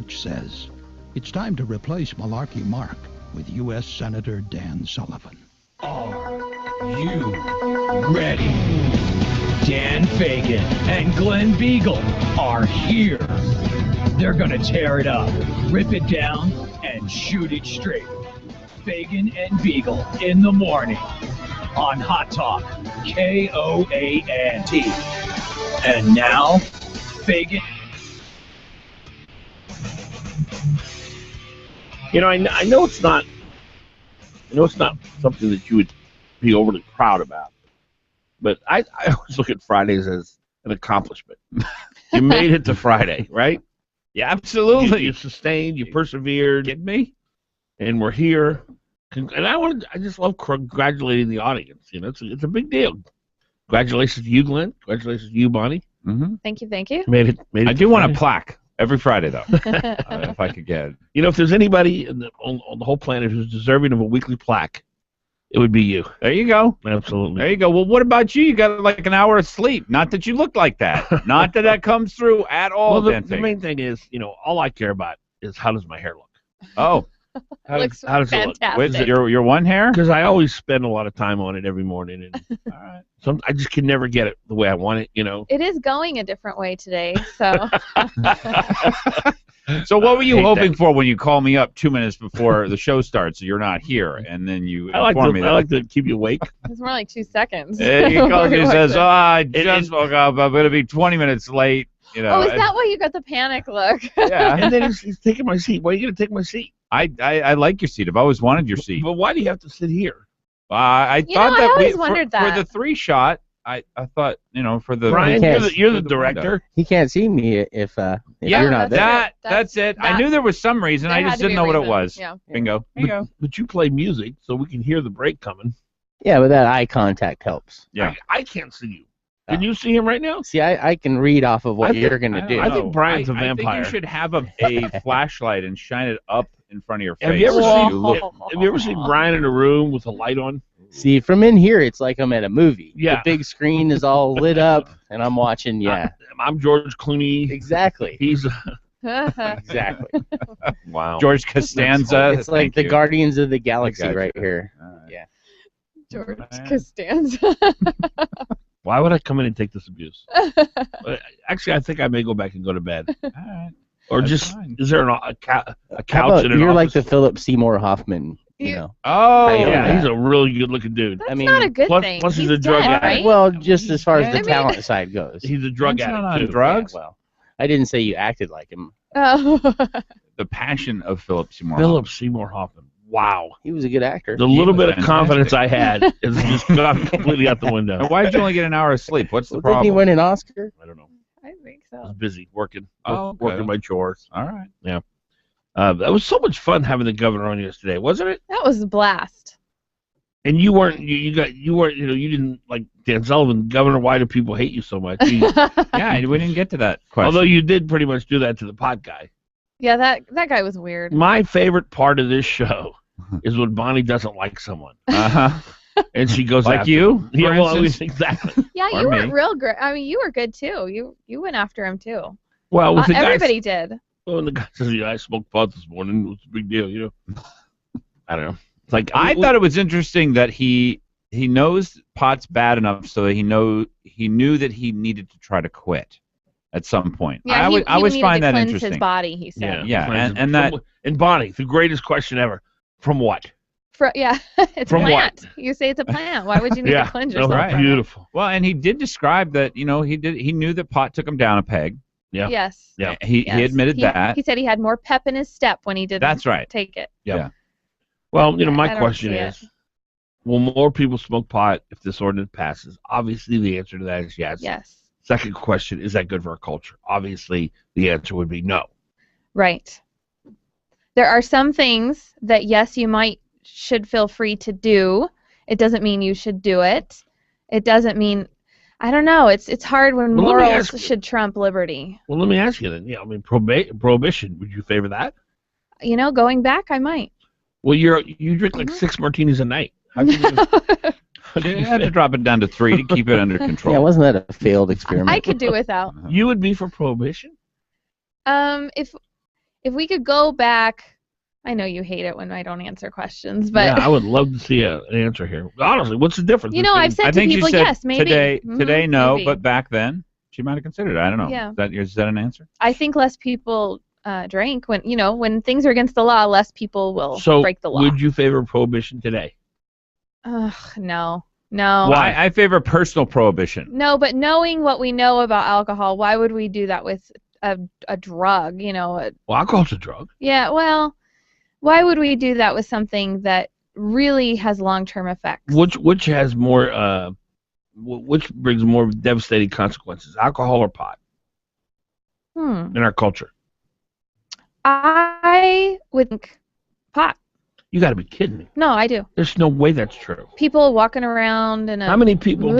Which says, it's time to replace Malarkey Mark with U.S. Senator Dan Sullivan. Are you ready? Dan Fagan and Glen Biegel are here. They're gonna tear it up, rip it down, and shoot it straight. Fagan and Biegel in the morning on Hot Talk, KOAN. And now, Fagan. You know, I know it's not. I know it's not something that you would be overly proud about, but I always look at Fridays as an accomplishment. You made it to Friday, right? Yeah, absolutely. You sustained. You persevered. Kidding me? And we're here. And I just love congratulating the audience. You know, it's a big deal. Congratulations to you, Glenn. Congratulations to you, Bonnie. Mm-hmm. Thank you, thank you. Made it. I do want a plaque every Friday, though, if I could get it. You know, if there's anybody on the whole planet who's deserving of a weekly plaque, it would be you. There you go. Absolutely. There you go. Well, what about you? You got like an hour of sleep. Not that you look like that. Not that comes through at all. Well, the main thing is, you know, all I care about is how does my hair look. Oh. How does it look? Wait, your one hair? Because I always spend a lot of time on it every morning, and all right. I just can never get it the way I want it. You know. It is going a different way today, so. So what were you hoping for when you call me up 2 minutes before the show starts? So you're not here, and then you inform me. I like to keep you awake. It's more like 2 seconds. He calls me and says, "Oh, I just woke up. I'm going to be 20 minutes late." You know. Oh, is that why you got the panic look? Yeah. And then he's taking my seat. Why are you going to take my seat? I like your seat. I've always wanted your seat. But why do you have to sit here? I thought that I always wondered that. For the 3 shot, I thought, you know, for the Brian, you're the director. He can't see me if you're not there. That's it. I knew there was some reason. I just didn't know what it was. Yeah. Bingo. There you go. But you play music, so we can hear the break coming. Yeah, but that eye contact helps. Yeah. I can't see you. Can you see him right now? See, I can read off of what you're going to do. I think Brian's a vampire. I think you should have a flashlight and shine it up in front of your face. Have you ever seen Brian in a room with a light on? See, from in here, it's like I'm at a movie. Yeah. The big screen is all lit up, and I'm watching, I'm George Clooney. Exactly. He's... Exactly. Wow. George Costanza. It's like the Guardians of the Galaxy right here. Yeah. George Costanza. Why would I come in and take this abuse? Actually, I think I may go back and go to bed. All right. Or just, is there a couch in an You're office? like the Philip Seymour Hoffman, you know. Oh, yeah, he's a really good-looking dude. That's not a good thing. Plus he's a drug addict. Right? Well, just as far as the talent side goes. He's a drug addict, on too. drugs? Yeah, well, I didn't say you acted like him. Oh. The passion of Philip Seymour. Philip Seymour Hoffman. Wow. He was a good actor. The little bit of confidence I had is just gone completely out the window. Why did you only get an hour of sleep? What's the problem? Didn't he win an Oscar? I don't know. I think I was so. busy working Okay. working my chores. All right. Yeah. That was so much fun having the governor on yesterday, wasn't it? That was a blast. And you weren't, you didn't like Dan Sullivan, Governor, why do people hate you so much? Yeah, we didn't get to that question. Although you did pretty much do that to the pot guy. Yeah, that guy was weird. My favorite part of this show is when Bonnie doesn't like someone. And she goes like after you? him. Yeah, well, exactly. Yeah, Or you were me. real great. I mean, you were good too. You went after him too. Well, with the Everybody did. When the guy says, "Yeah, I smoked pot this morning," it was a big deal, you know. I don't know. It's like I thought it was interesting that he knows pot's bad enough so that he knew that he needed to try to quit at some point. Yeah, I always find that cleanse interesting. his body, he said. Yeah, and that and Bonnie, the greatest question ever. From what? It's From a plant. what? You say it's a plant. Why would you need to cleanse yourself? right. from it? Beautiful. Well, and he did describe that. You know, he knew that pot took him down a peg. Yeah. Yes. Yeah. He admitted that. He said he had more pep in his step when he didn't. That's right. Take it. Yeah. Well, you know, I my don't question see is, will more people smoke pot if this ordinance passes? Obviously, the answer to that is yes. Yes. Second question, is that good for our culture? Obviously, the answer would be no. Right. There are some things that, yes, you should feel free to do. It doesn't mean you should do it. It doesn't mean, I don't know. It's hard when morals should trump liberty. Well, let me ask you then. Yeah, I mean, prohibition. Would you favor that? You know, going back, I might. Well, you drink like 6 martinis a night. How can You had to drop it down to 3 to keep it under control. Yeah, wasn't that a failed experiment? I could do without. You would be for prohibition? if we could go back, I know you hate it when I don't answer questions, but yeah, I would love to see an answer here. Honestly, what's the difference? you know, I've said I to think people, you said yes, maybe. today no, maybe. but back then she might have considered it. I don't know. Yeah. Is that an answer? I think less people drink when things are against the law. Less people will break the law. Would you favor prohibition today? Ugh, no. Why? I favor personal prohibition. No, but knowing what we know about alcohol, why would we do that with a drug? Well, alcohol's a drug. Yeah, well, why would we do that with something that really has long-term effects? Which has more? Which brings more devastating consequences, alcohol or pot? In our culture. I would think pot. You got to be kidding me. No, I do. There's no way that's true. People walking around and How many people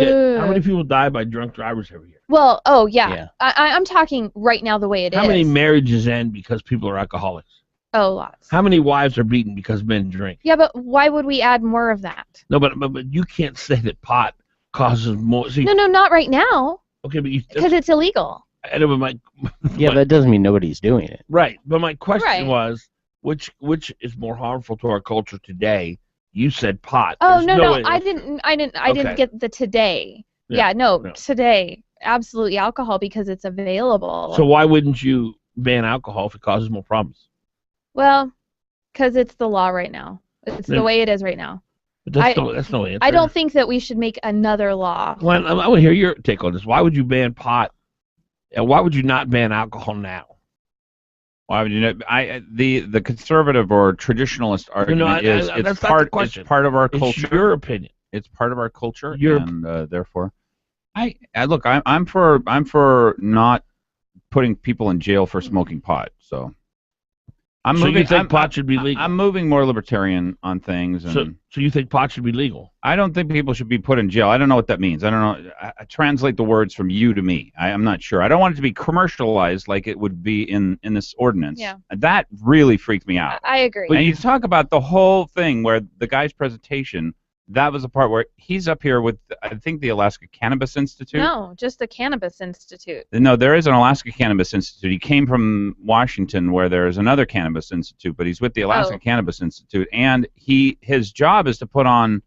die by drunk drivers every year? Well, oh yeah. I'm talking right now the way it is. How many marriages end because people are alcoholics? Oh, lots. How many wives are beaten because men drink? Yeah, but why would we add more of that? No, but you can't say that pot causes more. See, No, not right now. Okay, but because it's illegal. I know, but that doesn't mean nobody's doing it. Right, but my question was, which is more harmful to our culture today? You said pot. Oh, no, I didn't get the today. Yeah, today. Absolutely alcohol because it's available. So why wouldn't you ban alcohol if it causes more problems? Well, because it's the law right now. It's the way it is right now. But that's no answer. I don't think that we should make another law. Glenn, I want to hear your take on this. Why would you ban pot? And why would you not ban alcohol now? Why would you not? The conservative or traditionalist argument is it's part of our culture. It's your opinion. It's part of our culture, and therefore, look. I'm for not putting people in jail for smoking pot. So you think pot should be legal? I'm moving more libertarian on things. And so you think pot should be legal? I don't think people should be put in jail. I don't know what that means. I don't know. I translate the words from you to me. I'm not sure. I don't want it to be commercialized like it would be in this ordinance. Yeah. That really freaked me out. I agree. And you talk about the whole thing where the guy's presentation, that was the part where he's up here with, I think, the Alaska Cannabis Institute. No, just the Cannabis Institute. No, there is an Alaska Cannabis Institute. He came from Washington where there is another Cannabis Institute, but he's with the Alaska Cannabis Institute. And his job is to put on,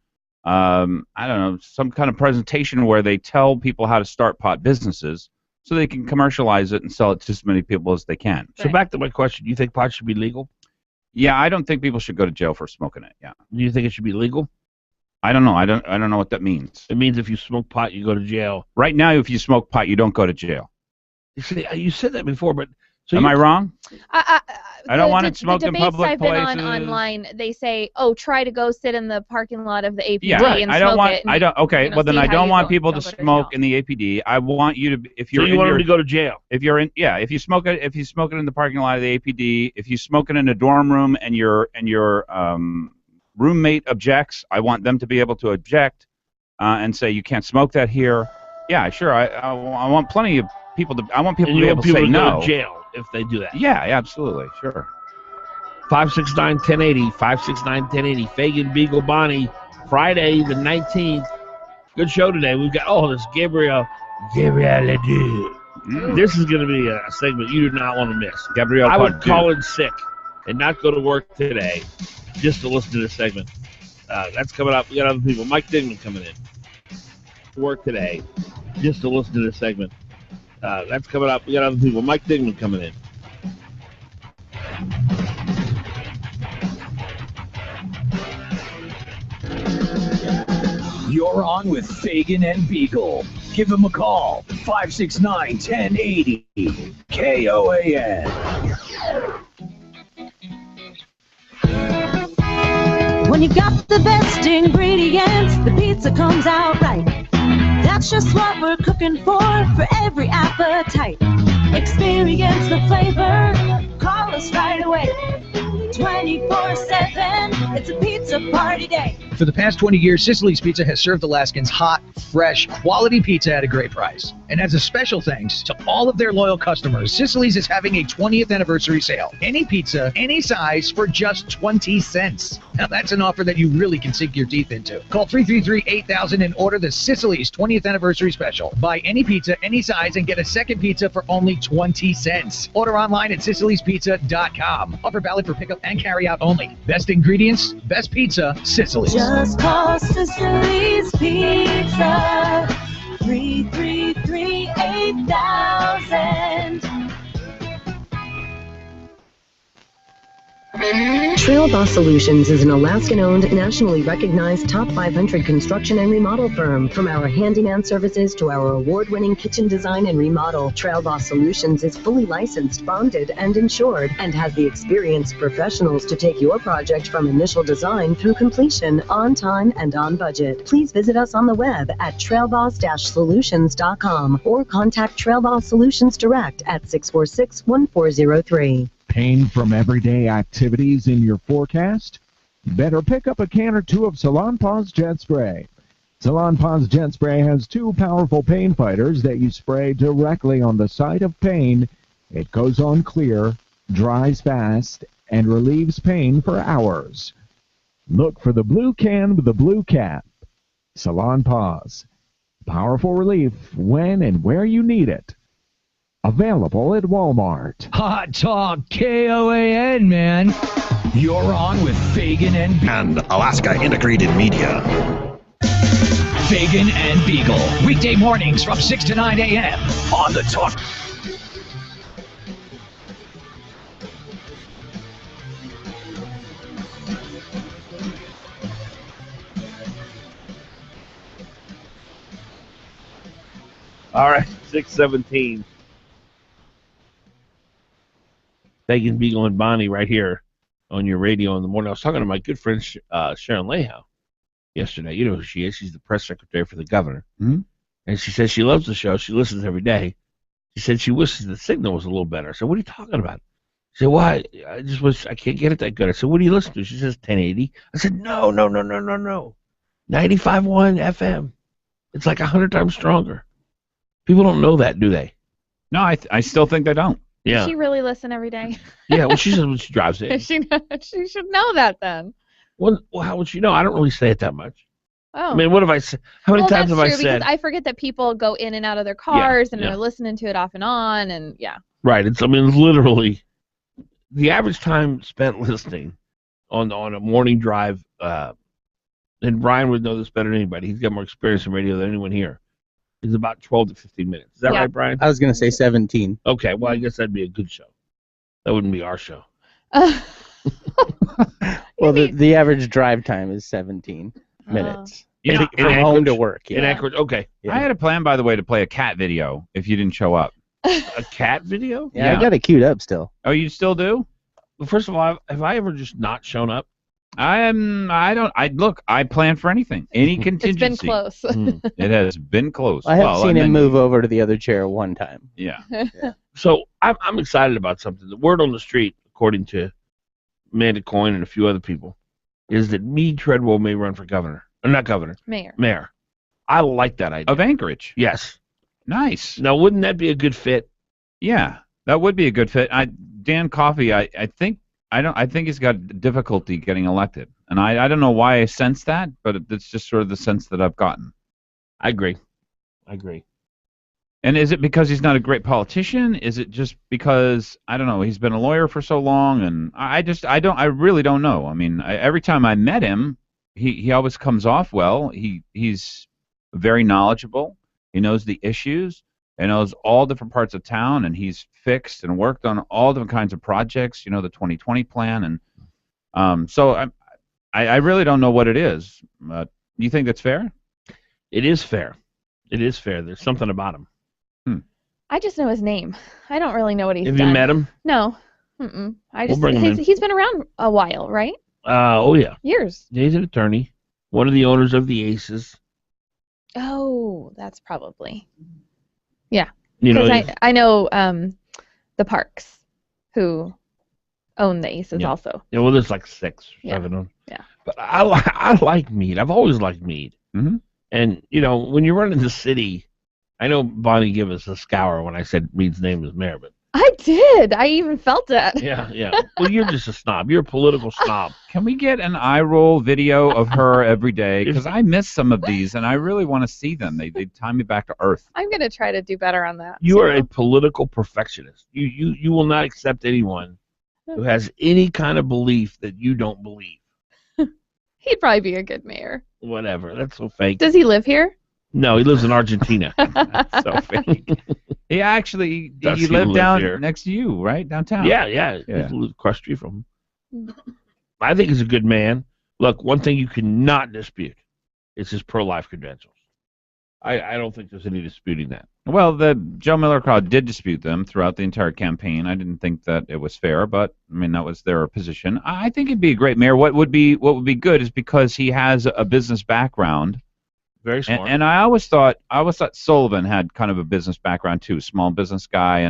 I don't know, some kind of presentation where they tell people how to start pot businesses so they can commercialize it and sell it to as many people as they can. So back to my question, do you think pot should be legal? Yeah, I don't think people should go to jail for smoking it, yeah. Do you think it should be legal? I don't know. I don't know what that means. It means if you smoke pot, you go to jail. Right now, if you smoke pot, you don't go to jail. You see, you said that before, but am I wrong? I don't want it smoked in public places. I've been on online, they say, try to go sit in the parking lot of the APD and smoke it. Okay, well then I don't want people to smoke in the APD. I want you to, if you're, so you want them to go to jail. If you're in, if you smoke it in the parking lot of the APD, if you smoke it in a dorm room and your roommate objects, I want them to be able to object and say you can't smoke that here. Yeah, sure. I want plenty of people to. I want people to be able to say no. Go to jail if they do that. Yeah, absolutely, sure. 569-1080, 569-1080. Fagan, Biegel, Bonnie. Friday the 19th. Good show today. We've got this Gabrielle Ledoux. This is going to be a segment you do not want to miss. Gabrielle, I would call in sick and not go to work today just to listen to this segment. That's coming up. We got other people. Mike Digman coming in to work today just to listen to this segment. That's coming up. We got other people. Mike Digman coming in. You're on with Fagan and Biegel. Give them a call. 569-1080. KOAN. When you've got the best ingredients, the pizza comes out right. That's just what we're cooking for every appetite. Experience the flavor. Call us right away. 24/7. It's a pizza party day. For the past 20 years, Sicily's Pizza has served Alaskans hot, fresh, quality pizza at a great price. And as a special thanks to all of their loyal customers, Sicily's is having a 20th anniversary sale. Any pizza, any size, for just 20 cents. Now that's an offer that you really can sink your teeth into. Call 333-8000 and order the Sicily's 20th anniversary special. Buy any pizza, any size, and get a second pizza for only 20 cents. Order online at sicilyspizza.com. Offer valid for pickup and carry out only. Best ingredients, best pizza, Sicily's. Just call Sicily's Pizza. 333-8000. Trail Boss Solutions is an Alaskan-owned, nationally recognized top 500 construction and remodel firm. From our handyman services to our award-winning kitchen design and remodel, Trail Boss Solutions is fully licensed, bonded, and insured, and has the experienced professionals to take your project from initial design through completion on time and on budget. Please visit us on the web at trailboss-solutions.com or contact Trail Boss Solutions direct at 646-1403. Pain from everyday activities in your forecast? Better pick up a can or two of Salon Paws Jet Spray. Salon Paws Jet Spray has two powerful pain fighters that you spray directly on the site of pain. It goes on clear, dries fast, and relieves pain for hours. Look for the blue can with the blue cap. Salon Paws. Powerful relief when and where you need it. Available at Walmart. Hot Talk KOAN, man. You're on with Fagan and Alaska Integrated Media. Fagan and Biegel. Weekday mornings from 6 to 9 a.m. on the Talk. All right, 6:17. Fagan, Biegel, and Bonnie right here on your radio in the morning. I was talking to my good friend Sharon Lehow yesterday. You know who she is. She's the press secretary for the governor. Mm-hmm. And she says she loves the show. She listens every day. She said she wishes the signal was a little better. I said, what are you talking about? She said, why? I can't get it that good. I said, what do you listen to? She says 1080. I said, no. 95.1 FM. It's like 100 times stronger. People don't know that, do they? No, I still think they don't. Yeah. Does she really listen every day? Yeah, well, she says when she drives in. she should know that then. Well, how would she know? I don't really say it that much. Oh. I mean, what have I said? How many times have I said? said? Because I forget that people go in and out of their cars and yeah. are listening to it off and on, and yeah. Right. It's literally the average time spent listening on a morning drive. And Brian would know this better than anybody. He's got more experience in radio than anyone here. Is about 12 to 15 minutes. Is that right, Brian? I was going to say 17. Okay, well, I guess that'd be a good show. That wouldn't be our show. Well, the average drive time is 17 minutes. Yeah, from home to work. Yeah. In Anchorage, okay. Yeah. I had a plan, by the way, to play a cat video if you didn't show up. A cat video? Yeah, I got it queued up still. Oh, you still do? Well, first of all, have I ever just not shown up? I plan for anything, any contingency. It's been close. It has been close. I have seen him move over to the other chair one time. Yeah. So I'm excited about something. The word on the street, according to Amanda Coyne and a few other people, is that Meade Treadwell may run for governor. Or not governor. Mayor. I like that idea. Of Anchorage? Yes. Nice. Now, wouldn't that be a good fit? Yeah, that would be a good fit. Dan Coffey, I think he's got difficulty getting elected. And I don't know why I sense that, but it's just sort of the sense that I've gotten. I agree. And is it because he's not a great politician? Is it just because, I don't know, he's been a lawyer for so long? And I really don't know. I mean, every time I met him, he always comes off well. He's very knowledgeable. He knows the issues. He knows all different parts of town, and he's fixed and worked on all different kinds of projects, the 2020 plan. And so I really don't know what it is. You think that's fair? It is fair. There's something about him. I just know his name. I don't really know what he's done. done. Have you met him? No. He's been around a while, right? Oh, yeah. Years. He's an attorney. One of the owners of the Aces. Oh, that's probably. Yeah. You know, I know the Parks, who own the Aces Yeah. also. Yeah, well, there's like 6 or Yeah. 7 of them. Yeah. But I like mead. I've always liked mead. Mhm. And, when you're running the city, I know Bonnie gave us a scour when I said Mead's name was Mayor, but I did. I even felt it. yeah. Well, you're just a snob. You're a political snob. Can we get an eye roll video of her every day? Because I miss some of these, and I really want to see them. They tie me back to earth. I'm going to try to do better on that. You are too. a political perfectionist. You will not accept anyone who has any kind of belief that you don't believe. He'd probably be a good mayor. Whatever. That's so fake. Does he live here? No, he lives in Argentina. So fake. He actually, Does he he lived live down here? next to you, right? Downtown. Yeah. Yeah. He lives across the street from him. I think he's a good man. Look, one thing you cannot dispute is his pro-life credentials. I don't think there's any disputing that. Well, the Joe Miller crowd did dispute them throughout the entire campaign. I didn't think that it was fair, but I mean that was their position. I think he'd be a great mayor. What would be good is because he has a business background. Very smart. And I always thought Sullivan had kind of a business background too, small business guy,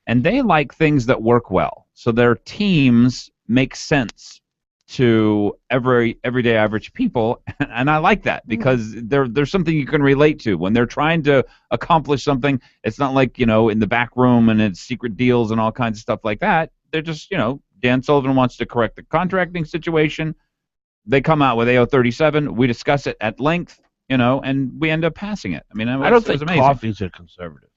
and they like things that work well. So their teams make sense to everyday average people, and I like that because there's something you can relate to when they're trying to accomplish something. It's not like in the back room and it's secret deals and all kinds of stuff like that. They're just Dan Sullivan wants to correct the contracting situation. They come out with AO37. We discuss it at length, and we end up passing it. I mean, I don't think Coffey's a conservative.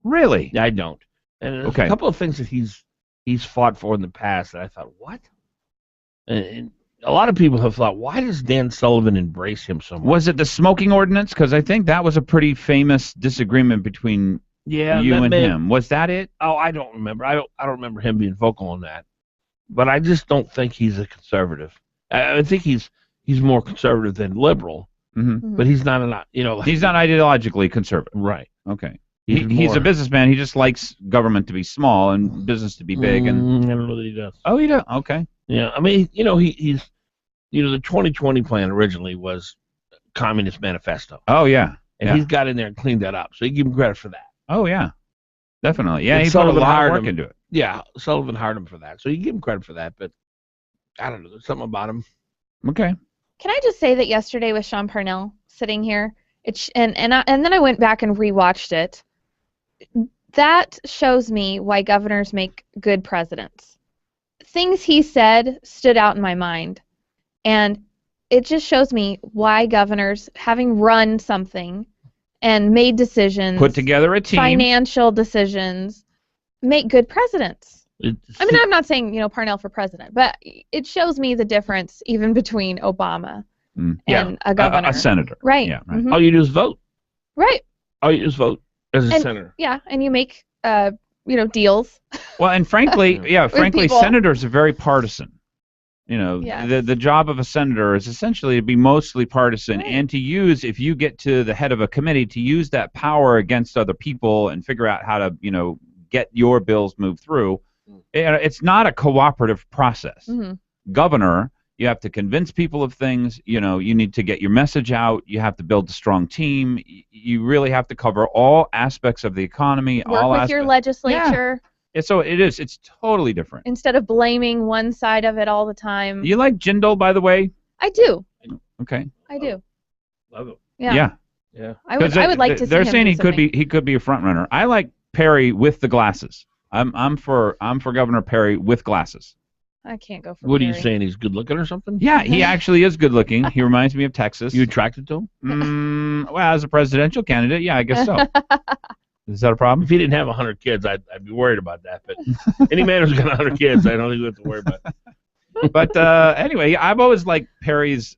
Really? I don't. And there's a couple of things that he's fought for in the past that I thought, what? And a lot of people have thought, why does Dan Sullivan embrace him so much? Was it the smoking ordinance? Because I think that was a pretty famous disagreement between you and him. Was that it? Oh, I don't remember. I don't remember him being vocal on that. But I just don't think he's a conservative. I think he's more conservative than liberal. Mm-hmm. But he's not he's not ideologically conservative. Right. Okay. He's a businessman. He just likes government to be small and business to be big. And I don't know that he does. Oh, he does. Okay. Yeah. I mean, he's the 2020 plan originally was Communist Manifesto. Oh yeah. And he's got in there and cleaned that up. So you give him credit for that. Oh yeah. Definitely. Yeah. And He put a Sullivan lot of hired work him. into it. Yeah. Sullivan hired him for that. So you give him credit for that. But I don't know. There's something about him. Okay. Can I just say that yesterday with Sean Parnell sitting here, and then I went back and rewatched it. That shows me why governors make good presidents. Things he said stood out in my mind, and it just shows me why governors, having run something and made decisions, Put together a team, financial decisions, make good presidents. I mean, I'm not saying Parnell for president, but it shows me the difference even between Obama and a governor, a senator. Right. Yeah. Right. Mm-hmm. All you do is vote. Right. All you do is vote as a senator. Yeah, and you make deals. Well, and frankly, people. senators are very partisan. Yes. The job of a senator is essentially to be mostly partisan and to use, if you get to the head of a committee, to use that power against other people and figure out how to, get your bills moved through. It's not a cooperative process. Mm-hmm. Governor, you have to convince people of things. You need to get your message out. You have to build a strong team. You really have to cover all aspects of the economy. Work with your legislature. Yeah, so it is. It's totally different. Instead of blaming one side of it all the time. You like Jindal, by the way? I do. Okay. I do. Love it. Yeah. Yeah. I would like to see They're him saying do he could be a front runner. I like Perry with the glasses. I'm for Governor Perry with glasses. I can't go for What are Perry. you saying? He's good looking or something? Yeah, he actually is good looking. He reminds me of Texas. You attracted to him? Well, as a presidential candidate, yeah, I guess so. Is that a problem? If he didn't have 100 kids, I'd be worried about that. But any man who's got 100 kids, I don't think we have to worry about it. But anyway, I've always liked Perry's.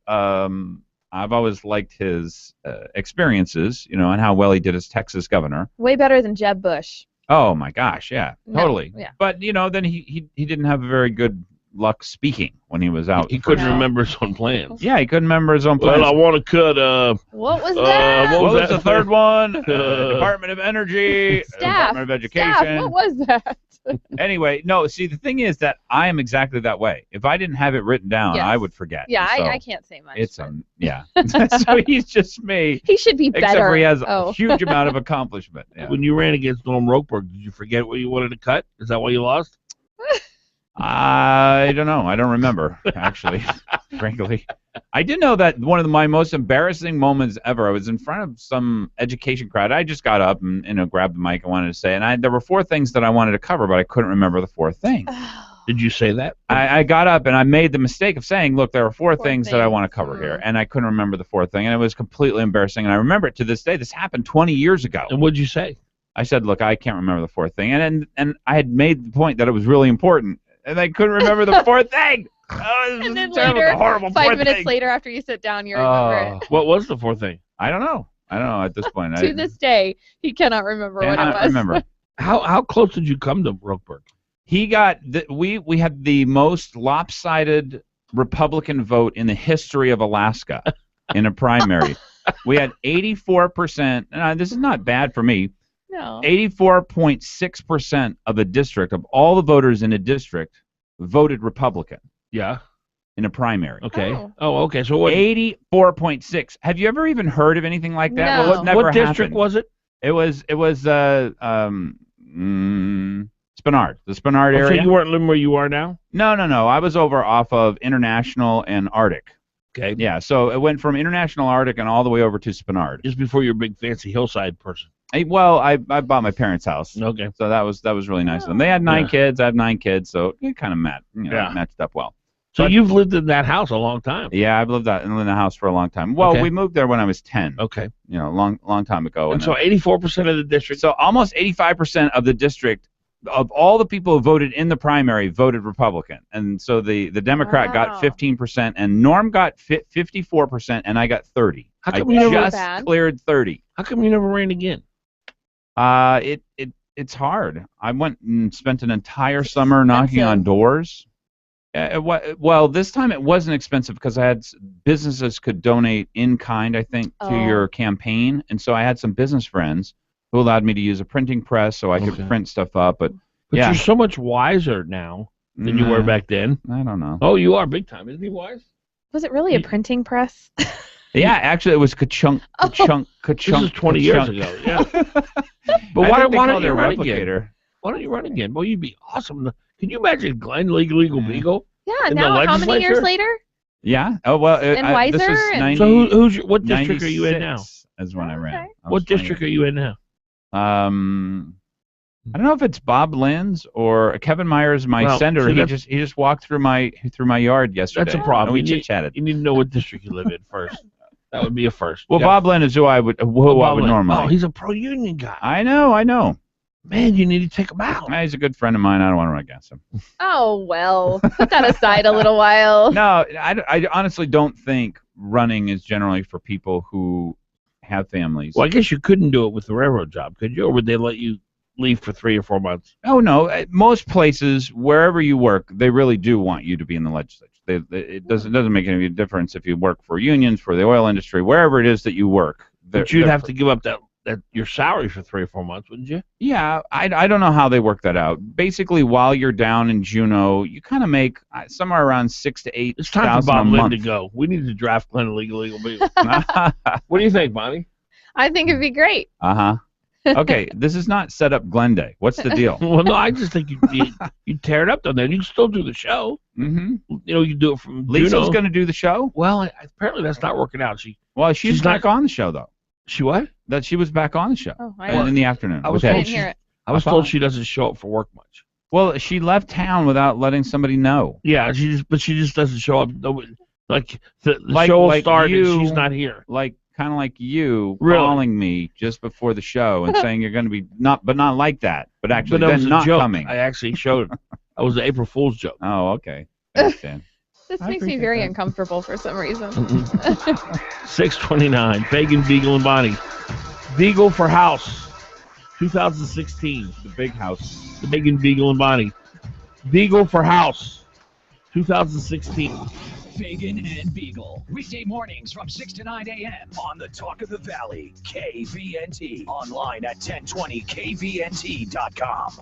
I've always liked his experiences, and how well he did as Texas governor. Way better than Jeb Bush. Oh my gosh, yeah, totally. Yeah. But then he didn't have a very good luck speaking when he was out. He couldn't remember his own plans. Yeah, he couldn't remember his own plans. Well, I want to cut. What was that? What was the third one? Department of Energy, Staff. Department of Education. Staff. What was that? Anyway, no. See, the thing is that I am exactly that way. If I didn't have it written down, Yes. I would forget. Yeah, So I can't say much. It's but- yeah. So he's just me. He should be better. Except for he has Oh. a huge amount of accomplishment. Yeah. When you ran against Norm Rokeberg, did you forget what you wanted to cut? Is that why you lost? I don't know. I don't remember, actually, frankly. I did know that one of my most embarrassing moments ever, I was in front of some education crowd. I just got up and grabbed the mic. I wanted to say, and there were 4 things that I wanted to cover, but I couldn't remember the 4th thing. Did you say that? I got up and I made the mistake of saying, look, there are 4 things that I want to cover here, and I couldn't remember the 4th thing, and it was completely embarrassing. And I remember it to this day. This happened 20 years ago. And what did you say? I said, look, I can't remember the 4th thing, and I had made the point that it was really important, and I couldn't remember the 4th thing. Oh, And then terrible, later, horrible 5 minutes thing. later, after you sit down, you remember it. What was the 4th thing? I don't know. At this point. To this day, he cannot remember what it was. I remember. How close did you come to Rokeberg? He got we had the most lopsided Republican vote in the history of Alaska in a primary. We had 84%. And this is not bad for me. No. 84.6% of the district, of all the voters in a district, voted Republican. Yeah. In a primary. Okay. Okay. So what? 84.6. Have you ever even heard of anything like that? No. Well, it never What district happened. was it? It was Spenard, the Spenard area. So you weren't living where you are now? No. I was over off of International and Arctic. Okay. Yeah, so it went from International Arctic and all the way over to Spenard. Just before you're a big fancy hillside person. I bought my parents' house. Okay. So that was really nice of them. They had 9 kids. I have 9 kids, so it kind of matched up well. So you've lived in that house a long time. Yeah, I've lived in the house for a long time. Well, Okay. we moved there when I was 10. Okay. Long time ago. And so 84% of the district. So almost 85% of the district, of all the people who voted in the primary, voted Republican. And so the Democrat got 15%, and Norm got 54%, and I got 30. How come I you never just cleared 30. How come you never ran again? It's hard. I went and spent an entire summer knocking on doors. Well, this time it wasn't expensive because I had businesses could donate in kind, I think, to your campaign, and so I had some business friends who allowed me to use a printing press so I could print stuff up. But yeah, you're so much wiser now than you were back then. I don't know. Oh, you are big time, isn't he wise? Was it really a printing press? Yeah, actually, it was ka-chunk. This is 20 years ago. Yeah. But why don't you run again? Why don't you run again? Well, you'd be awesome. Can you imagine Glen Legal Beagle? Yeah. in Now, the how many years later? Yeah. Oh well. And this wiser. is 90, So what district are you in now? Is when I ran. What district are you in now? I don't know if it's Bob Lynn's or Kevin Myers, my senator. He just walked through my yard yesterday. That's a problem. And we chit-chatted. You need to know what district you live in first. That would be a first. Well, Bob Lynn is who I would normally. Oh, he's a pro-union guy. I know. Man, you need to take him out. He's a good friend of mine. I don't want to run against him. Oh, well. Put that aside a little while. No, I honestly don't think running is generally for people who have families. Well, I guess you couldn't do it with the railroad job, could you? Or would they let you leave for 3 or 4 months? Oh, no. At most places, wherever you work, they really do want you to be in the legislature. It doesn't make any difference if you work for unions, for the oil industry, wherever it is that you work. But you'd have to give up that your salary for 3 or 4 months, wouldn't you? Yeah, I don't know how they work that out. Basically, while you're down in Juneau, you kind of make somewhere around $6,000 to $8,000 It's time for Bob a Lynn month. to go. We need to draft Glen Legal Beagle. What do you think, Bonnie? I think it'd be great. Uh-huh. Okay, this is not set up Glen Day. What's the deal? Well, no, I just think you'd tear it up down there. You can still do the show. Mm-hmm. You can do it from Lisa's Juneau. going to do the show? Well, apparently that's not working out. She's back on the show, though. She what? That she was back on the show in the afternoon. I was told she doesn't show up for work much. Well, she left town without letting somebody know. Yeah, she just doesn't show up. Like the show will start and she's not here. Kind of like you Really? calling me just before the show and saying you're going to be not like that, but actually that was then a not joke. coming. I actually showed it. That was an April Fool's joke. Oh, okay. I understand. This makes me very uncomfortable for some reason. 629, Fagan, Biegel, and Bonnie. Beagle for House, 2016. The big house. The Fagan, Biegel, and Bonnie. Beagle for House, 2016. Fagan and Biegel. Weekday mornings from 6 to 9 a.m. on the Talk of the Valley, KVNT. Online at 1020kvnt.com.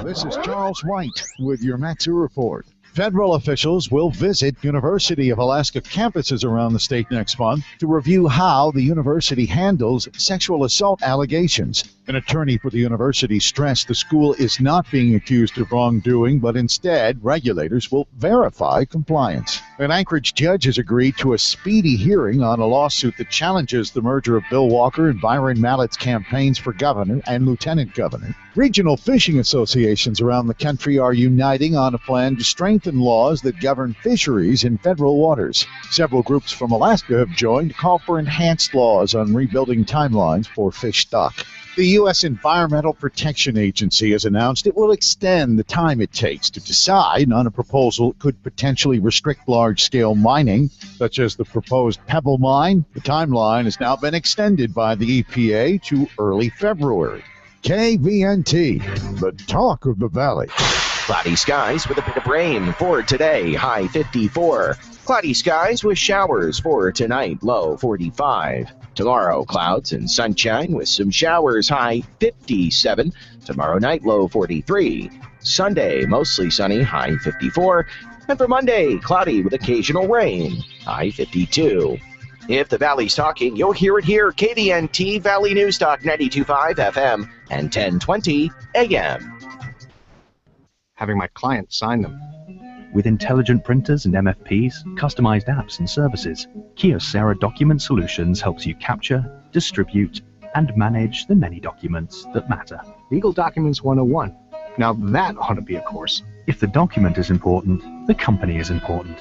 This is Charles White with your Matsu Report. Federal officials will visit University of Alaska campuses around the state next month to review how the university handles sexual assault allegations. An attorney for the university stressed the school is not being accused of wrongdoing, but instead, regulators will verify compliance. An Anchorage judge has agreed to a speedy hearing on a lawsuit that challenges the merger of Bill Walker and Byron Mallett's campaigns for governor and lieutenant governor. Regional fishing associations around the country are uniting on a plan to strengthen laws that govern fisheries in federal waters. Several groups from Alaska have joined to call for enhanced laws on rebuilding timelines for fish stock. The U.S. Environmental Protection Agency has announced it will extend the time it takes to decide on a proposal that could potentially restrict large-scale mining, such as the proposed Pebble Mine. The timeline has now been extended by the EPA to early February. KVNT, the talk of the valley. Cloudy skies with a bit of rain for today, high 54. Cloudy skies with showers for tonight, low 45. Tomorrow, clouds and sunshine with some showers, high 57. Tomorrow night, low 43. Sunday, mostly sunny, high 54. And for Monday, cloudy with occasional rain, high 52. If the Valley's talking, you'll hear it here. KVNT Valley News Talk 92.5 FM and 1020 AM. Having my clients sign them. With intelligent printers and MFPs, customized apps and services, Kyocera Document Solutions helps you capture, distribute, and manage the many documents that matter. Legal Documents 101. Now that ought to be a course. If the document is important, the company is important.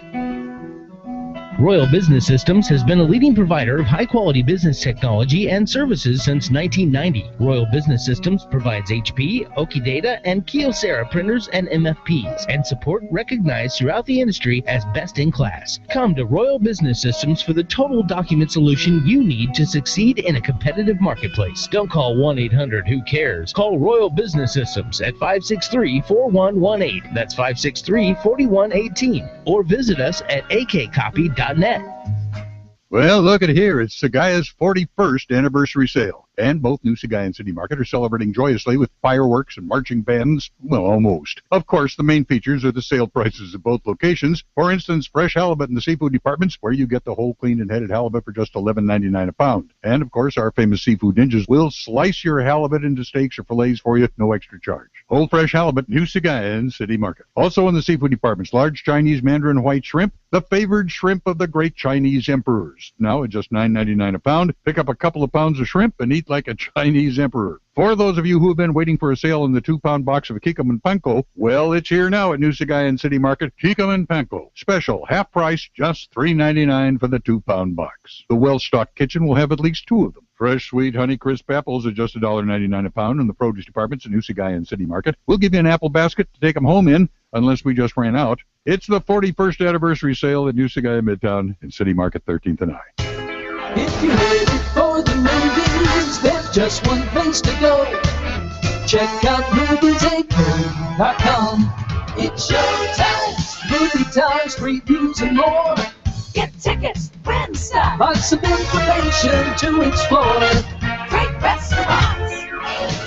Royal Business Systems has been a leading provider of high-quality business technology and services since 1990. Royal Business Systems provides HP, Okidata, and Kyocera printers and MFPs, and support recognized throughout the industry as best in class. Come to Royal Business Systems for the total document solution you need to succeed in a competitive marketplace. Don't call 1-800-WHO-CARES. Call Royal Business Systems at 563-4118. That's 563-4118. Or visit us at akcopy.net. Well, look at here. It's Sagaya's 41st anniversary sale. And both New Sagaya and City Market are celebrating joyously with fireworks and marching bands. Well, almost. Of course, the main features are the sale prices at both locations. For instance, fresh halibut in the seafood departments, where you get the whole cleaned and headed halibut for just $11.99 a pound. And, of course, our famous seafood ninjas will slice your halibut into steaks or fillets for you, no extra charge. Whole fresh halibut, New Sagaya and City Market. Also in the seafood departments, large Chinese mandarin white shrimp, the favored shrimp of the great Chinese emperors. Now at just $9.99 a pound. Pick up a couple of pounds of shrimp and eat like a Chinese emperor. For those of you who have been waiting for a sale in the 2-pound box of Kikam and Panko, well, it's here now at New Sagaya and City Market. Kikam and Panko. Special, half price, just $3.99 for the 2-pound box. The well-stocked kitchen will have at least 2 of them. Fresh, sweet, Honeycrisp apples at just $1.99 a pound in the produce departments at New Sagaya and City Market. We'll give you an apple basket to take them home in, unless we just ran out. It's the 41st anniversary sale at New Sagaya Midtown and City Market 13th and I. If you're ready for the movies, there's just one place to go. Check out moviesandco.com. It's showtime, movie times, previews, and more. Get tickets, friends stuff, lots of information to explore. Great restaurants.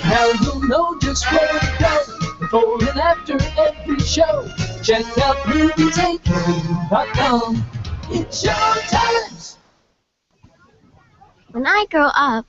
Now you'll know just where to go before and after every show. Check out moviesandco.com. It's showtime. When I grow up,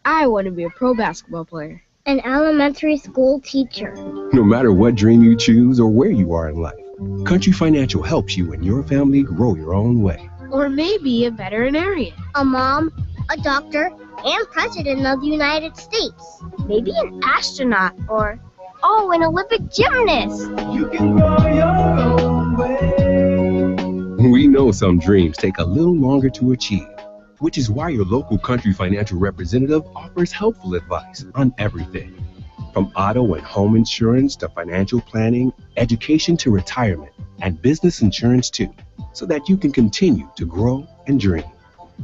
I want to be a pro basketball player. An elementary school teacher. No matter what dream you choose or where you are in life, Country Financial helps you and your family grow your own way. Or maybe a veterinarian. A mom, a doctor, and president of the United States. Maybe an astronaut or, an Olympic gymnast. You can grow your own way. We know some dreams take a little longer to achieve, which is why your local Country Financial representative offers helpful advice on everything. From auto and home insurance to financial planning, education to retirement, and business insurance too, so that you can continue to grow and dream.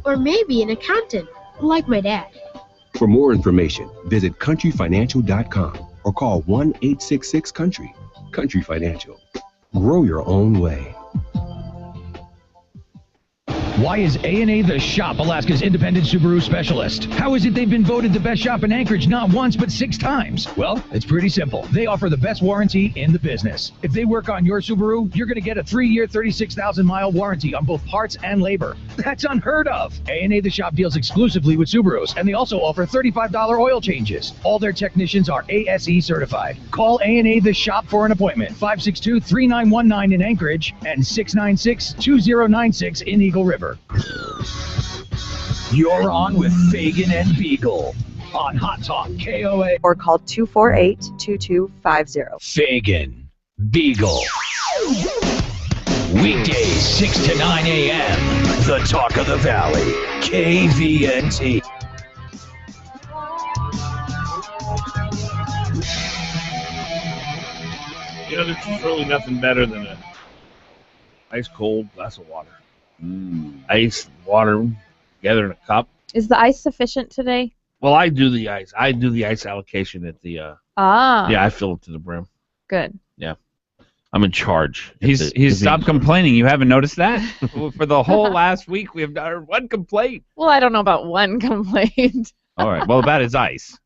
Or maybe an accountant, like my dad. For more information, visit countryfinancial.com or call 1-866-COUNTRY. Country Financial. Grow your own way. Why is A&A The Shop Alaska's independent Subaru specialist? How is it they've been voted the best shop in Anchorage not once but 6 times? Well, it's pretty simple. They offer the best warranty in the business. If they work on your Subaru, you're going to get a 3-year, 36,000-mile warranty on both parts and labor. That's unheard of. A&A The Shop deals exclusively with Subarus, and they also offer $35 oil changes. All their technicians are ASE certified. Call A&A The Shop for an appointment. 562-3919 in Anchorage and 696-2096 in Eagle River. You're on with Fagan and Biegel on Hot Talk KOA. Or call 248-2250. Fagan, Biegel. Weekdays 6 to 9 a.m. The Talk of the Valley. KVNT. You know, there's really nothing better than a ice cold glass of water. Ice, water, together in a cup. Is the ice sufficient today? Well, I do the ice. I do the ice allocation at the. Yeah, I fill it to the brim. Good. Yeah, I'm in charge. He's stopped complaining. You haven't noticed that? For the whole last week, we have not heard one complaint. Well, I don't know about one complaint. All right. Well, about his ice.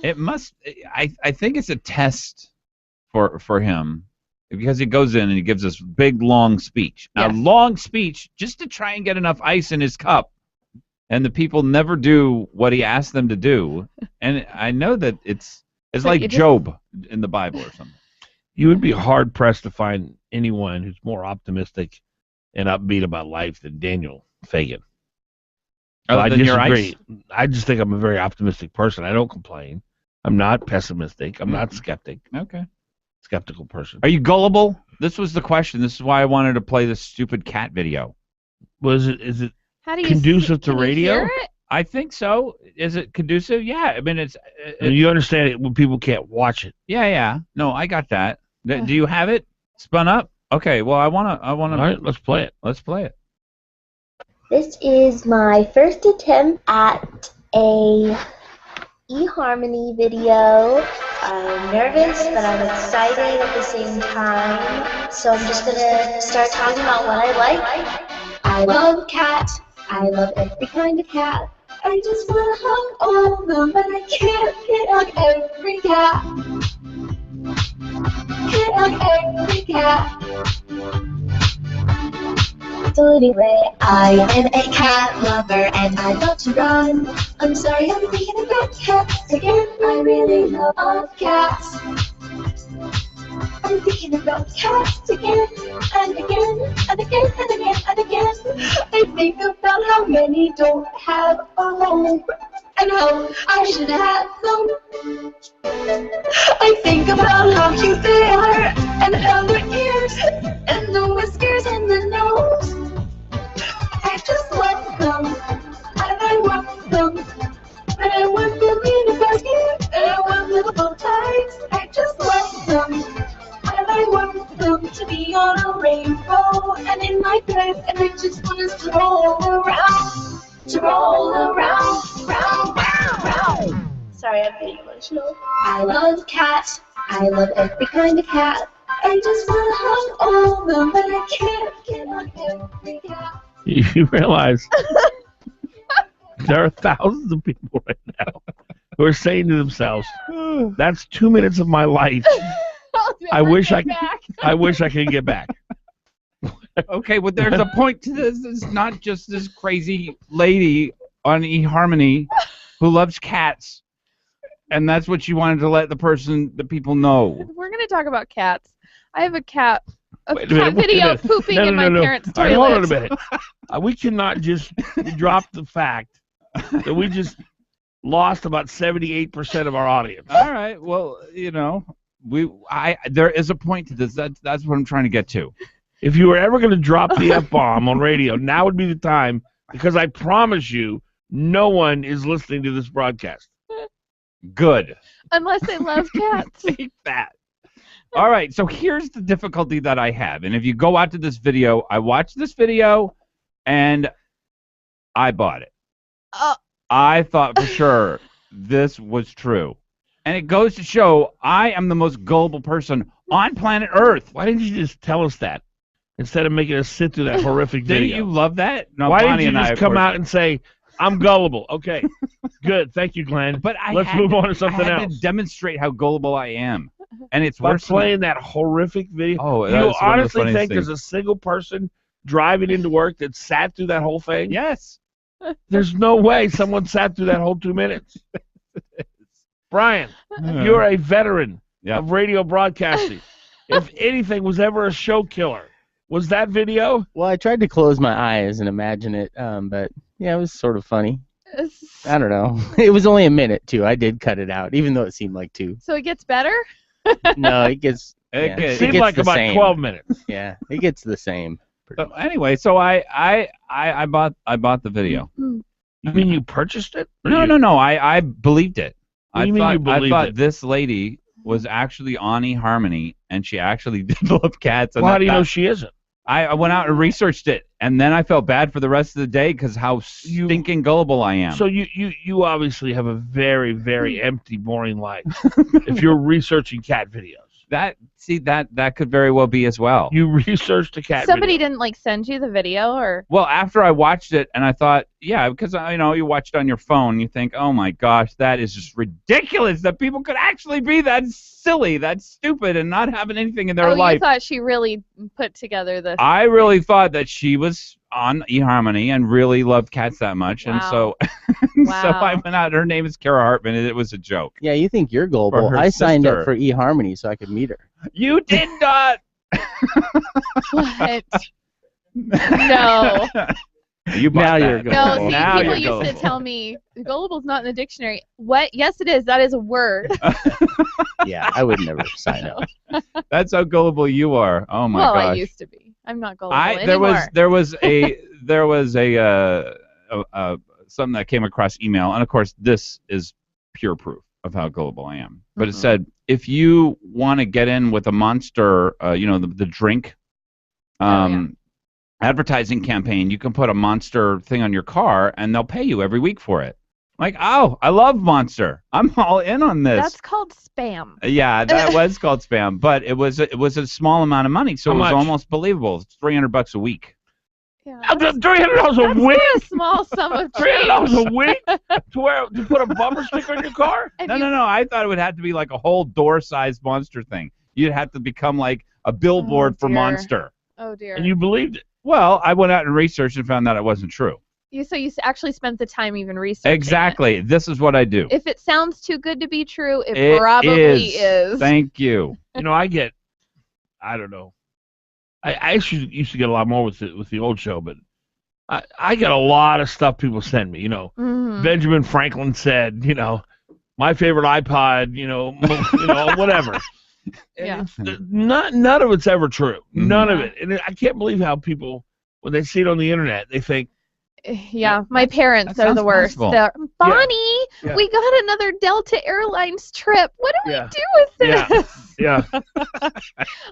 It must. I think it's a test for him. Because he goes in and he gives this big, long speech. Now, long speech just to try and get enough ice in his cup. And the people never do what he asked them to do. And I know that it's like Job in the Bible or something. You would be hard-pressed to find anyone who's more optimistic and upbeat about life than Daniel Fagan. I disagree. I just think I'm a very optimistic person. I don't complain. I'm not pessimistic. I'm not skeptic. Okay. Skeptical person. Are you gullible? This was the question. This is why I wanted to play this stupid cat video. Is it How do you conducive to can you radio? hear it? I think so. Is it conducive? Yeah. I mean, it's you understand it when people can't watch it. Yeah. No, I got that. Do you have it spun up? Okay. Well, I wanna. All right, let's play it. Let's play it. This is my first attempt at a eHarmony video. I'm nervous, but I'm excited at the same time. So I'm just gonna start talking about what I like. I love cats. I love every kind of cat. I just wanna hug all of them, but I can't hug every cat. Can't hug every cat. So anyway, I am a cat lover and I love to run. I'm sorry, I'm thinking about cats again. I really love cats. I'm thinking about cats again and again and again and again and again. I think about how many don't have a home and how I should have them. I think about how cute they are and how their ears and the whiskers and the nose. I just love them and I want them. And I want them in a basket and I want little bow ties. I just love them. And I want them to be on a rainbow and in my bed, and I just want us to roll around, round. Sorry, I'm getting emotional. I love cats. I love every kind of cat. I just want to hug all of them, but I can't hug every cat. You realize there are thousands of people right now who are saying to themselves, "That's 2 minutes of my life. I wish I could get back." Okay, but there's a point to this. It's not just this crazy lady on eHarmony who loves cats, and that's what you wanted to let the people know. We're gonna talk about cats. I have a cat Video pooping in my parents' All right, toilet. hold on a minute. We cannot just drop the fact that we just lost about 78% of our audience. All right, well, there is a point to this. That's what I'm trying to get to. If you were ever going to drop the F-bomb on radio, now would be the time, because I promise you, no one is listening to this broadcast. Good. Unless they love cats. Take that. All right, so here's the difficulty that I have. And if you go out to this video, I watched this video, and I bought it. I thought for sure this was true. And it goes to show I am the most gullible person on planet Earth. Why didn't you just tell us that instead of making us sit through that horrific video. Didn't you love that? No, Why Bonnie didn't you and I, just of come course- out and say, I'm gullible? Okay, good. Thank you, Glenn. But let's move on to something I had else. to demonstrate how gullible I am. And it's By worse than playing that horrific video. Oh, Do that you is one of the honestly funniest think there's a single person driving into work that sat through that whole thing? Yes. There's no way someone sat through that whole 2 minutes. Brian, you're a veteran of radio broadcasting. If anything was ever a show killer, was that video? Well, I tried to close my eyes and imagine it, but yeah, it was sort of funny. I don't know. It was only a minute, too. I did cut it out, even though it seemed like 2. So it gets better? No, it gets... It seemed like about 12 minutes. Yeah, it gets the same. So anyway, so I bought the video. You mean you purchased it? No. I believed it. What do you mean you believed I thought it? this lady was actually on eHarmony, and she actually did love cats. And Well, how do you know she isn't? I went out and researched it, and then I felt bad for the rest of the day because how stinking gullible I am. So you obviously have a very, very empty, boring life if you're researching cat videos. That could very well be as well. You researched a cat Somebody video. didn't like send you the video, or Well, after I watched it, and I thought, yeah, because you watch it on your phone, you think, oh my gosh, that is just ridiculous that people could actually be that silly, that stupid, and not having anything in their you life. thought she really put together this? I really thought that she was on eHarmony and really loved cats that much, and so so I went out. Her name is Kara Hartman, and it was a joke. Yeah, you think you're gullible. her I signed sister. up for eHarmony so I could meet her. You did not. What? No. You bought Now that. you're No, gullible. see, Now people you're used to gullible. tell me gullible's not in the dictionary. What? Yes, it is. That is a word. Yeah, I would never sign up. That's how gullible you are. Oh my well, gosh. I used to be. I'm not gullible There anymore. was a something that came across email, and of course this is pure proof of how gullible I am. But it said, if you want to get in with a Monster, the drink advertising campaign, you can put a Monster thing on your car, and they'll pay you every week for it. Like, oh, I love Monster. I'm all in on this. That's called spam. Yeah, that was called spam, but it was a small amount of money, so How it was much? almost believable. It's $300 a week. $300 a week? Not a small sum of change. $300 a week to put a bumper sticker on your car? No. I thought it would have to be like a whole door-sized Monster thing. You'd have to become like a billboard for dear. Monster. Oh dear. And you believed it? Well, I went out and researched and found that it wasn't true. So you actually spent the time even researching. Exactly. This is what I do. If it sounds too good to be true, it It probably is. Thank you. I don't know. I used to get a lot more with the old show, but I get a lot of stuff people send me. Mhm. Benjamin Franklin said, my favorite iPod, whatever. Yeah. None of it's ever true. None of Yeah. it. And I can't believe how people, when they see it on the internet, they think, Yeah, my parents that are the sounds worst. possible. They're, Bonnie, Yeah. we got another Delta Airlines trip. What do Yeah. we do with this? yeah,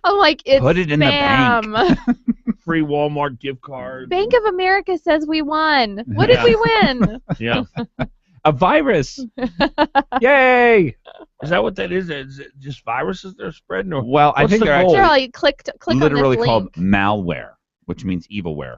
I'm like, it's Put it in the bank. spam. free Walmart gift card. Bank of America says we won. What did we win? Yeah. A virus. Yay! Is that what that is? Is it just viruses they're spreading? Or Well, I what's think the they're goal? Sure, you click literally on this called link. malware, which means evilware.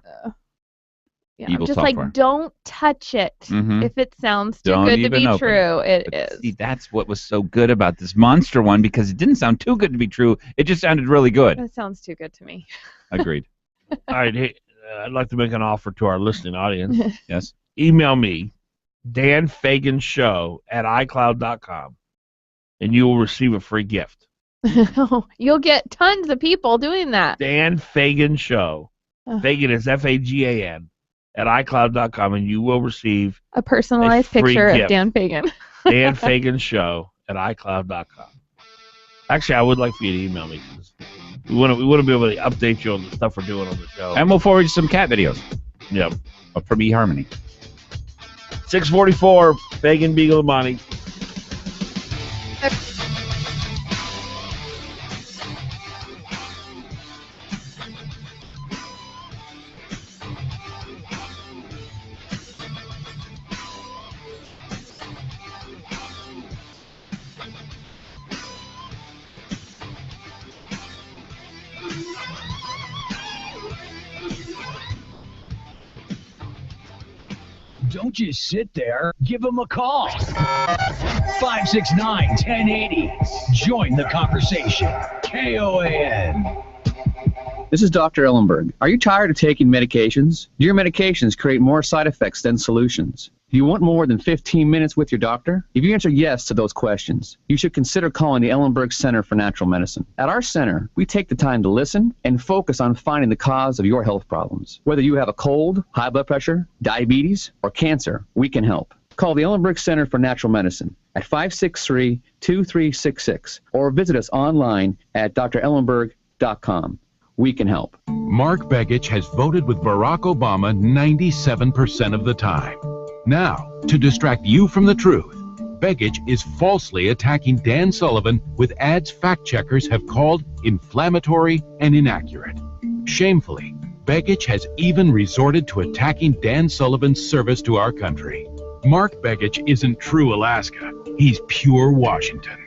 Yeah, evil just software. like, don't touch it. Mhm. If it sounds too Don't good to even be open true, it But is. See, that's what was so good about this Monster one, because it didn't sound too good to be true. It just sounded really good. That sounds too good to me. Agreed. All right, hey, I'd like to make an offer to our listening audience. Yes. Email me, danfaganshow@icloud.com, and you will receive a free gift. You'll get tons of people doing that. Dan Fagan Show. Fagan is Fagan @icloud.com, and you will receive A personalized free picture of gift. Dan Fagan. Dan Fagan Show @icloud.com. Actually, I would like for you to email me. 'Cause we want to be able to update you on the stuff we're doing on the show. And we'll forward you some cat videos. Yep. From eHarmony. 644, Fagan, Biegel, and Monty. Don't just sit there. Give them a call. 569-1080. Join the conversation. KOAN. This is Dr. Ellenberg. Are you tired of taking medications? Your medications create more side effects than solutions. Do you want more than 15 minutes with your doctor? If you answer yes to those questions, you should consider calling the Ellenberg Center for Natural Medicine. At our center, we take the time to listen and focus on finding the cause of your health problems. Whether you have a cold, high blood pressure, diabetes, or cancer, we can help. Call the Ellenberg Center for Natural Medicine at 563-2366 or visit us online at drellenberg.com. We can help. Mark Begich has voted with Barack Obama 97% of the time. Now, to distract you from the truth, Begich is falsely attacking Dan Sullivan with ads fact checkers have called inflammatory and inaccurate. Shamefully, Begich has even resorted to attacking Dan Sullivan's service to our country. Mark Begich isn't true Alaska. He's pure Washington.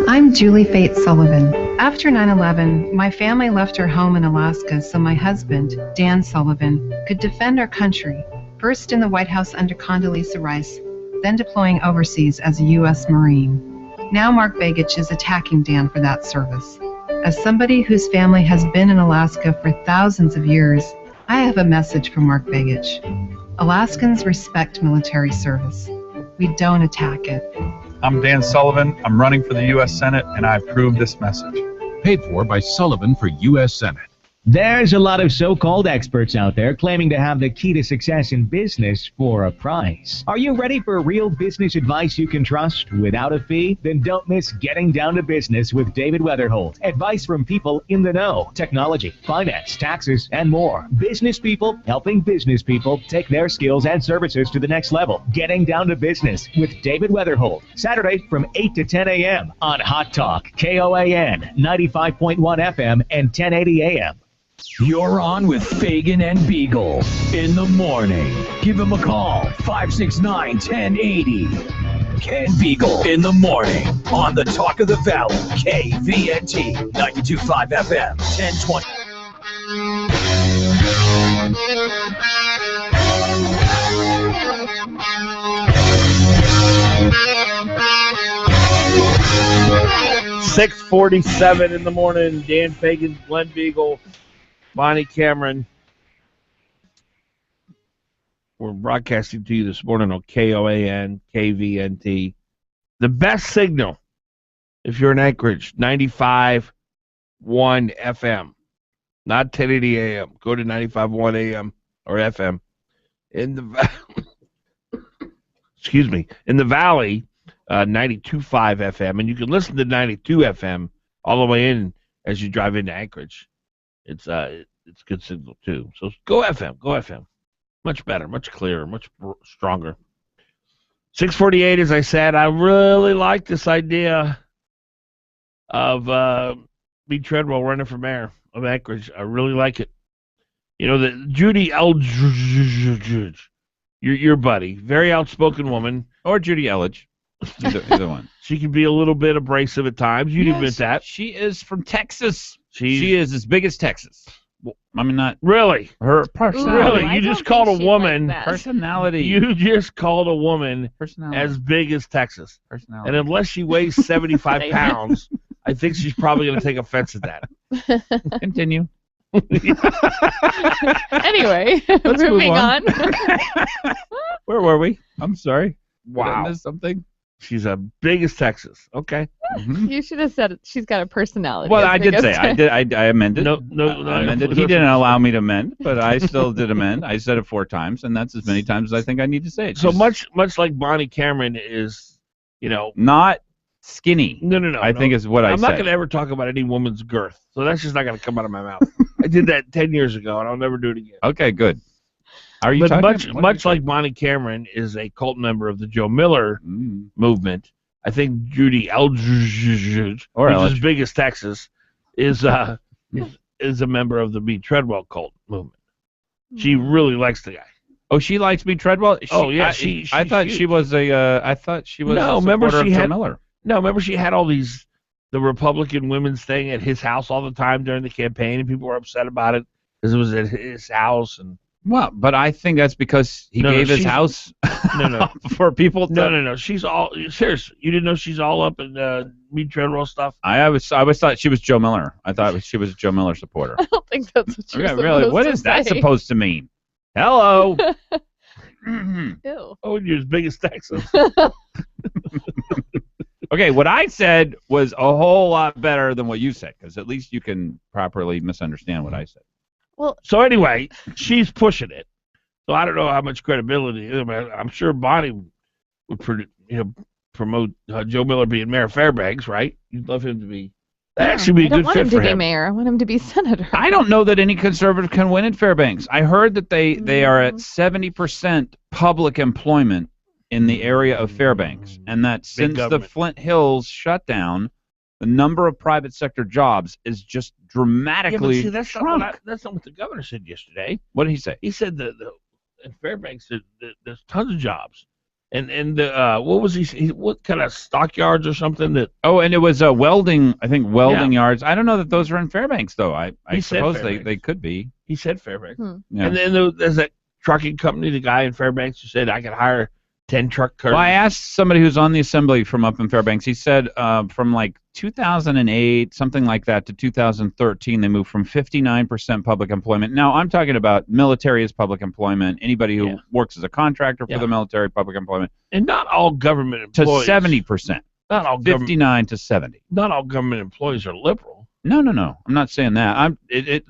I'm Julie Fate Sullivan. After 9/11, my family left our home in Alaska so my husband, Dan Sullivan, could defend our country, first in the White House under Condoleezza Rice, then deploying overseas as a U.S. Marine. Now Mark Begich is attacking Dan for that service. As somebody whose family has been in Alaska for thousands of years, I have a message for Mark Begich. Alaskans respect military service. We don't attack it. I'm Dan Sullivan. I'm running for the U.S. Senate, and I approve this message. Paid for by Sullivan for U.S. Senate. There's a lot of so-called experts out there claiming to have the key to success in business for a price. Are you ready for real business advice you can trust without a fee? Then don't miss Getting Down to Business with David Weatherholt. Advice from people in the know. Technology, finance, taxes, and more. Business people helping business people take their skills and services to the next level. Getting Down to Business with David Weatherholt. Saturday from 8 to 10 a.m. on Hot Talk, KOAN, 95.1 FM and 1080 a.m. You're on with Fagan and Biegel in the morning. Give him a call, 569-1080. Ken Biegel in the morning on the Talk of the Valley, KVNT, 92.5 FM, 1020. .647 in the morning. Dan Fagan, Glen Biegel, Bonnie Cameron. We're broadcasting to you this morning on KOAN, KVNT. The best signal, if you're in Anchorage, 95.1 FM, not 1080 AM. Go to 95.1 AM or FM. In the excuse me, in the Valley, 92.5 FM, and you can listen to 92 FM all the way in as you drive into Anchorage. It's good signal too. So go FM, go FM. Much better, much clearer, much stronger. 648, as I said, I really like this idea of B. Treadwell running for mayor of Anchorage. I really like it. You know, the Judy Eldridge, your buddy, very outspoken woman. Or Judy Elledge. Either one. She can be a little bit abrasive at times. You'd admit that. She is from Texas. She is as big as Texas. Well, I mean, not really. Her personality. Really, you just called a woman. Personality. You just called a woman as big as Texas. Personality. And unless she weighs 75 pounds, I think she's probably going to take offense at that. Continue. Anyway, Let's moving move on. Where were we? I'm sorry. Wow. Did I miss something? She's as big as Texas. Okay. You should have said she's got a personality. Well, as I big did as say. I amended. No. I amended. He didn't allow me to amend, but I still did amend. I said it 4 times, and that's as many times as I think I need to say it. So much like Bonnie Cameron is, not skinny. No. I think is what I said. I'm not going to ever talk about any woman's girth, so that's just not going to come out of my mouth. I did that 10 years ago, and I'll never do it again. Okay, good. Are you But much like Bonnie Cameron is a cult member of the Joe Miller movement, I think Judy Eldridge, who's as big as Texas, is a member of the B. Treadwell cult movement. She really likes the guy. Oh, she likes B. Treadwell? I thought she was a supporter of Joe Miller. No, remember she had all the Republican women's thing at his house all the time during the campaign, and people were upset about it because it was at his house, and Well, but I think that's because he gave his house for people to... No. She's all... Serious. You didn't know she's all up in Mead Trail stuff? I always thought she was Joe Miller. I thought she was a Joe Miller supporter. I don't think that's what you're really? What is that supposed to mean? Hello. Ew. Oh, you're as big as Texas. Okay, what I said was a whole lot better than what you said, because at least you can properly misunderstand what I said. Well, so anyway, she's pushing it. So I don't know how much credibility. I'm sure Bonnie would promote Joe Miller being mayor of Fairbanks, right? You'd love him to be. That'd actually be a good fit for him. I don't want him to be mayor. I want him to be senator. I don't know that any conservative can win in Fairbanks. I heard that they are at 70% public employment in the area of Fairbanks, and that since the Flint Hills shut down, the number of private sector jobs is just dramatically shrunk. That's not what the governor said yesterday. What did he say? He said that in Fairbanks there's tons of jobs, and what was what kind of stockyards or something that? Oh, and it was welding. I think welding yards. I don't know that those are in Fairbanks though. I suppose they could be. He said Fairbanks, Yeah. And then there's that trucking company, the guy in Fairbanks who said I could hire 10 truck curtains. Well, I asked somebody who's on the assembly from up in Fairbanks. He said from like 2008, something like that, to 2013, they moved from 59% public employment. Now, I'm talking about military as public employment, anybody who works as a contractor for the military, public employment. And not all government employees. To 70%. Not all 59 to 70. Not all government employees are liberal. No. I'm not saying that.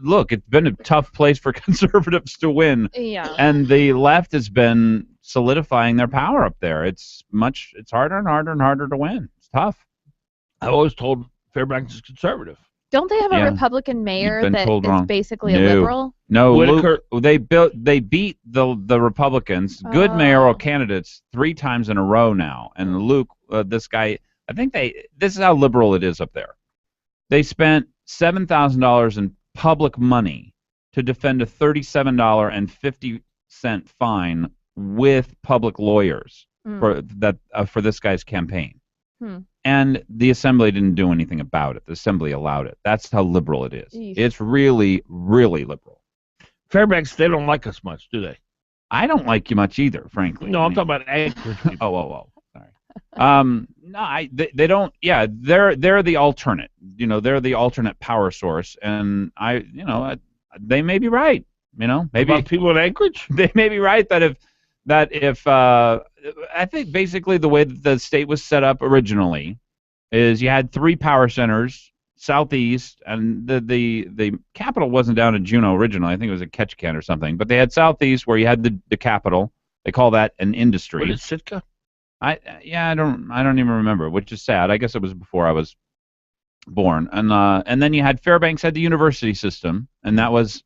Look, it's been a tough place for conservatives to win. Yeah. And the left has been solidifying their power up there. It's harder and harder and harder to win. It's tough. I always told Fairbanks is conservative. Don't they have a Republican mayor that is wrong. basically a liberal? No, they beat the Republicans, good mayoral candidates 3 times in a row now. And Luke, this guy, I think this is how liberal it is up there. They spent $7,000 in public money to defend a $37.50 fine with public lawyers for this guy's campaign. And the assembly didn't do anything about it. The assembly allowed it. That's how liberal it is. Eesh. It's really, really liberal. Fairbanks, they don't like us much, do they? I don't like you much either, frankly. No, I'm talking about Anchorage people. Sorry. No, they don't. Yeah, they're the alternate. They're the alternate power source, and they may be right. Maybe about people in Anchorage. They may be right that if I think basically the way that the state was set up originally is you had 3 power centers southeast, and the capital wasn't down in Juneau originally. I think it was at Ketchikan or something. But they had southeast where you had the capital. They call that an industry. What is Sitka? I don't even remember, which is sad. I guess it was before I was born. And then you had Fairbanks had the university system, and that was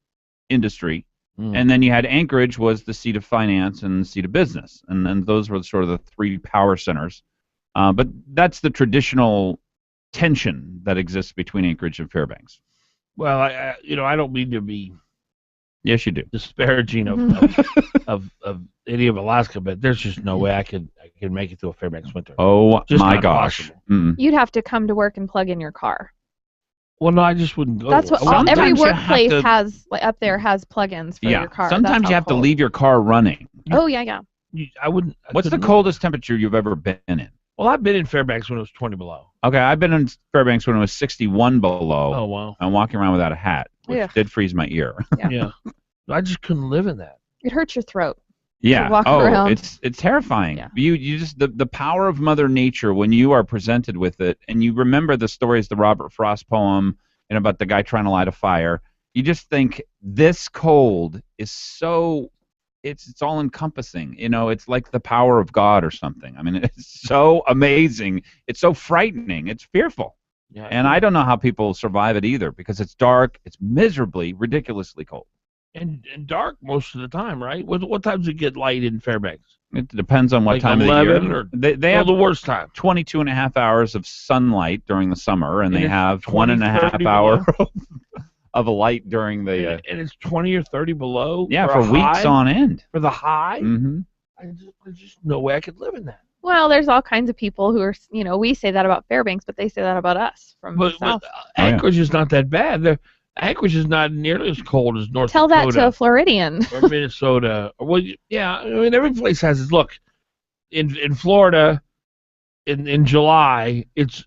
industry. And then you had Anchorage was the seat of finance and the seat of business, and those were sort of the 3 power centers. But that's the traditional tension that exists between Anchorage and Fairbanks. Well, I don't mean to be. Yes, you do. Disparaging of any of Alaska, but there's just no way I could make it to a Fairbanks winter. Oh just my not gosh! possible. You'd have to come to work and plug in your car. Well, no, I just wouldn't go. That's to what every Sometimes you workplace have to- has up there has plug-ins for your car. Sometimes That's you how have to cold. leave your car running. Oh yeah. I wouldn't. What's the coldest temperature you've ever been in? Well, I've been in Fairbanks when it was 20 below. Okay, I've been in Fairbanks when it was 61 below. Oh, wow. I'm walking around without a hat, which Yeah. did freeze my ear. Yeah. I just couldn't live in that. It hurts your throat. Yeah. To walk around. It's terrifying. You just the power of Mother Nature when you are presented with it, and you remember the stories, the Robert Frost poem, and about the guy trying to light a fire. You just think this cold is so. It's all encompassing. It's like the power of God or something. I mean, it's so amazing. It's so frightening. It's fearful. Yeah. And I don't know how people survive it either, because it's dark. It's miserably, ridiculously cold. And dark most of the time, right? What time does it get light in Fairbanks? It depends on what Like time of the 11 year. or They have the worst time. 22 and a half hours of sunlight during the summer, and they it's have 20, 1.5 30 hour of a light during the. And it's 20 or 30 below. Yeah, for for a weeks high? on end. For the high? Mm-hmm. There's just no way I could live in that. Well, there's all kinds of people who are, we say that about Fairbanks, but they say that about us from But south. Anchorage is not that bad. Anchorage is not nearly as cold as North Tell Dakota. that to a Floridian. Or Minnesota. Well, yeah, I mean, every place has its look. In Florida, in July, it's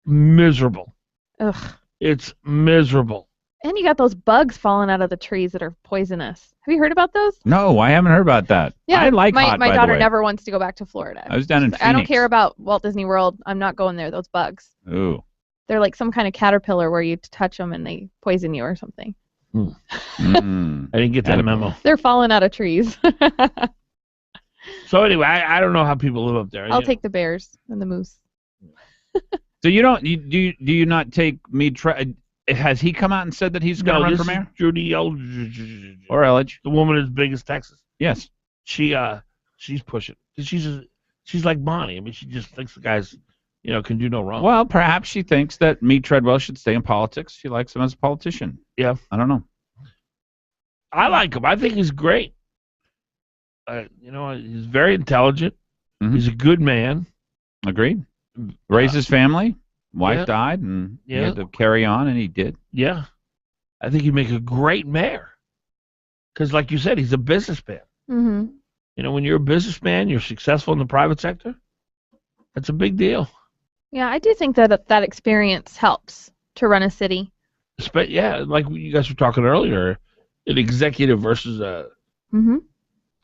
miserable. Ugh. It's miserable. And you got those bugs falling out of the trees that are poisonous. Have you heard about those? No, I haven't heard about that. Yeah, I like my hot, by daughter the way. never wants to go back to Florida. I was down in She's like, I don't Phoenix. care about Walt Disney World. I'm not going there. Those bugs. Ooh. They're like some kind of caterpillar where you touch them and they poison you or something. Mm. I didn't get that memo. They're falling out of trees. So anyway, I don't know how people live up there. I'll take the bears and the moose. So you don't do you not take me? Has he come out and said that he's going to run for mayor? Judy Or Elledge, the woman as big as Texas. Yes. She's pushing. She's like Bonnie. I mean, she just thinks the guys, can do no wrong. Well, perhaps she thinks that Meade Treadwell should stay in politics. She likes him as a politician. Yeah. I don't know. I like him. I think he's great. He's very intelligent. Mm-hmm. He's a good man. Agreed. Raised his family. Wife yeah. died, and he Yeah. had to carry on, and he did. Yeah. I think he'd make a great mayor. Because, like you said, he's a businessman. Mm-hmm. When you're a businessman, you're successful in the private sector. That's a big deal. Yeah, I do think that experience helps to run a city. Yeah, like you guys were talking earlier, an executive versus Mm-hmm.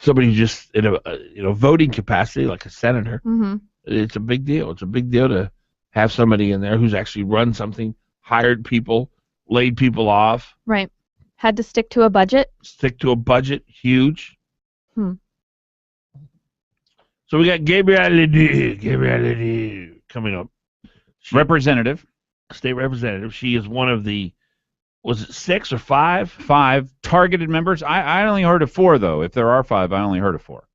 somebody just in a voting capacity, like a senator. Mm-hmm. It's a big deal. It's a big deal to have somebody in there who's actually run something, hired people, laid people off. Right. Had to stick to a budget. Stick to a budget, huge. Hmm. So we got Gabrielle coming up. Representative. State representative. She is one of the, was it 6 or 5? 5 targeted members. I only heard of 4, though. If there are 5, I only heard of 4.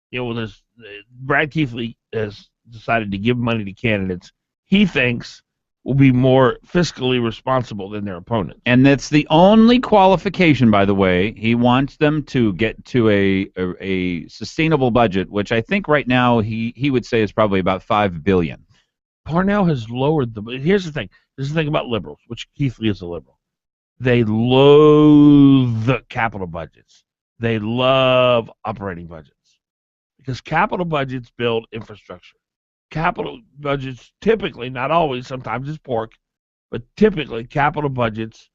Yeah, well, there's Brad Keithley has decided to give money to candidates he thinks will be more fiscally responsible than their opponents. And that's the only qualification, by the way. He wants them to get to a sustainable budget, which I think right now he would say is probably about $5 billion. Parnell has lowered the. Here's the thing. This is the thing about liberals, which Keithley is a liberal. They loathe the capital budgets. They love operating budgets because capital budgets build infrastructure. Capital budgets typically, not always, sometimes it's pork, but typically capital budgets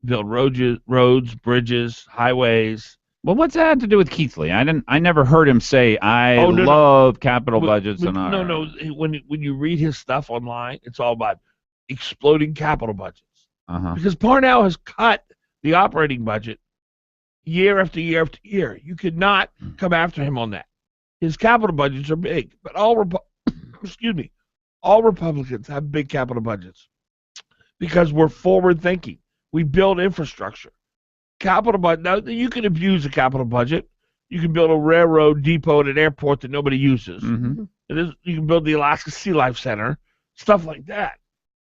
build roads, bridges, highways. Well, what's that have to do with Keithley? I never heard him say I love capital budgets. No. When you read his stuff online, it's all about exploding capital budgets. Because Parnell has cut the operating budget year after year after year. You could not come after him on that. His capital budgets are big, but all Republicans have big capital budgets because we're forward thinking. We build infrastructure. Capital budget. Now you can abuse a capital budget. You can build a railroad depot at an airport that nobody uses. Mm-hmm. You can build the Alaska Sea Life Center, stuff like that.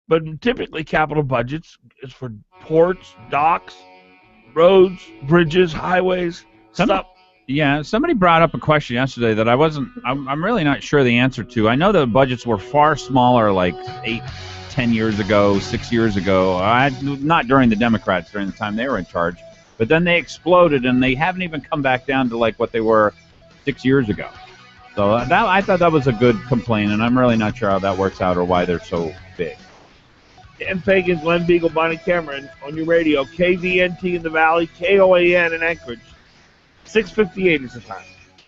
But typically, capital budgets is for ports, docks, roads, bridges, highways, stuff. Yeah, somebody brought up a question yesterday that I'm really not sure the answer to. I know the budgets were far smaller like 8, 10 years ago, 6 years ago. Not during the Democrats, during the time they were in charge. But then they exploded, and they haven't even come back down to like what they were 6 years ago. So I thought that was a good complaint, and I'm really not sure how that works out or why they're so big. Dan Fagan, Glen Biegel, Bonnie Cameron on your radio. KVNT in the Valley, KOAN in Anchorage. 6:58 is the time.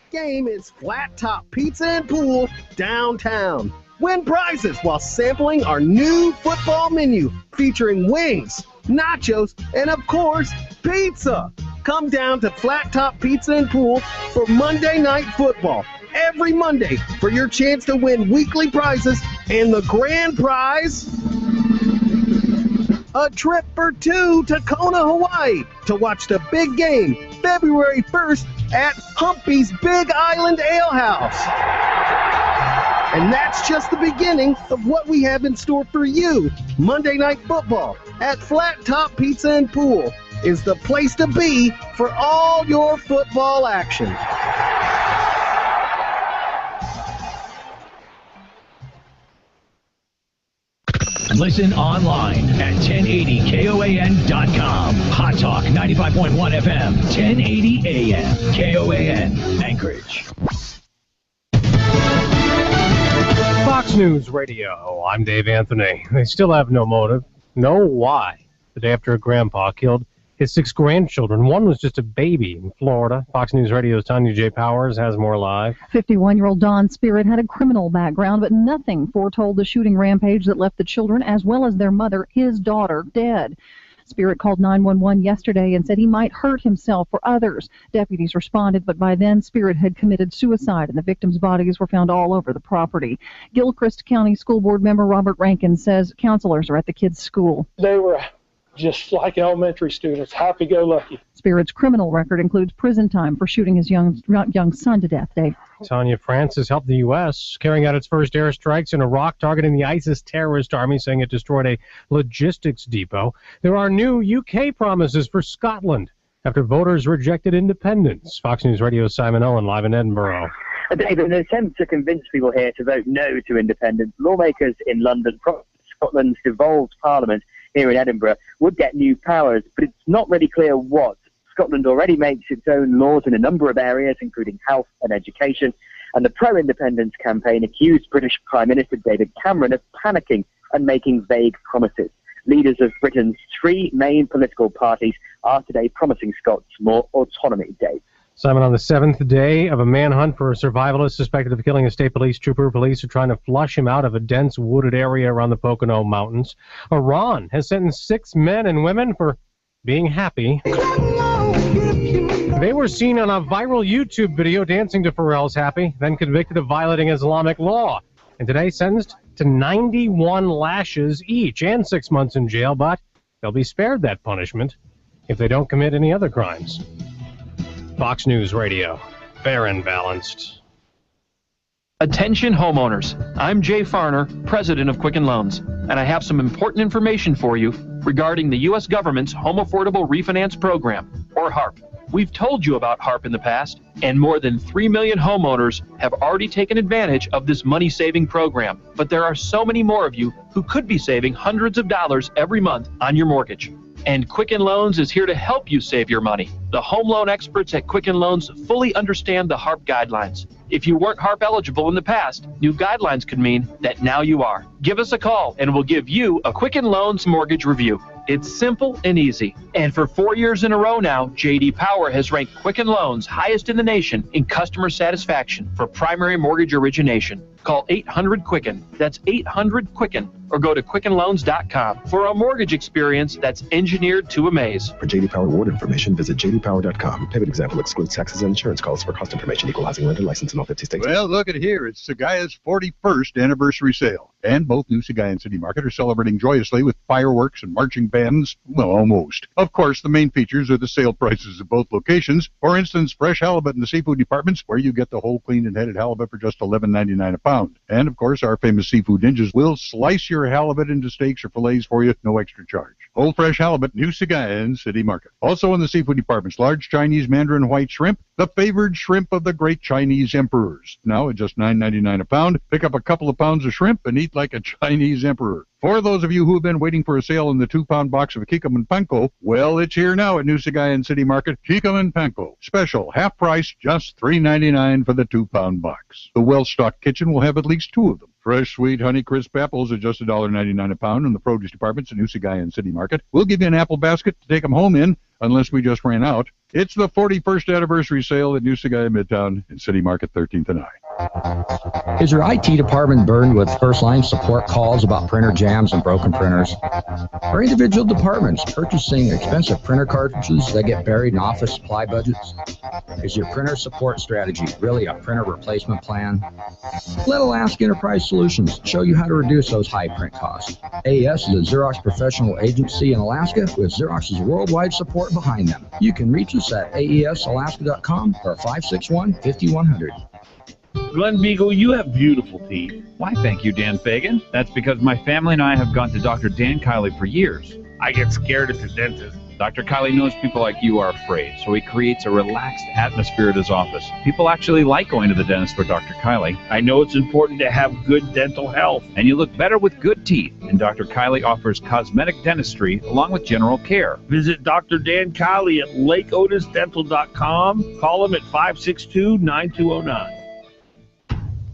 Game is Flat Top Pizza and Pool downtown. Win prizes while sampling our new football menu featuring wings, nachos, and of course, pizza. Come down to Flat Top Pizza and Pool for Monday Night Football every Monday for your chance to win weekly prizes and the grand prize, a trip for 2 to Kona, Hawaii to watch the big game February 1st at Humpy's Big Island Ale House. And that's just the beginning of what we have in store for you. Monday Night Football at Flat Top Pizza and Pool is the place to be for all your football action. Listen online at 1080KOAN.com. Hot Talk 95.1 FM, 1080 AM, KOAN, Anchorage. Fox News Radio. I'm Dave Anthony. They still have no motive, no why. The day after a grandpa killed his 6 grandchildren. One was just a baby in Florida. Fox News Radio's Tanya J. Powers has more live. 51-year-old Don Spirit had a criminal background, but nothing foretold the shooting rampage that left the children, as well as their mother, his daughter, dead. Spirit called 911 yesterday and said he might hurt himself or others. Deputies responded, but by then Spirit had committed suicide, and the victims' bodies were found all over the property. Gilchrist County School Board member Robert Rankin says counselors are at the kids' school. They were just like elementary students, happy-go-lucky. Spirit's criminal record includes prison time for shooting his young son to death, Dave. Tanya, France has helped the U.S. carrying out its first airstrikes in Iraq, targeting the ISIS terrorist army, saying it destroyed a logistics depot. There are new U.K. promises for Scotland after voters rejected independence. Fox News Radio's Simon Owen, live in Edinburgh. David, in an attempt to convince people here to vote no to independence, lawmakers in London promised Scotland's devolved parliament here in Edinburgh would get new powers, but it's not really clear what. Scotland already makes its own laws in a number of areas, including health and education, and the pro-independence campaign accused British Prime Minister David Cameron of panicking and making vague promises. Leaders of Britain's 3 main political parties are today promising Scots more autonomy, Dave. Simon, on the 7th day of a manhunt for a survivalist suspected of killing a state police trooper, police are trying to flush him out of a dense wooded area around the Pocono Mountains. Iran has sentenced 6 men and women for being happy. They were seen on a viral YouTube video dancing to Pharrell's Happy, then convicted of violating Islamic law, and today sentenced to 91 lashes each and 6 months in jail, but they'll be spared that punishment if they don't commit any other crimes. Fox News Radio, fair and balanced. Attention homeowners, I'm Jay Farner, president of Quicken Loans, and I have some important information for you regarding the U.S. government's Home Affordable Refinance Program, or HARP. We've told you about HARP in the past, and more than 3 million homeowners have already taken advantage of this money-saving program. But there are so many more of you who could be saving hundreds of dollars every month on your mortgage. And Quicken Loans is here to help you save your money. The home loan experts at Quicken Loans fully understand the HARP guidelines. If you weren't HARP eligible in the past, new guidelines could mean that now you are. Give us a call and we'll give you a Quicken Loans mortgage review. It's simple and easy. And for 4 years in a row now, J.D. Power has ranked Quicken Loans highest in the nation in customer satisfaction for primary mortgage origination. Call 800-QUICKEN. That's 800-QUICKEN. Or go to QuickenLoans.com for a mortgage experience that's engineered to amaze. For J.D. Power award information, visit jdpower.com. Payment example excludes taxes and insurance calls. For cost information, equal housing lender license in all 50 states. Well, look at here. It's Sagaya's 41st anniversary sale. And both New Sagaya and City Market are celebrating joyously with fireworks and marching bands. Well, almost. Of course, the main features are the sale prices of both locations. For instance, fresh halibut in the seafood departments, where you get the whole cleaned and headed halibut for just $11.99 a pound. And, of course, our famous seafood ninjas will slice your halibut into steaks or fillets for you, no extra charge. Whole fresh halibut, New Sagaya and City Market. Also in the seafood departments, large Chinese mandarin white shrimp, the favored shrimp of the great Chinese emperors. Now at just $9.99 a pound, pick up a couple of pounds of shrimp and eat like a Chinese emperor. For those of you who have been waiting for a sale in the 2-pound box of Kikam and Panko, well, it's here now at New Sagaya and City Market. Kikam and Panko. Special, half price, just $3.99 for the 2-pound box. The well-stocked kitchen will have at least 2 of them. Fresh, sweet, Honeycrisp apples at just $1.99 a pound in the produce departments at New Sagaya and City Market. We'll give you an apple basket to take them home in, unless we just ran out. It's the 41st anniversary sale at New Sagaya Midtown and City Market 13th and I. Is your IT department burdened with first-line support calls about printer jams and broken printers? Are individual departments purchasing expensive printer cartridges that get buried in office supply budgets? Is your printer support strategy really a printer replacement plan? Let Alaska Enterprise Solutions show you how to reduce those high print costs. AES is a Xerox professional agency in Alaska with Xerox's worldwide support behind them. You can reach us at aesalaska.com or 561-5100. Glen Biegel, you have beautiful teeth. Why, thank you, Dan Fagan. That's because my family and I have gone to Dr. Dan Kiley for years. I get scared at the dentist. Dr. Kiley knows people like you are afraid, so he creates a relaxed atmosphere at his office. People actually like going to the dentist for Dr. Kiley. I know it's important to have good dental health. And you look better with good teeth. And Dr. Kiley offers cosmetic dentistry along with general care. Visit Dr. Dan Kiley at lakeotisdental.com. Call him at 562-9209.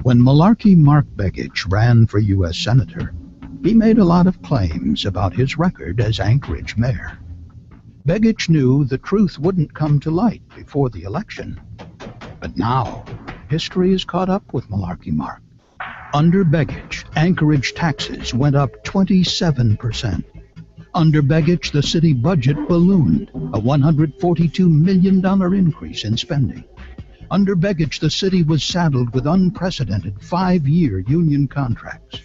When Malarkey Mark Begich ran for U.S. Senator, he made a lot of claims about his record as Anchorage mayor. Begich knew the truth wouldn't come to light before the election. But now, history is caught up with Malarkey Mark. Under Begich, Anchorage taxes went up 27%. Under Begich, the city budget ballooned, a $142 million increase in spending. Under Begich, the city was saddled with unprecedented 5-year union contracts.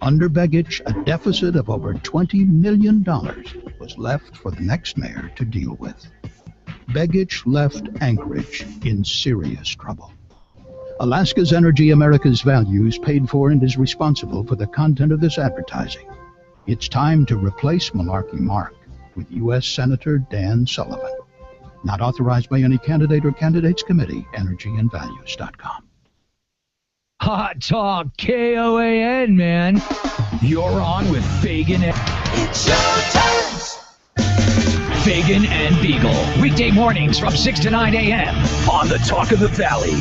Under Begich, a deficit of over $20 million was left for the next mayor to deal with. Begich left Anchorage in serious trouble. Alaska's Energy, America's Values paid for and is responsible for the content of this advertising. It's time to replace Malarkey Mark with U.S. Senator Dan Sullivan. Not authorized by any candidate or candidates committee. EnergyandValues.com. Hot Talk KOAN, man. You're on with Fagan and... It's your turn! Fagan and Biegel. Weekday mornings from 6 to 9 a.m. on the Talk of the Valley.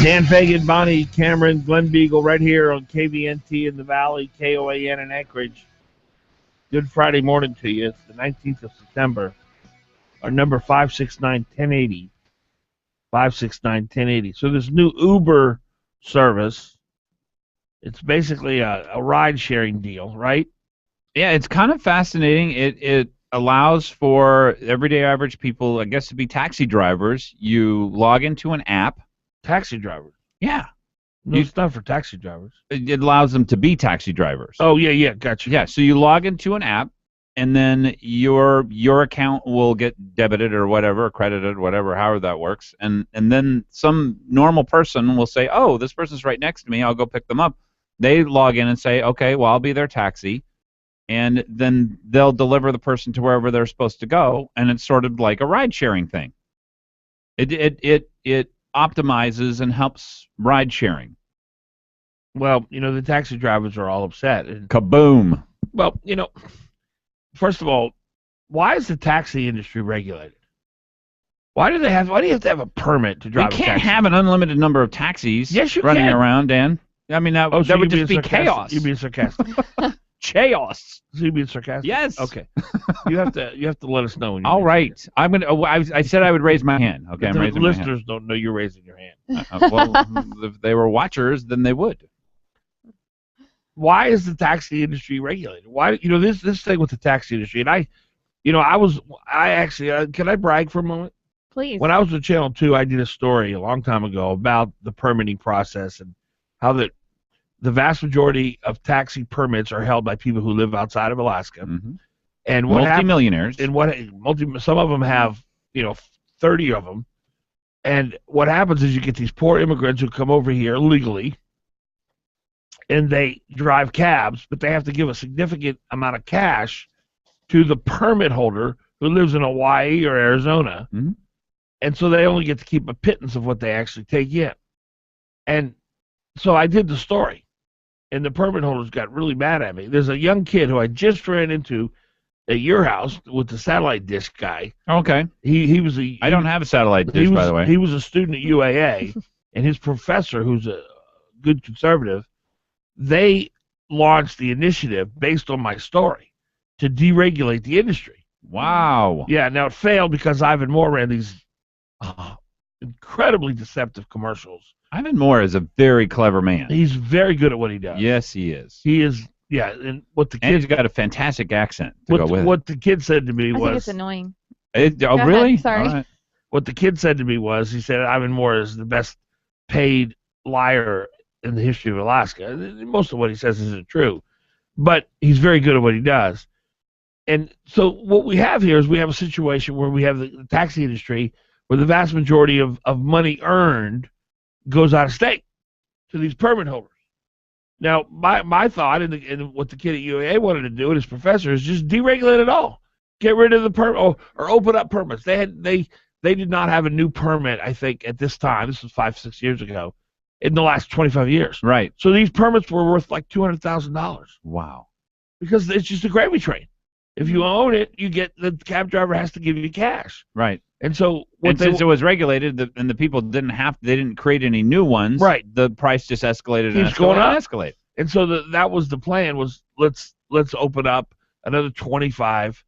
Dan Fagan, Bonnie Cameron, Glen Biegel right here on KVNT in the Valley, KOAN in Anchorage. Good Friday morning to you. It's the 19th of September. Our number 569-1080. 569-1080. So this new Uber service, it's basically a ride-sharing deal, right? Yeah, it's kind of fascinating. It allows for everyday average people, I guess, to be taxi drivers. You log into an app. Taxi drivers? Yeah. No, it's not for taxi drivers. It allows them to be taxi drivers. Oh, yeah, gotcha. Yeah, so you log into an app, and then your account will get debited or whatever, credited, whatever, however that works. And then some normal person will say, oh, this person's right next to me, I'll go pick them up. They log in and say, okay, well, I'll be their taxi. And then they'll deliver the person to wherever they're supposed to go, and it's sort of like a ride-sharing thing. It optimizes and helps ride-sharing. Well, the taxi drivers are all upset. Kaboom. Well, first of all, why is the taxi industry regulated? Why do you have to have a permit to drive a taxi? You can't have an unlimited number of taxis running around, Dan. I mean, that would just be chaos. You're being sarcastic. Chaos. So you're being sarcastic? Yes. Okay. You have to let us know when you're all right. I'm gonna. I said I would raise my hand. Okay, I'm raising my hand. Listeners don't know you're raising your hand. Well, if they were watchers, then they would. Why is the taxi industry regulated? Why, this thing with the taxi industry, and I actually, can I brag for a moment? Please. When I was with Channel 2, I did a story a long time ago about the permitting process and how the vast majority of taxi permits are held by people who live outside of Alaska. Mm-hmm. And what multimillionaires. And some of them have, 30 of them. And what happens is you get these poor immigrants who come over here legally, and they drive cabs, but they have to give a significant amount of cash to the permit holder who lives in Hawaii or Arizona. Mm-hmm. And so they only get to keep a pittance of what they actually take in. And so I did the story, and the permit holders got really mad at me. There's a young kid who I just ran into at your house with the satellite dish guy. Okay. I don't have a satellite dish, by the way. He was a student at UAA, and his professor, who's a good conservative, they launched the initiative based on my story to deregulate the industry. Wow. Yeah, now it failed because Ivan Moore ran these incredibly deceptive commercials. Ivan Moore is a very clever man. He's very good at what he does. Yes, he is. He is, yeah. And he's got a fantastic accent to go with it. What the kid said to me was... I think it's annoying. Really? Ahead, sorry. Right. What the kid said to me was, he said, Ivan Moore is the best paid liar in the history of Alaska. Most of what he says isn't true, but he's very good at what he does. And so what we have here is we have a situation where we have the taxi industry where the vast majority of money earned goes out of state to these permit holders. Now, my thought, and what the kid at UAA wanted to do, and his professor, is just deregulate it all. Get rid of the permit, or open up permits. They did not have a new permit, I think, at this time. This was 5-6 years ago, in the last 25 years. Right. So these permits were worth like $200,000. Wow. Because it's just a gravy train. If you own it, the cab driver has to give you cash. Right. And so since it was regulated, and the people they didn't create any new ones. Right. The price just escalated Keeps going up. and escalated. And so that was the plan, was let's open up another 25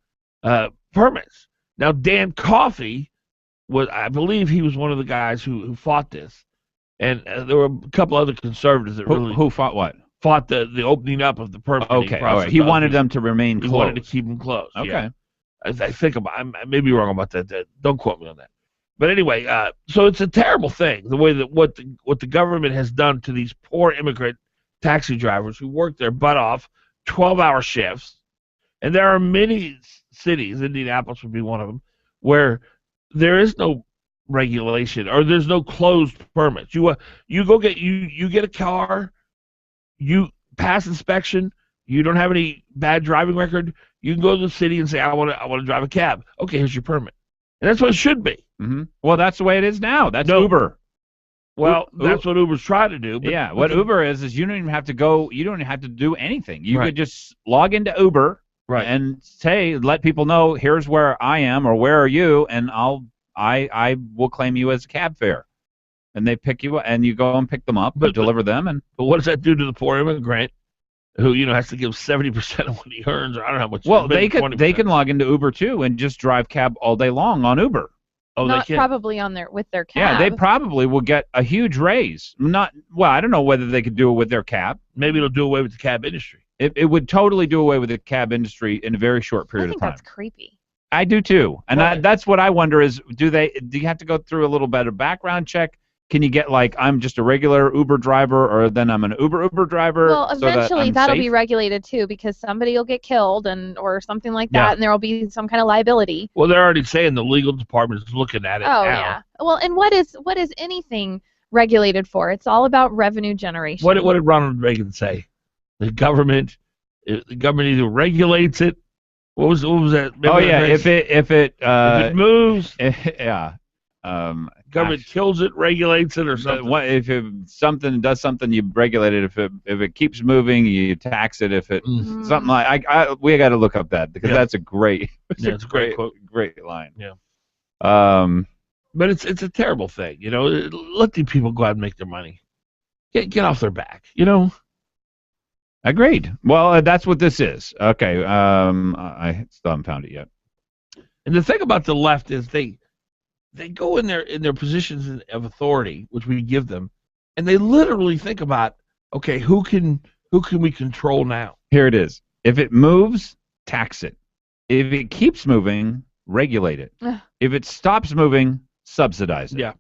permits. Now, Dan Coffey I believe he was one of the guys who fought this. And there were a couple other conservatives that who fought what? Fought the opening up of the permitting process. All right. He wanted them to remain closed. He wanted to keep them closed. Okay. Yeah. I think I may be wrong about that. Don't quote me on that. But anyway, so it's a terrible thing, the way that what the government has done to these poor immigrant taxi drivers who work their butt off, 12-hour shifts. And there are many cities, Indianapolis would be one of them, where there is no regulation or there's no closed permits. You go get you get a car, you pass inspection, you don't have any bad driving record, you can go to the city and say I want to drive a cab. Okay, here's your permit. And that's what it should be. Mm-hmm. Well, that's the way it is now. That's Uber. Well, that's what Uber's trying to do. But, yeah, what Uber is you don't even have to go. You don't even have to do anything. You could just log into Uber, and let people know here's where I am or where are you, and I will claim you as a cab fare, and they pick you and you go and pick them up, deliver them, But what does that do to the poor immigrant who has to give 70% of what he earns, or I don't know how much? Well, they can log into Uber too and just drive cab all day long on Uber. Oh, not probably with their cab. Yeah, they probably will get a huge raise. I don't know whether they could do it with their cab. Maybe it'll do away with the cab industry. It would totally do away with the cab industry in a very short period of time. I think that's creepy. I do too, and that's what I wonder is do you have to go through a little better background check? Can you get I'm just a regular Uber driver, or then I'm an Uber driver? Well, eventually that'll safe? be regulated too, because somebody will get killed or something like that, and there will be some kind of liability. Well, they're already saying the legal department is looking at it now. Yeah. Well, and what is anything regulated for? It's all about revenue generation. What did Ronald Reagan say? The government either regulates it. What was that? If it moves. Government kills it, regulates it, or something. If something does something, you regulate it. If it keeps moving, you tax it. If it something like we got to look up that because that's a great. It's a great quote. Great line. Yeah. But it's a terrible thing, Let the people go out and make their money. Get off their back, Agreed. Well, that's what this is. Okay. I still haven't found it yet. And the thing about the left is they go in their positions of authority, which we give them, and they literally think about, okay, who can we control now? Here it is. If it moves, tax it. If it keeps moving, regulate it. If it stops moving, subsidize it. Yeah.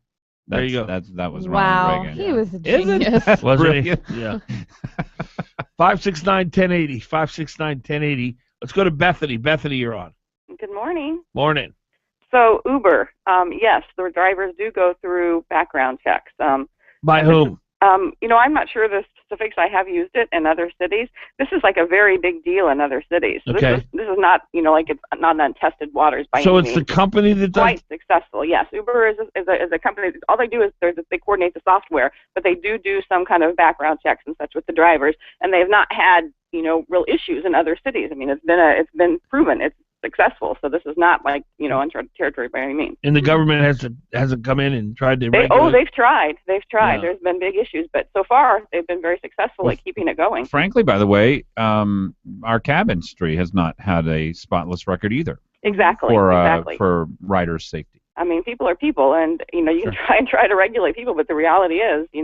There you go. That was wow. Ronald Reagan. He was a genius. Wasn't he? Yeah. 569-1080. 569-1080. Let's go to Bethany. Bethany, you're on. Good morning. Morning. So Uber, yes, the drivers do go through background checks. By whom? I'm not sure the specifics. I have used it in other cities. This is like a very big deal in other cities. So okay. This is not, like it's not untested waters by any So it's means. the company that does? Quite successful, yes. Uber is a company. All they do is they coordinate the software, but they do some kind of background checks and such with the drivers, and they have not had real issues in other cities. I mean, it's been proven it's successful. So this is not like uncharted territory by any means. And the government hasn't come in and tried to regulate. They've tried. Yeah. There's been big issues, but so far they've been very successful at keeping it going. Frankly, by the way, our cab industry has not had a spotless record either. Exactly. For riders' safety. I mean, people are people, and you can try to regulate people, but the reality is, you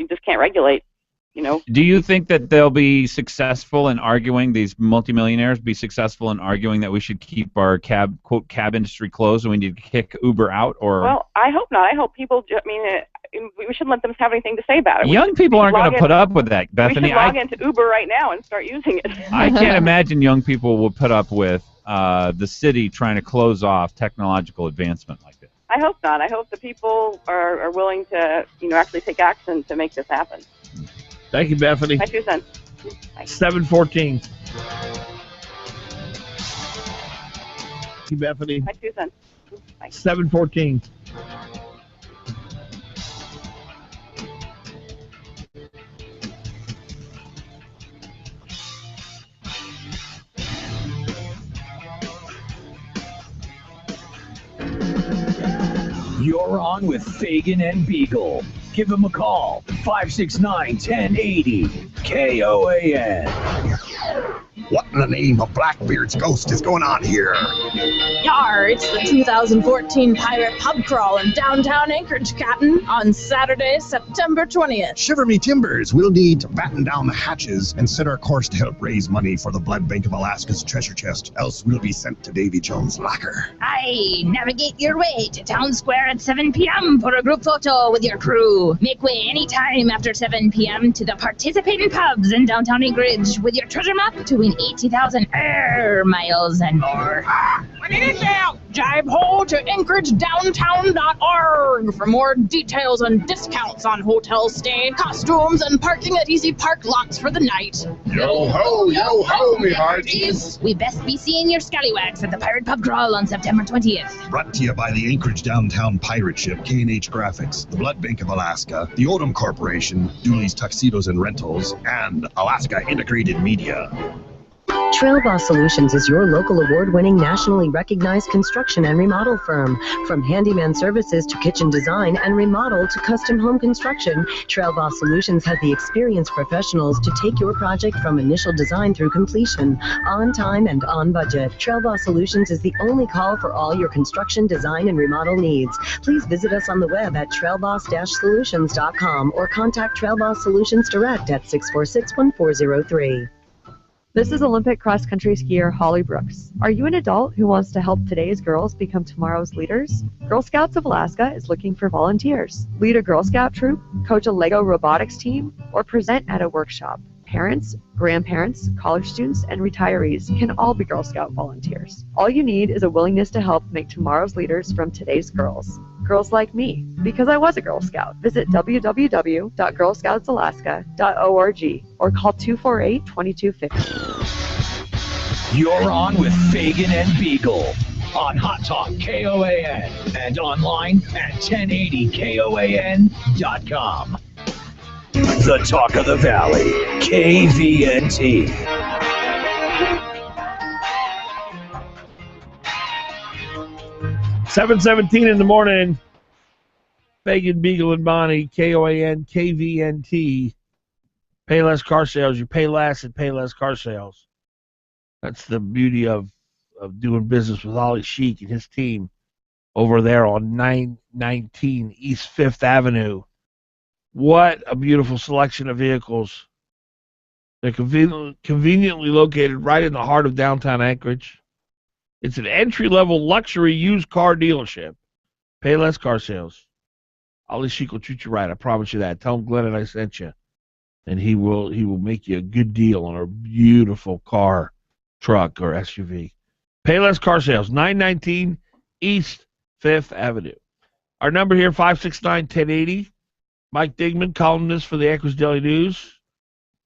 just can't regulate. Do you think that they'll be successful in arguing, these multimillionaires be successful in arguing that we should keep our cab industry closed and we need to kick Uber out? Or well, I hope not. I hope people. We shouldn't let them have anything to say about it. Young people aren't going to put up with that, Bethany. We should log into Uber right now and start using it. I can't imagine young people will put up with the city trying to close off technological advancement like this. I hope not. I hope the people are willing to actually take action to make this happen. Thank you, Bethany. My 2 cents. Bye. 7:14. Thank you, Bethany. My 2 cents. Bye. 7:14. You're on with Fagan and Biegel. Give them a call. 569-1080. KOAN. What in the name of Blackbeard's ghost is going on here? Yar, it's the 2014 Pirate Pub Crawl in downtown Anchorage, Captain, on Saturday, September 20th. Shiver me timbers, we'll need to batten down the hatches and set our course to help raise money for the Blood Bank of Alaska's treasure chest, else we'll be sent to Davy Jones' locker. Aye, navigate your way to Town Square at 7 p.m. for a group photo with your crew. Make way anytime after 7 p.m. to the participating pubs in downtown Anchorage with your treasure map to win 80,000 air miles and more. When in doubt, jibe ho to anchoragedowntown.org for more details and discounts on hotel stay, costumes, and parking at Easy Park lots for the night. Yo ho, me hearties. We best be seeing your scallywags at the Pirate Pub Crawl on September 20th. Brought to you by the Anchorage Downtown Pirate Ship, K&H Graphics, the Blood Bank of Alaska, the Odom Corporation, Dooley's Tuxedos and Rentals, and Alaska Integrated Media. Trail Boss Solutions is your local award-winning, nationally recognized construction and remodel firm. From handyman services to kitchen design and remodel to custom home construction, Trail Boss Solutions has the experienced professionals to take your project from initial design through completion, on time and on budget. Trail Boss Solutions is the only call for all your construction, design, and remodel needs. Please visit us on the web at trailboss-solutions.com or contact Trail Boss Solutions direct at 646-1403. This is Olympic cross-country skier Holly Brooks. Are you an adult who wants to help today's girls become tomorrow's leaders? Girl Scouts of Alaska is looking for volunteers. Lead a Girl Scout troop, coach a Lego robotics team, or present at a workshop. Parents, grandparents, college students, and retirees can all be Girl Scout volunteers. All you need is a willingness to help make tomorrow's leaders from today's girls. Girls like me, because I was a Girl Scout. Visit www.girlscoutsalaska.org or call 248-2250. You're on with Fagan and Biegel on Hot Talk KOAN and online at 1080KOAN.com. The Talk of the Valley, KVNT. $7:17 in the morning. Fagan, Biegel, and Bonnie, KOAN, KVNT. Payless Car Sales. You pay less at Payless Car Sales. That's the beauty of doing business with Ollie Sheik and his team over there on 919 East 5th Avenue. What a beautiful selection of vehicles. They're conveniently located right in the heart of downtown Anchorage. It's an entry-level luxury used car dealership. Payless Car Sales. Ollie Sheik will treat you right. I promise you that. Tell him Glenn and I sent you. And he will make you a good deal on a beautiful car, truck, or SUV. Payless Car Sales, 919 East 5th Avenue. Our number here, 569-1080. Mike Digman, columnist for the Anchorage Daily News.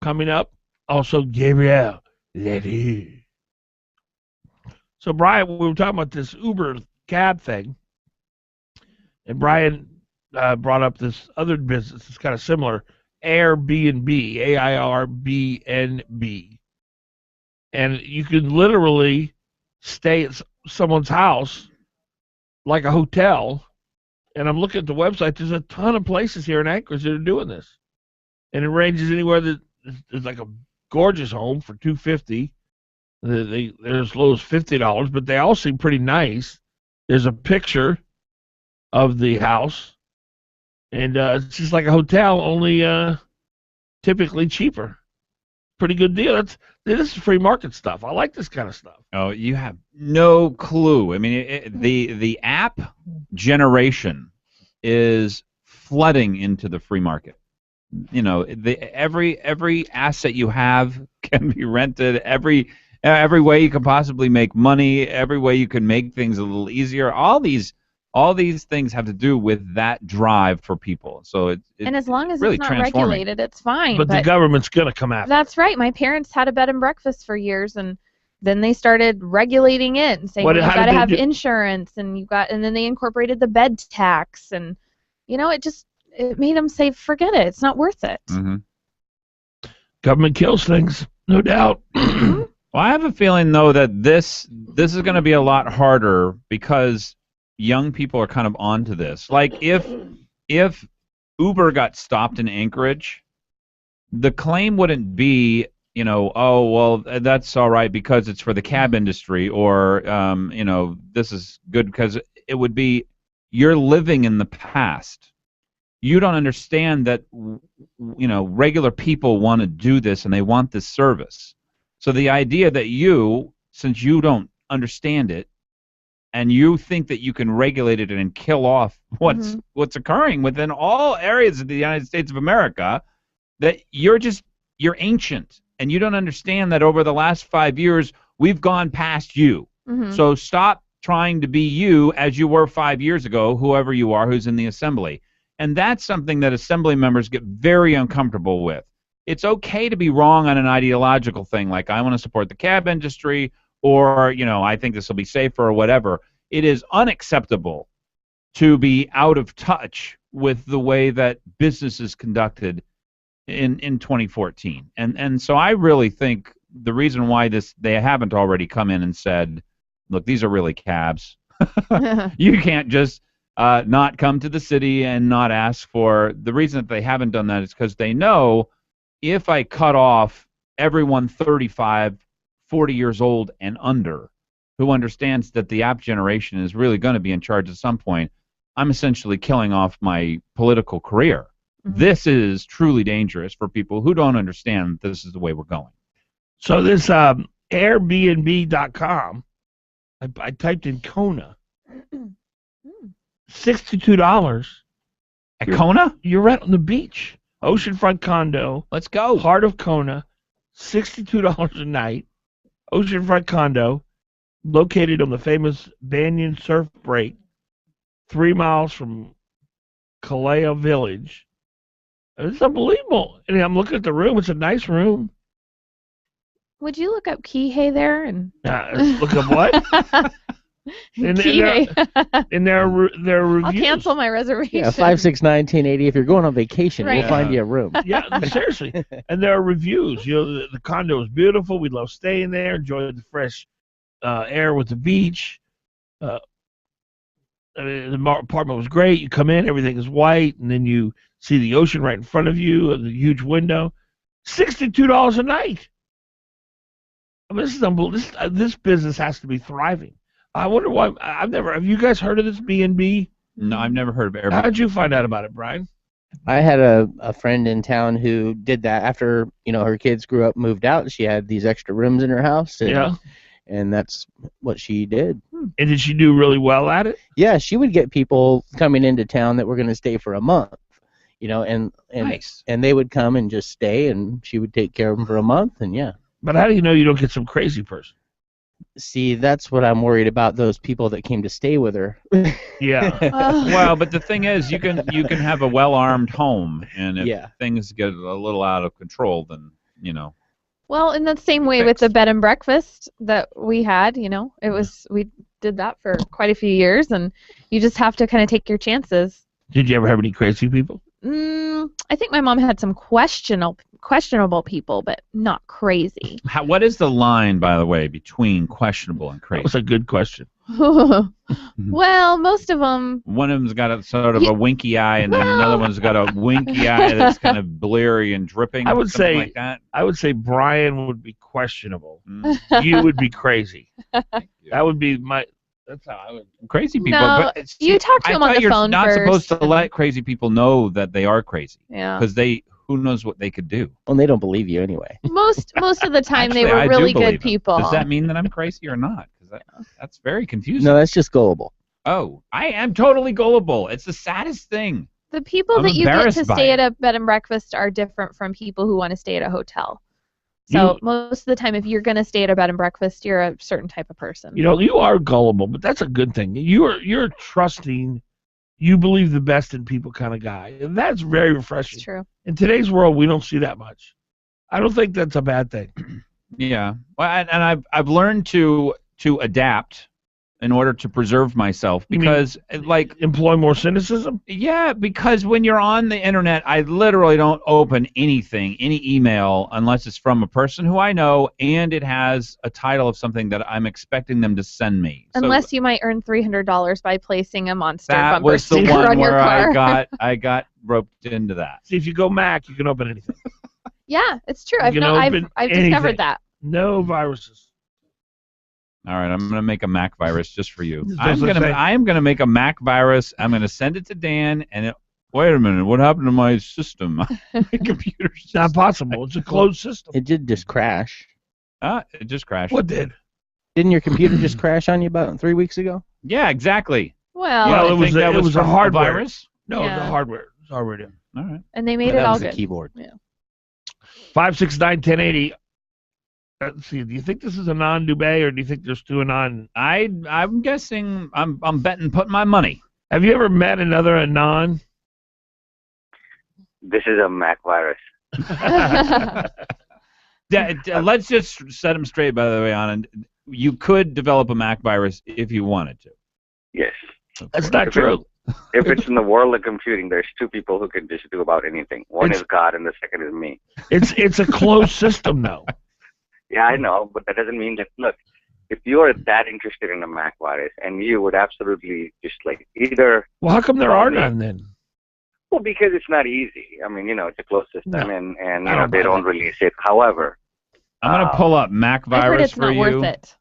Coming up, also Gabrielle Ledy. So, Brian, we were talking about this Uber cab thing, and Brian brought up this other business that's kind of similar, Airbnb, AIRBNB. And you can literally stay at someone's house like a hotel. And I'm looking at the website. There's a ton of places here in Anchorage that are doing this, and it ranges anywhere that there's like a gorgeous home for $250. They're as low as $50, but they all seem pretty nice. There's a picture of the house, and it's just like a hotel, only typically cheaper. Pretty good deal. This is free market stuff. I like this kind of stuff. Oh, you have no clue. I mean, the app generation is flooding into the free market. You know, every asset you have can be rented. Every way you can possibly make money. Every way you can make things a little easier. All these All these things have to do with that drive for people. So and as long as really it's not transforming. regulated, it's fine. But the government's going to come after. That's right. My parents had a bed and breakfast for years, and then they started regulating it and saying, well, you got to have insurance, and then they incorporated the bed tax, and it made them say, forget it. It's not worth it. Mm-hmm. Government kills things, no doubt. Well, I have a feeling, though, that this is going to be a lot harder because young people are kind of onto this. Like if Uber got stopped in Anchorage, the claim wouldn't be, oh, well, that's all right because it's for the cab industry, or, this is good because it would be, you're living in the past. You don't understand that, regular people want to do this and they want this service. So the idea that since you don't understand it, and you think that you can regulate it and kill off what's occurring within all areas of the United States of America, that you're ancient, and you don't understand that over the last 5 years, we've gone past you. Mm-hmm. So stop trying to be you as you were 5 years ago, whoever you are who's in the assembly. And that's something that assembly members get very uncomfortable with. It's okay to be wrong on an ideological thing, like I want to support the cab industry, or, I think this will be safer, or whatever. It is unacceptable to be out of touch with the way that business is conducted in 2014. And so I really think the reason why they haven't already come in and said, look, these are really cabs. You can't just not come to the city and not ask for. The reason that they haven't done that is because they know if I cut off everyone 35, 40 years old and under who understands that the app generation is really going to be in charge at some point, I'm essentially killing off my political career. Mm-hmm. This is truly dangerous for people who don't understand this is the way we're going. So this Airbnb.com, I typed in Kona. $62. At Kona? You're right on the beach. Oceanfront condo. Let's go. Heart of Kona. $62 a night. Oceanfront condo. Located on the famous Banyan Surf Break. 3 miles from Kalea Village. It's unbelievable. And I'm looking at the room. It's a nice room. Would you look up Kihei there? Look up what? And their reviews. I'll cancel my reservation. Yeah, 569-1080. If you're going on vacation, right. We'll find you a room. Yeah, seriously. And there are reviews. The condo is beautiful. We love staying there. Enjoy the fresh air with the beach. The apartment was great. You come in, everything is white, and then you see the ocean right in front of you, and the huge window. $62 a night. I mean, this is unbelievable. This business has to be thriving. I wonder why. Have you guys heard of this B&B? No, I've never heard of it. How did you find out about it, Brian? I had a friend in town who did that after her kids grew up, moved out. She had these extra rooms in her house, and that's what she did. And did she do really well at it? Yeah, she would get people coming into town that were going to stay for a month, and nice. And they would come and just stay, and she would take care of them for a month, and yeah. But how do you know you don't get some crazy person? See, that's what I'm worried about, those people that came to stay with her. Yeah. Well, but the thing is, you can have a well-armed home, and if things get a little out of control, then, Well, in the same way with the bed and breakfast that we had, we did that for quite a few years, and you just have to kind of take your chances. Did you ever have any crazy people? I think my mom had some questionable people, but not crazy. What is the line, by the way, between questionable and crazy? That was a good question. Well, most of them. One of them's got a sort of a winky eye, and then another one's got a winky eye that's kind of bleary and dripping. I would say like that. I would say Brian would be questionable. You would be crazy. That would be my. That's how I would. Crazy people. No, but you talk to them on the phone not first. Supposed to let crazy people know that they are crazy. Yeah. Because who knows what they could do. Well, they don't believe you anyway. Most of the time, Actually, they were really good people. Does that mean that I'm crazy or not? Because that's very confusing. No, that's just gullible. Oh, I am totally gullible. It's the saddest thing. The people I'm that you get to embarrassed by stay it. at a bed and breakfast are different from people who want to stay at a hotel. So most of the time, if you're going to stay at a bed and breakfast, you're a certain type of person. You know, you are gullible, but that's a good thing. You're trusting, you believe the best in people kind of guy, and that's very refreshing. It's true. In today's world, we don't see that much. I don't think that's a bad thing. Yeah. Well, and I've learned to adapt in order to preserve myself because, like, employ more cynicism. Yeah, because when you're on the internet, I literally don't open anything, any email, unless it's from a person who I know and it has a title of something that I'm expecting them to send me. Unless you might earn $300 by placing a monster That bumper was the sticker one on your where car. I got roped into that. See, if you go Mac, you can open anything. Yeah, it's true. You I've can I've open discovered anything. that. No viruses. All right, I'm gonna make a Mac virus just for you. That's what I'm saying. I am gonna make a Mac virus. I'm gonna send it to Dan, and wait a minute, what happened to my system? My computer's It's not possible. It's a closed system. It did just crash. It just crashed. What did? Didn't your computer just crash on you about 3 weeks ago? Yeah, exactly. Well, Well, it think that was a from hardware virus. No, it was Yeah. a hardware. It was already. All right. And they made But it that all was the good. keyboard. Yeah. 569-1080. Let's see. Do you think this is a non-Dubé, or do you think there's two Anon? I'm guessing. I'm betting, putting my money. Have you ever met another Anon? This is a Mac virus. Let's just set them straight. By the way, Anand, you could develop a Mac virus if you wanted to. Yes. That's not true. If it's in the world of computing, there's two people who can just do about anything. One is God, and the second is me. It's a closed system, though. Yeah, I know, but that doesn't mean that. Look, if you are that interested in a Mac virus, and you would absolutely just like either. Well, how come there are none then? Well, because it's not easy. I mean, it's a closed system, No, and I don't they buy don't that. release it. However, I'm gonna pull up Mac I heard virus it's for not you. worth it.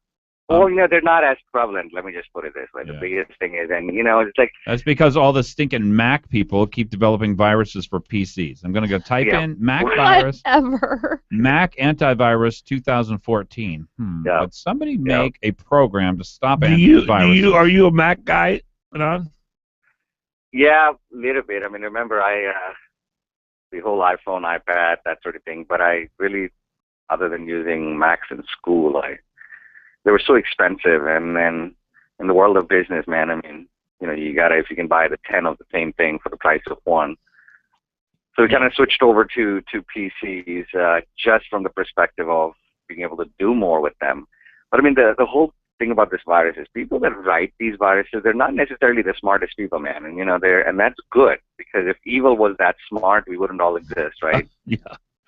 well, they're not as prevalent. Let me just put it this way: the biggest thing is, and it's like. That's because all the stinking Mac people keep developing viruses for PCs. I'm gonna go type in Mac virus. Whatever. Mac antivirus 2014. Would somebody make a program to stop antiviruses? Are you a Mac guy, Anon? Yeah, a little bit. I mean, remember, the whole iPhone, iPad, that sort of thing. But I really, other than using Macs in school, they were so expensive. And then in the world of business, man, I mean, you gotta, if you can buy the 10 of the same thing for the price of one. So we kind of switched over to PCs just from the perspective of being able to do more with them. But I mean, the whole thing about this virus is people that write these viruses, they're not necessarily the smartest people, man. And and that's good, because if evil was that smart, we wouldn't all exist, right? Yeah.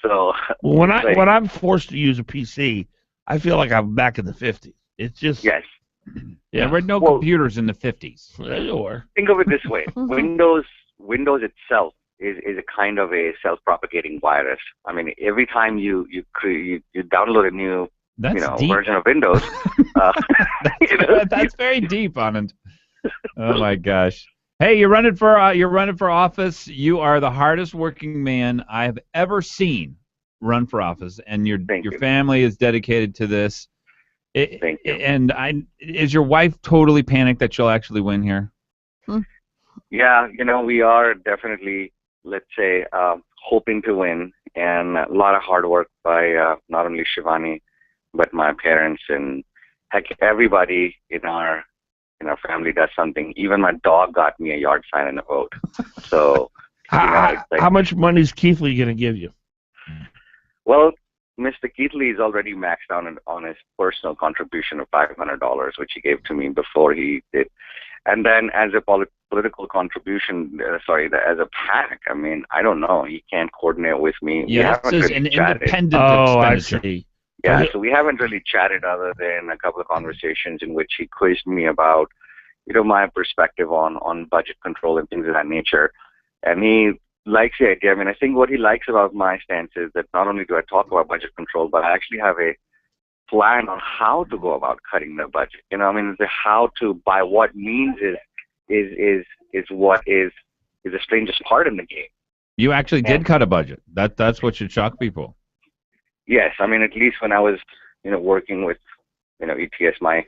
So Well, when I'm forced to use a PC, I feel like I'm back in the 50s. It's just yes. There were no computers in the 50s. Or Think of it this way: Windows itself is a kind of a self-propagating virus. I mean, every time you download a new That's version of Windows, that's very deep, Anand. Oh my gosh. Hey, you're running for office. You are the hardest working man I have ever seen run for office, and your family is dedicated to this. Thank you. And is your wife totally panicked that she'll actually win here? Yeah, we are definitely, let's say, hoping to win, and a lot of hard work by not only Shivani, but my parents, and heck, everybody in our family does something. Even my dog got me a yard sign and a vote. So, how much money is Keithley going to give you? Well, Mr. Keithley is already maxed out on his personal contribution of $500, which he gave to me before he did. And then as a political contribution, as a PAC, I mean, I don't know. He can't coordinate with me. Yeah, this is an independent expenditure. I see. Yeah, so we haven't really chatted other than a couple of conversations in which he quizzed me about, my perspective on budget control and things of that nature. And he likes the idea. I mean, I think what he likes about my stance is that not only do I talk about budget control, but I actually have a plan on how to go about cutting the budget. I mean, the how to, by what means is what is the strangest part in the game. You actually did cut a budget. That's what should shock people. Yes, I mean, at least when I was, working with, ETS, the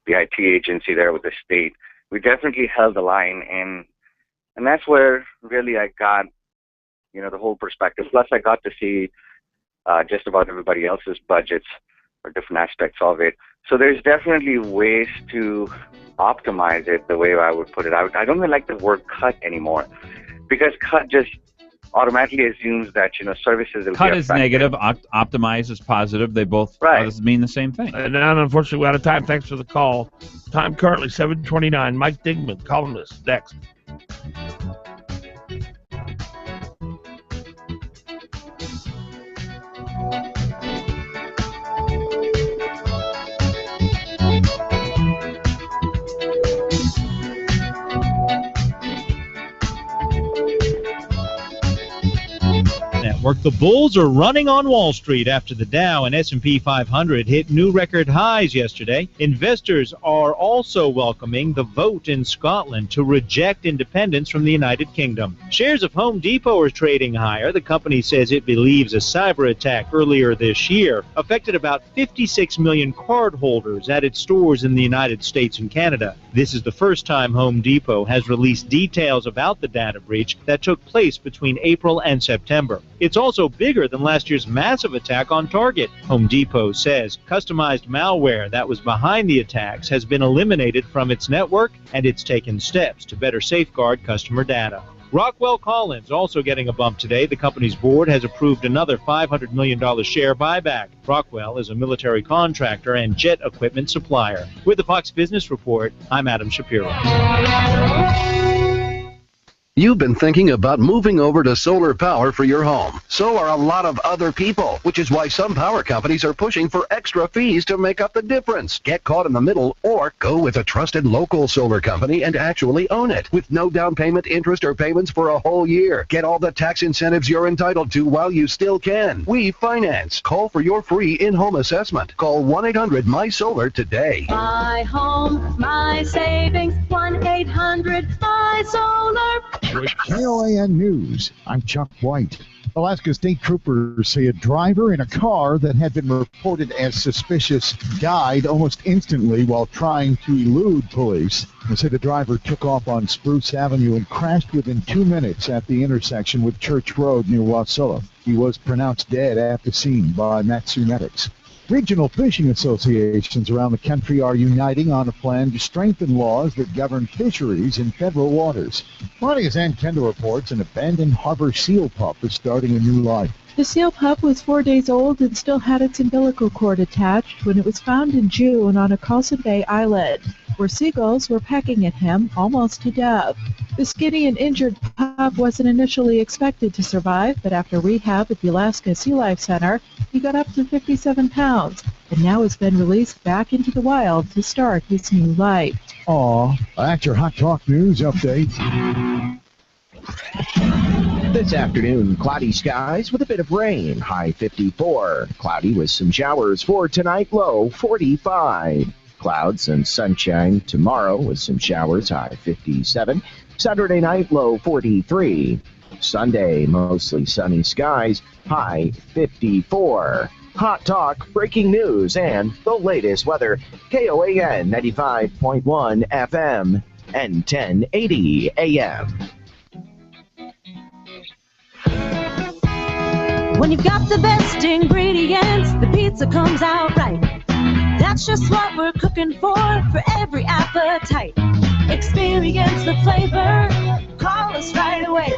IT agency there with the state, we definitely held the line, and that's where really I got, the whole perspective. Plus, I got to see just about everybody else's budgets or different aspects of it. So there's definitely ways to optimize it the way I would put it. I don't even like the word cut anymore, because cut just automatically assumes that, services will Cut be is affected. negative, optimize is positive. They both mean the same thing. And now, unfortunately, we're out of time. Thanks for the call. Time currently 7:29. Mike Digman, columnist, next. Network. The bulls are running on Wall Street after the Dow and S&P 500 hit new record highs yesterday. Investors are also welcoming the vote in Scotland to reject independence from the United Kingdom. Shares of Home Depot are trading higher. The company says it believes a cyber attack earlier this year affected about 56 million cardholders at its stores in the United States and Canada. This is the first time Home Depot has released details about the data breach that took place between April and September. It's also bigger than last year's massive attack on Target. Home Depot says customized malware that was behind the attacks has been eliminated from its network, and it's taken steps to better safeguard customer data. Rockwell Collins also getting a bump today. The company's board has approved another $500 million share buyback. Rockwell is a military contractor and jet equipment supplier. With the Fox Business Report, I'm Adam Shapiro. You've been thinking about moving over to solar power for your home. So are a lot of other people, which is why some power companies are pushing for extra fees to make up the difference. Get caught in the middle or go with a trusted local solar company and actually own it with no down payment, interest, or payments for a whole year. Get all the tax incentives you're entitled to while you still can. We finance. Call for your free in-home assessment. Call 1-800-MY-SOLAR today. My home, my savings, 1-800-MY-SOLAR. With KOAN News, I'm Chuck White. Alaska State Troopers say a driver in a car that had been reported as suspicious died almost instantly while trying to elude police. They say the driver took off on Spruce Avenue and crashed within 2 minutes at the intersection with Church Road near Wasilla. He was pronounced dead at the scene by Matsu medics. Regional fishing associations around the country are uniting on a plan to strengthen laws that govern fisheries in federal waters. Claudia's Ann Kendall reports an abandoned harbor seal pup is starting a new life. The seal pup was 4 days old and still had its umbilical cord attached when it was found in June on a Carlson Bay islet, where seagulls were pecking at him almost to death. The skinny and injured pup wasn't initially expected to survive, but after rehab at the Alaska Sea Life Center, he got up to 57 pounds and now has been released back into the wild to start his new life. Aw, that's your Hot Talk News update. This afternoon, cloudy skies with a bit of rain, high 54. Cloudy with some showers for tonight, low 45. Clouds and sunshine tomorrow with some showers, high 57. Saturday night, low 43. Sunday, mostly sunny skies, high 54. Hot Talk, breaking news, and the latest weather. KOAN 95.1 FM and 1080 AM. When you've got the best ingredients, the pizza comes out right. That's just what we're cooking for every appetite. Experience the flavor, call us right away.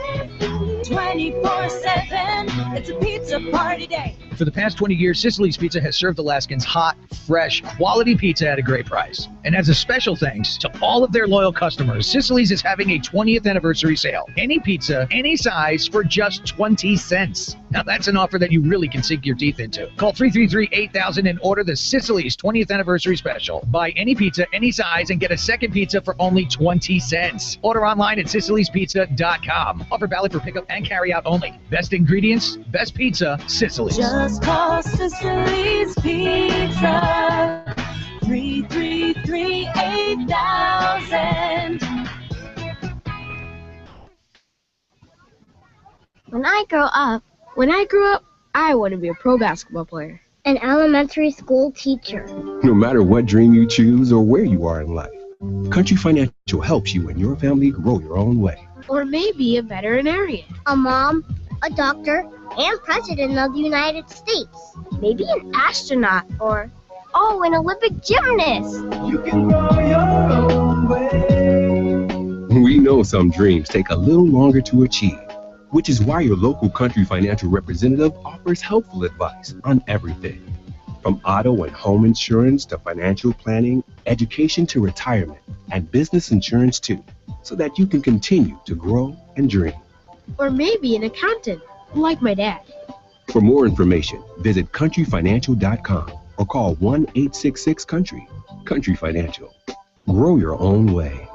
24/7, it's a pizza party day. For the past 20 years, Sicily's Pizza has served Alaskans hot, fresh, quality pizza at a great price. And as a special thanks to all of their loyal customers, Sicily's is having a 20th anniversary sale. Any pizza, any size, for just 20 cents. Now that's an offer that you really can sink your teeth into. Call 333-8000 and order the Sicily's 20th anniversary special. Buy any pizza, any size, and get a second pizza for only 20 cents. Order online at sicilyspizza.com. Offer valid for pickup and carry out only. Best ingredients, best pizza, Sicily's. Just call Sicily's Pizza. 333-8000. When I grew up, I want to be a pro basketball player. An elementary school teacher. No matter what dream you choose or where you are in life, Country Financial helps you and your family grow your own way. Or maybe a veterinarian. A mom. a doctor, and president of the United States. Maybe an astronaut or, oh, an Olympic gymnast. You can grow your own way. We know some dreams take a little longer to achieve, which is why your local Country Financial representative offers helpful advice on everything. From auto and home insurance to financial planning, education to retirement, and business insurance too, so that you can continue to grow and dream. Or maybe an accountant, like my dad. For more information, visit countryfinancial.com or call 1-866-COUNTRY. Country Financial. Grow your own way.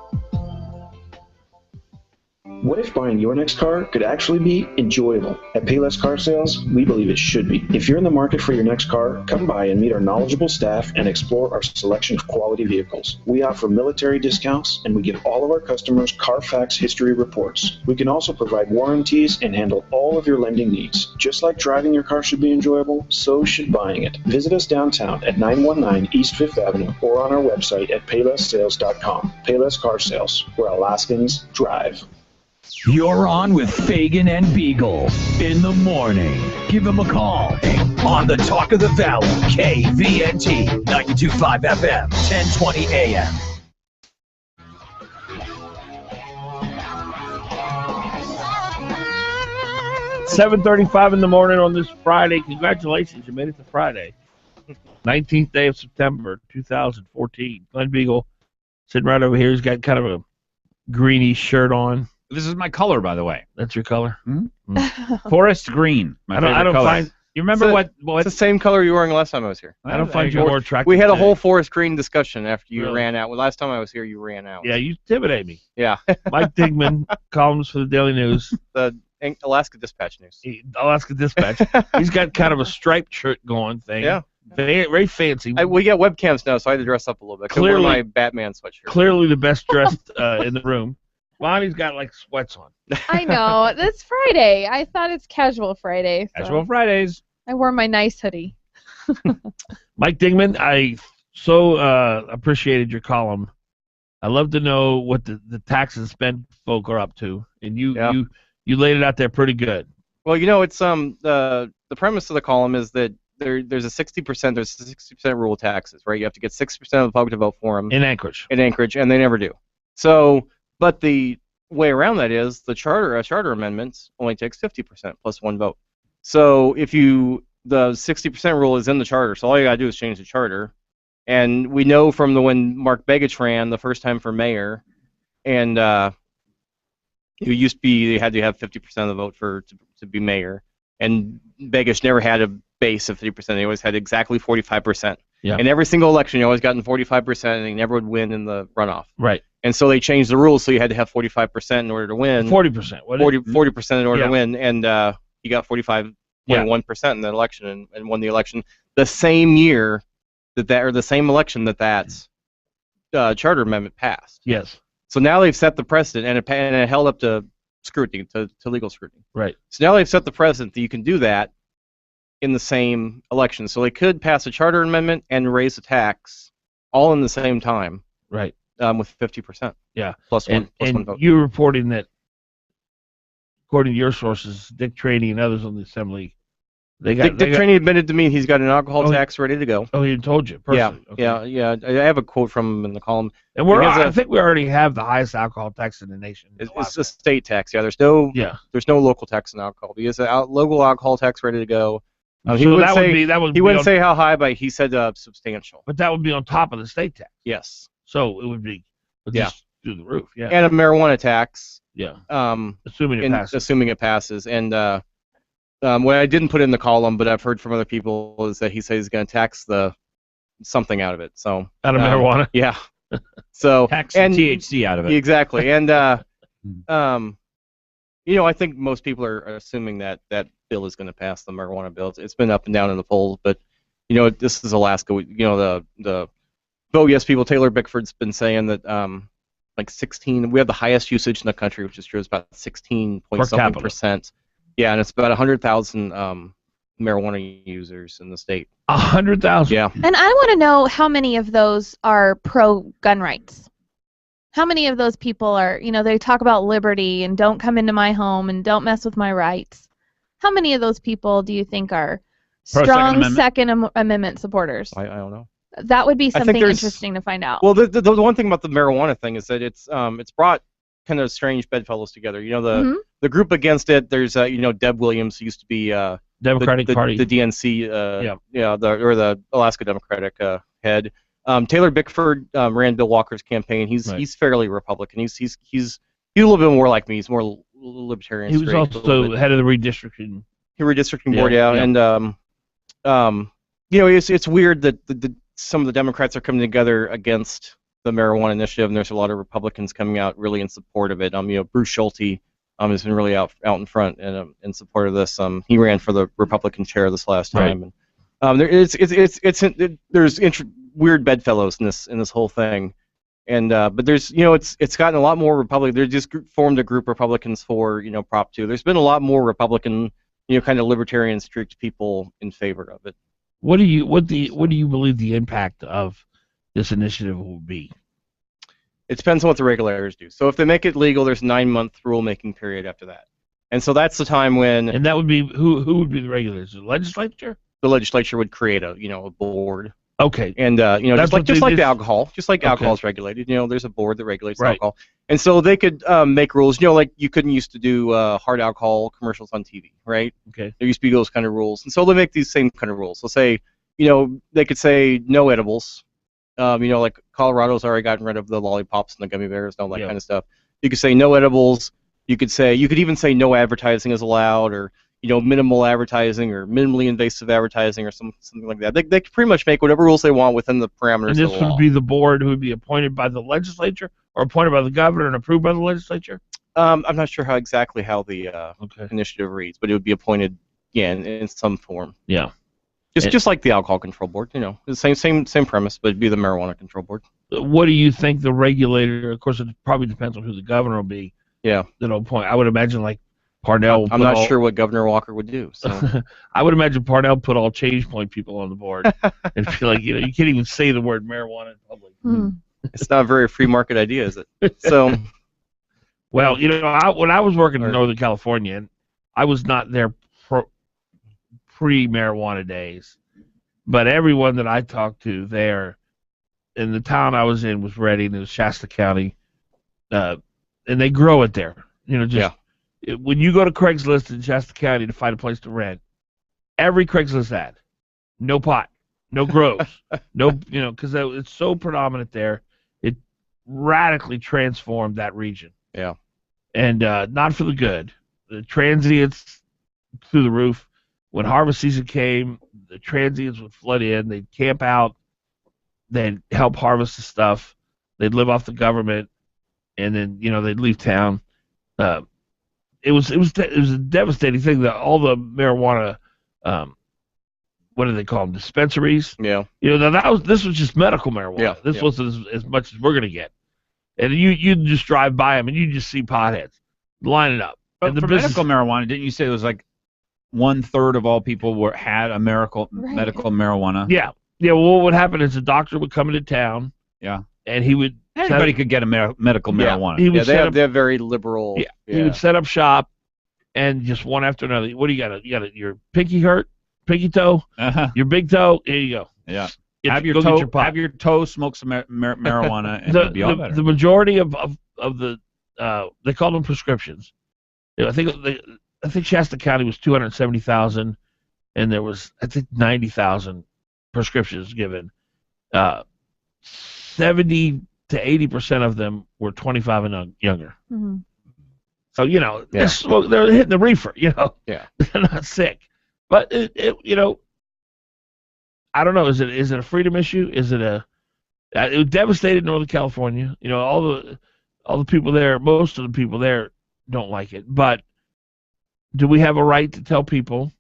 What if buying your next car could actually be enjoyable? At Payless Car Sales, we believe it should be. If you're in the market for your next car, come by and meet our knowledgeable staff and explore our selection of quality vehicles. We offer military discounts, and we give all of our customers Carfax history reports. We can also provide warranties and handle all of your lending needs. Just like driving your car should be enjoyable, so should buying it. Visit us downtown at 919 East 5th Avenue or on our website at paylesssales.com. Payless Car Sales, where Alaskans drive. You're on with Fagan and Biegel in the morning. Give them a call on the Talk of the Valley, KVNT 92.5 FM, 1020 AM. $7:35 in the morning on this Friday. Congratulations, you made it to Friday. 19th day of September, 2014. Glen Biegel sitting right over here. He's got kind of a greeny shirt on. This is my color, by the way. That's your color? Forest green. My favorite color. You remember what? It's the same color you were wearing last time I was here. I don't find you more attractive. We had a today. whole forest green discussion after you Really? ran out. Well, last time I was here, you ran out. Yeah, you intimidate me. Yeah. Mike Digman, columns for the Daily News. The Alaska Dispatch News. Alaska Dispatch. He's got kind of a striped shirt going thing. Yeah. Very fancy. We get webcams now, so I had to dress up a little bit. I wear my Batman sweatshirt. Clearly the best dressed in the room. Bonnie's got like sweats on. I know. That's Friday. I thought it's casual Friday. So Casual Fridays. I wore my nice hoodie. Mike Digman, I so appreciated your column. I love to know what the tax and spend folk are up to, and you laid it out there pretty good. Well, you know, it's the premise of the column is that there's a 60% rule taxes, right? You have to get 60% of the public to vote for them in Anchorage. And they never do. So, but the way around that is a charter amendment only takes 50% plus one vote. So if the 60% rule is in the charter, so all you gotta do is change the charter. And we know from when Mark Begich ran the first time for mayor, and it used to be they had to have 50% of the vote to be mayor, and Begich never had a base of 50%. They always had exactly 45%. Yeah. In every single election, you always gotten 45%, and they never would win in the runoff. Right. And so they changed the rules, so you had to have 45% in order to win. 40%. 40% in order to win, and he got 45.1% in the election and won the election the same year the same election that charter amendment passed. Yes. So now they've set the precedent, and it held up to scrutiny, to legal scrutiny. Right. So now they've set the precedent that you can do that in the same election. So they could pass a charter amendment and raise the tax all in the same time. Right. With 50%. Yeah. Plus one vote. You're reporting that, according to your sources, Dick Cheney and others on the assembly, Dick Cheney admitted to me he's got an alcohol tax ready to go. Oh, he told you personally. Yeah, yeah. I have a quote from him in the column. And I think we already have the highest alcohol tax in the nation. It's a state tax. Yeah, there's no local tax in alcohol. He has a local alcohol tax ready to go. He wouldn't say how high, but he said substantial. But that would be on top of the state tax. Yes. So it would be just through the roof. Yeah. And a marijuana tax. Yeah. Assuming it passes. And what I didn't put in the column, but I've heard from other people, is that he says he's going to tax something out of it. So out of marijuana. Yeah. So tax and THC out of it. Exactly. And I think most people are assuming that bill is going to pass, the marijuana bill. It's been up and down in the polls, but this is Alaska. The vote yes people. Taylor Bickford's been saying that like 16. We have the highest usage in the country, which is true. It's about 16.something%. Yeah, and it's about 100,000 marijuana users in the state. 100,000. Yeah. And I want to know how many of those are pro-gun rights. How many of those people are, they talk about liberty and don't come into my home and don't mess with my rights. How many of those people do you think are Pro strong Second Second Amendment supporters? I don't know. That would be I think something there's- interesting to find out. Well, the one thing about the marijuana thing is that it's brought kind of strange bedfellows together. You know, the group against it. There's Deb Williams, who used to be Democratic Party, the DNC, the Alaska Democratic head. Taylor Bickford ran Bill Walker's campaign. He's fairly Republican. He's a little bit more like me. He's more libertarian. He was straight, also head of the redistricting. Redistricting board, and it's weird that some of the Democrats are coming together against the marijuana initiative, and there's a lot of Republicans coming out really in support of it. Bruce Schulte has been really out in front and in support of this. He ran for the Republican chair this last time. And, there's weird bedfellows in this whole thing, and but there's it's gotten a lot more Republican. They just formed a group Republicans for Prop 2. There's been a lot more Republican kind of libertarian strict people in favor of it. What do you believe the impact of this initiative will be? It depends on what the regulators do. So if they make it legal, there's a 9-month rulemaking period after that, and so that's the time when. And that would be who would be the regulators? The legislature. The legislature would create a board. Okay. And just like the alcohol, alcohol is regulated. There's a board that regulates alcohol, and so they could make rules. Like you couldn't used to do hard alcohol commercials on TV, right? Okay. There used to be those kind of rules, and so they make these same kind of rules. So say, they could say no edibles. Like Colorado's already gotten rid of the lollipops and the gummy bears and all that kind of stuff. You could say no edibles. You could even say no advertising is allowed, or minimal advertising or minimally invasive advertising or something like that. They can pretty much make whatever rules they want within the parameters of the law. And this would be the board who would be appointed by the legislature or appointed by the governor and approved by the legislature? I'm not sure how the initiative reads, but it would be appointed, in some form. Yeah. Just like the alcohol control board, the same premise, but it'd be the marijuana control board. What do you think the regulator? Of course, it probably depends on who the governor will be. Yeah. That'll appoint. I would imagine like Parnell. I'm not sure what Governor Walker would do. So I would imagine Parnell put all change point people on the board and feel like you can't even say the word marijuana in public. It's not a very free market idea, is it? So, well, when I was working in Northern California, and I was not there pre-marijuana days, but everyone that I talked to there in the town I was in was ready, and it was Shasta County, and they grow it there. When you go to Craigslist in Shasta County to find a place to rent, every Craigslist ad, no pot, no grows, because it's so predominant there, it radically transformed that region. Yeah. And not for the good. The transients through the roof. When harvest season came, the transients would flood in. They'd camp out. They'd help harvest the stuff. They'd live off the government, and then they'd leave town. It was a devastating thing that all the marijuana, what do they call them, dispensaries? Yeah. This was just medical marijuana. Yeah. This wasn't as much as we're gonna get. And you just drive by them and you just see potheads lining up. But and the for medical marijuana, didn't you say it was like 1/3 of all people had a medical marijuana? Yeah. Yeah. Well, what would happen is a doctor would come into town. Yeah. And he would. Anybody could get a medical marijuana. They have very liberal. Yeah. He would set up shop, and just one after another. What do you got? You got your pinky hurt, pinky toe, your big toe. Here you go. Yeah. Have your toe, smoke some marijuana, and it'll be all better. The majority of the they call them prescriptions. I think Shasta County was 270,000, and there was 90,000 prescriptions given. 70 to 80% of them were 25 and younger. Mm-hmm. So they're hitting the reefer. Yeah. They're not sick, but it I don't know. Is it a freedom issue? Is it it devastated Northern California? All the people there, most of the people there don't like it. But do we have a right to tell people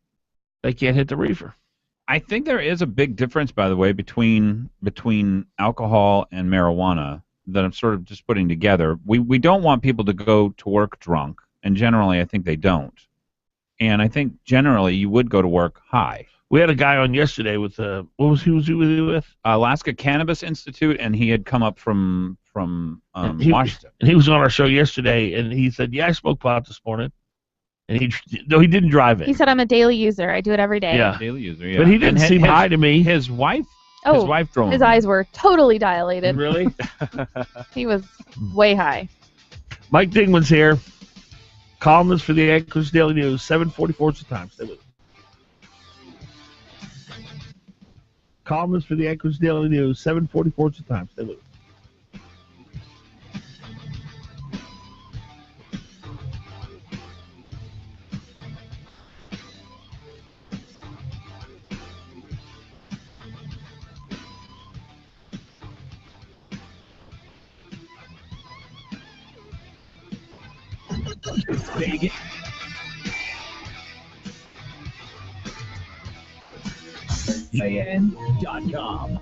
they can't hit the reefer? I think there is a big difference, by the way, between alcohol and marijuana that I'm sort of just putting together. We don't want people to go to work drunk, and generally I think they don't. And I think generally you would go to work high. We had a guy on yesterday with who was he with? Alaska Cannabis Institute, and he had come up from Washington. And he was on our show yesterday, and he said, "Yeah, I smoked pot this morning." And he didn't drive it. He said, I'm a daily user. I do it every day. Yeah. Daily user, yeah. But he didn't seem high to me. His wife drove his him. eyes were totally dilated. Really? He was way high. Mike Dingman's here. Columnist for the Anchorage Daily News, 7:44 is the time. Stay with us. Columnist for the Anchorage Daily News, 7:44 is the time. Stay with us. Vegas. KOAN.com.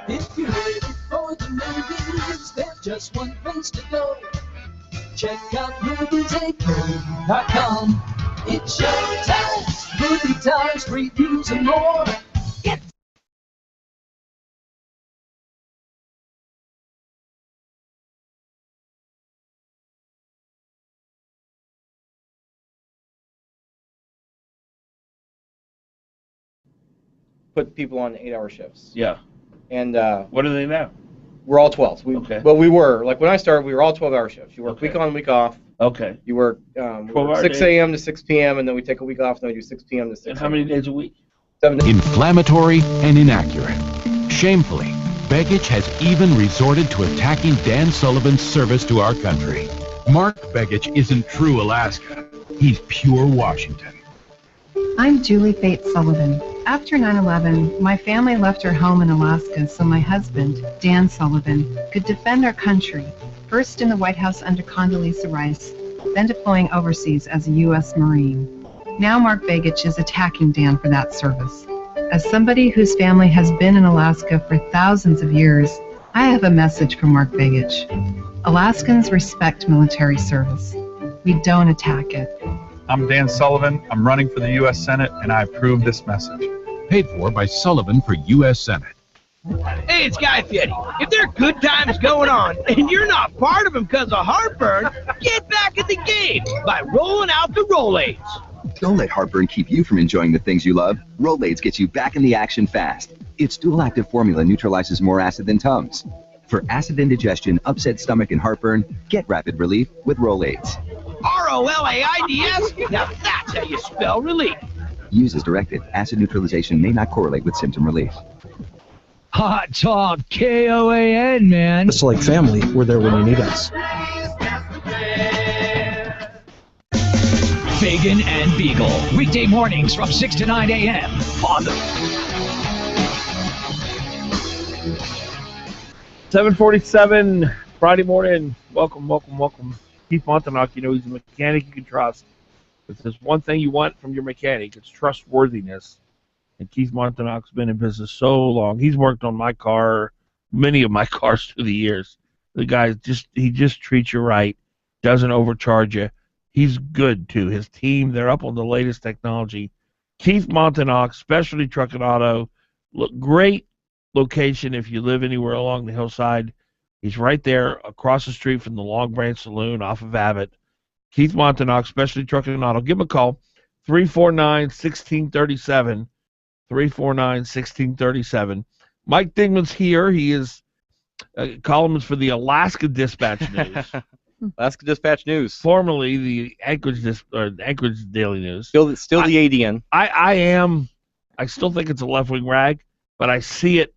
If you're ready for the movies, there's just one place to go. Check out movies.com. It's showtime, movie times, reviews, and more. Put people on 8-hour shifts. Yeah. And what are they now? We're all 12s. Okay. Well, we were. Like when I started, we were all 12-hour shifts. You work Okay. week on, week off. Okay. You work 6 a.m. to 6 p.m. and then we take a week off, and then we do 6 p.m. to 6 And how many days a week? 7 days. Inflammatory and inaccurate. Shamefully, Begich has even resorted to attacking Dan Sullivan's service to our country. Mark Begich isn't true Alaska. He's pure Washington. I'm Julie Bates Sullivan. After 9/11, my family left our home in Alaska so my husband, Dan Sullivan, could defend our country, first in the White House under Condoleezza Rice, then deploying overseas as a U.S. Marine. Now Mark Begich is attacking Dan for that service. As somebody whose family has been in Alaska for thousands of years, I have a message for Mark Begich. Alaskans respect military service. We don't attack it. I'm Dan Sullivan. I'm running for the U.S. Senate, and I approve this message. Paid for by Sullivan for U.S. Senate. Hey, it's Guy Fieri. If there are good times going on and you're not part of them because of heartburn, get back in the game by rolling out the Rolaids. Don't let heartburn keep you from enjoying the things you love. Rolaids gets you back in the action fast. Its dual-active formula neutralizes more acid than Tums. For acid indigestion, upset stomach, and heartburn, get rapid relief with Rolaids. R-O-L-A-I-D-S? Now that's how you spell relief. Use as directed. Acid neutralization may not correlate with symptom relief. Hot Talk KOAN, man. It's like family. We're there when you need us. Fagan and Biegel. Weekday mornings from 6 to 9 a.m. on the 7:47 Friday morning. Welcome. Keith Montanak, he's a mechanic you can trust. If there's one thing you want from your mechanic, it's trustworthiness. And Keith Montanak's been in business so long. He's worked on my car, many of my cars through the years. The guy he just treats you right, doesn't overcharge you. He's good too. His team, they're up on the latest technology. Keith Montanak, Specialty Truck and Auto, great location if you live anywhere along the hillside. He's right there across the street from the Long Branch Saloon off of Abbott. Keith Montanak, Specialty Truck and Auto. Give him a call, 349-1637, 349-1637. Mike Dingman's here. He is columnist for the Alaska Dispatch News. Alaska Dispatch News. Formerly the Anchorage Daily News. Still the ADN. I still think it's a left-wing rag, but I see it.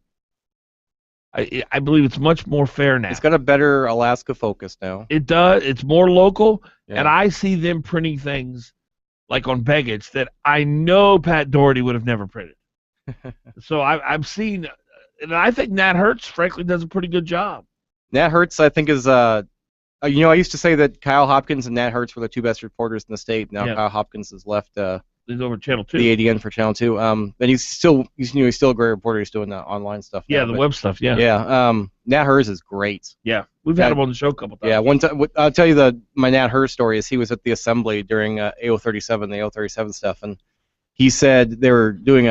I believe it's much more fair now. It's got a better Alaska focus now. It does. It's more local, Yeah. and I see them printing things like on Begich that I know Pat Doherty would have never printed. So I've seen, and I think Nat Hertz, frankly, does a pretty good job. Nat Hertz, I think, is I used to say that Kyle Hopkins and Nat Hertz were the two best reporters in the state. Now Yeah. Kyle Hopkins has left. He's over Channel 2. The ADN for Channel 2. And he's still a great reporter. He's doing the online stuff. Yeah, now, the but- web stuff. Yeah. Yeah. Nat Hertz is great. Yeah, we've had him on the show a couple times. Yeah, one time I'll tell you my Nat Hertz story is he was at the assembly during AO37, the AO37 stuff, and he said they were doing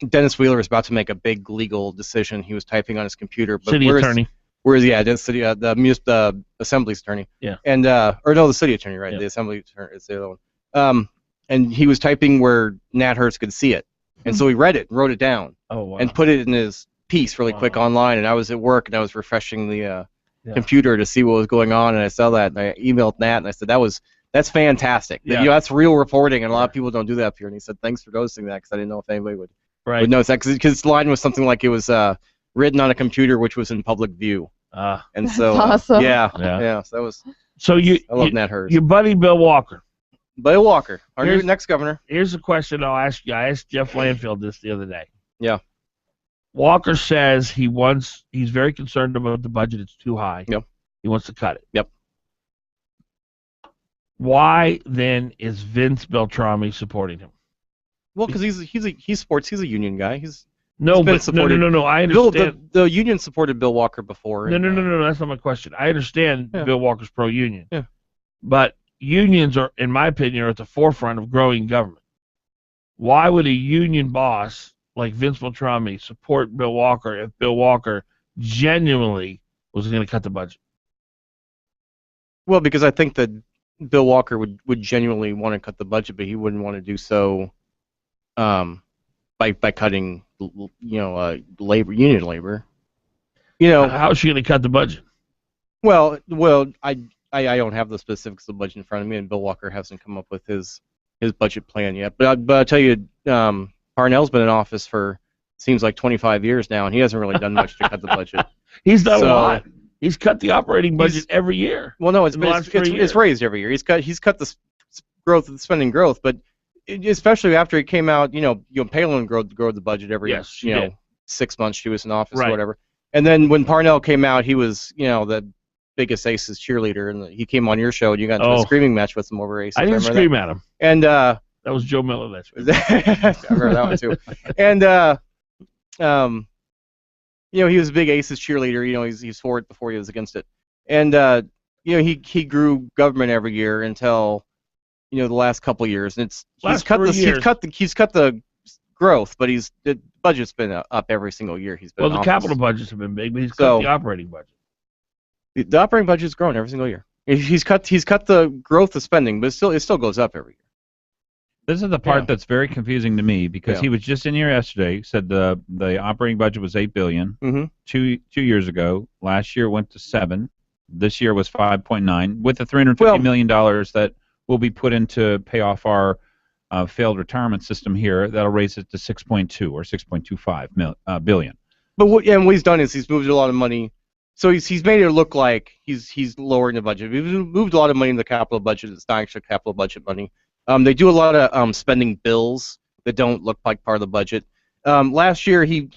Dennis Wheeler was about to make a big legal decision. He was typing on his computer. But City attorney. The assembly's attorney. Yeah. And the city attorney, right? Yeah. The assembly attorney is the other one. and he was typing where Nat Hertz could see it, and so he read it and wrote it down, and put it in his piece really quick online. And I was at work and I was refreshing the computer to see what was going on, and I saw that, and I emailed Nat and I said that's fantastic. You know, that's real reporting, and a lot of people don't do that up here. And he said thanks for noticing that, because I didn't know if anybody would notice that, because the line was something like it was written on a computer which was in public view. And so awesome. So that was. So I love Nat Hertz. Your buddy Bill Walker. Bill Walker, our new next governor. Here's a question I'll ask you. I asked Jeff Landfield this the other day. Yeah. Walker says he's very concerned about the budget. It's too high. Yep. He wants to cut it. Yep. Why then is Vince Beltrami supporting him? Well, because he's a union guy. No. I understand. The union supported Bill Walker before. No. That's not my question. I understand Bill Walker's pro-union. Yeah. But unions are, in my opinion, are at the forefront of growing government. Why would a union boss like Vince Beltrami support Bill Walker if Bill Walker genuinely was going to cut the budget? Well, because I think that Bill Walker would genuinely want to cut the budget, but he wouldn't want to do so by cutting, union labor. How is she going to cut the budget? Well, I don't have the specifics of the budget in front of me, and Bill Walker hasn't come up with his budget plan yet. But I'll tell you, Parnell's been in office for seems like 25 years now, and he hasn't really done much to cut the budget. He's done a lot. He's cut the operating budget every year. Well, no, it's raised every year. He's cut the spending growth, but especially after he came out, Palin grew the budget every 6 months she was in office or whatever. And then when Parnell came out, he was the biggest Aces cheerleader, and he came on your show and you got into a screaming match with him over Aces. I didn't scream at him. And that was Joe Miller. That's right. I remember that one too. And he was a big Aces cheerleader. He's for it before he was against it. And he grew government every year until the last couple of years. And he's cut the growth, but the budget's been up every single year he's been in office. Capital budgets have been big, but he's cut the operating budget. The operating budget's growing every single year. He's cut the growth of spending, but it still goes up every year. This is the part that's very confusing to me, because he was just in here yesterday. Said the operating budget was $8 billion. Mm-hmm. 2 years ago. Last year it went to $7 billion. This year was $5.9 with the $350 million that will be put into pay off our failed retirement system here. That'll raise it to 6.2 or 6.25 billion. But what he's done is he's moved a lot of money. So he's made it look like he's lowering the budget. He's moved a lot of money in the capital budget. It's not actually capital budget money. They do a lot of spending bills that don't look like part of the budget. Last year he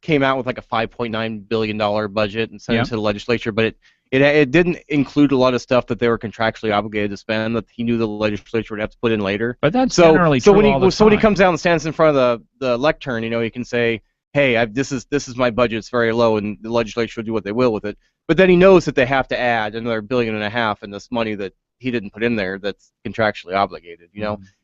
came out with like a $5.9 billion budget and sent it to the legislature, but it didn't include a lot of stuff that they were contractually obligated to spend that he knew the legislature would have to put in later. But that's generally true all the time. So when he comes out and stands in front of the lectern, he can say, hey, this is my budget, it's very low, and the legislature will do what they will with it. But then he knows that they have to add another $1.5 billion in this money that he didn't put in there that's contractually obligated,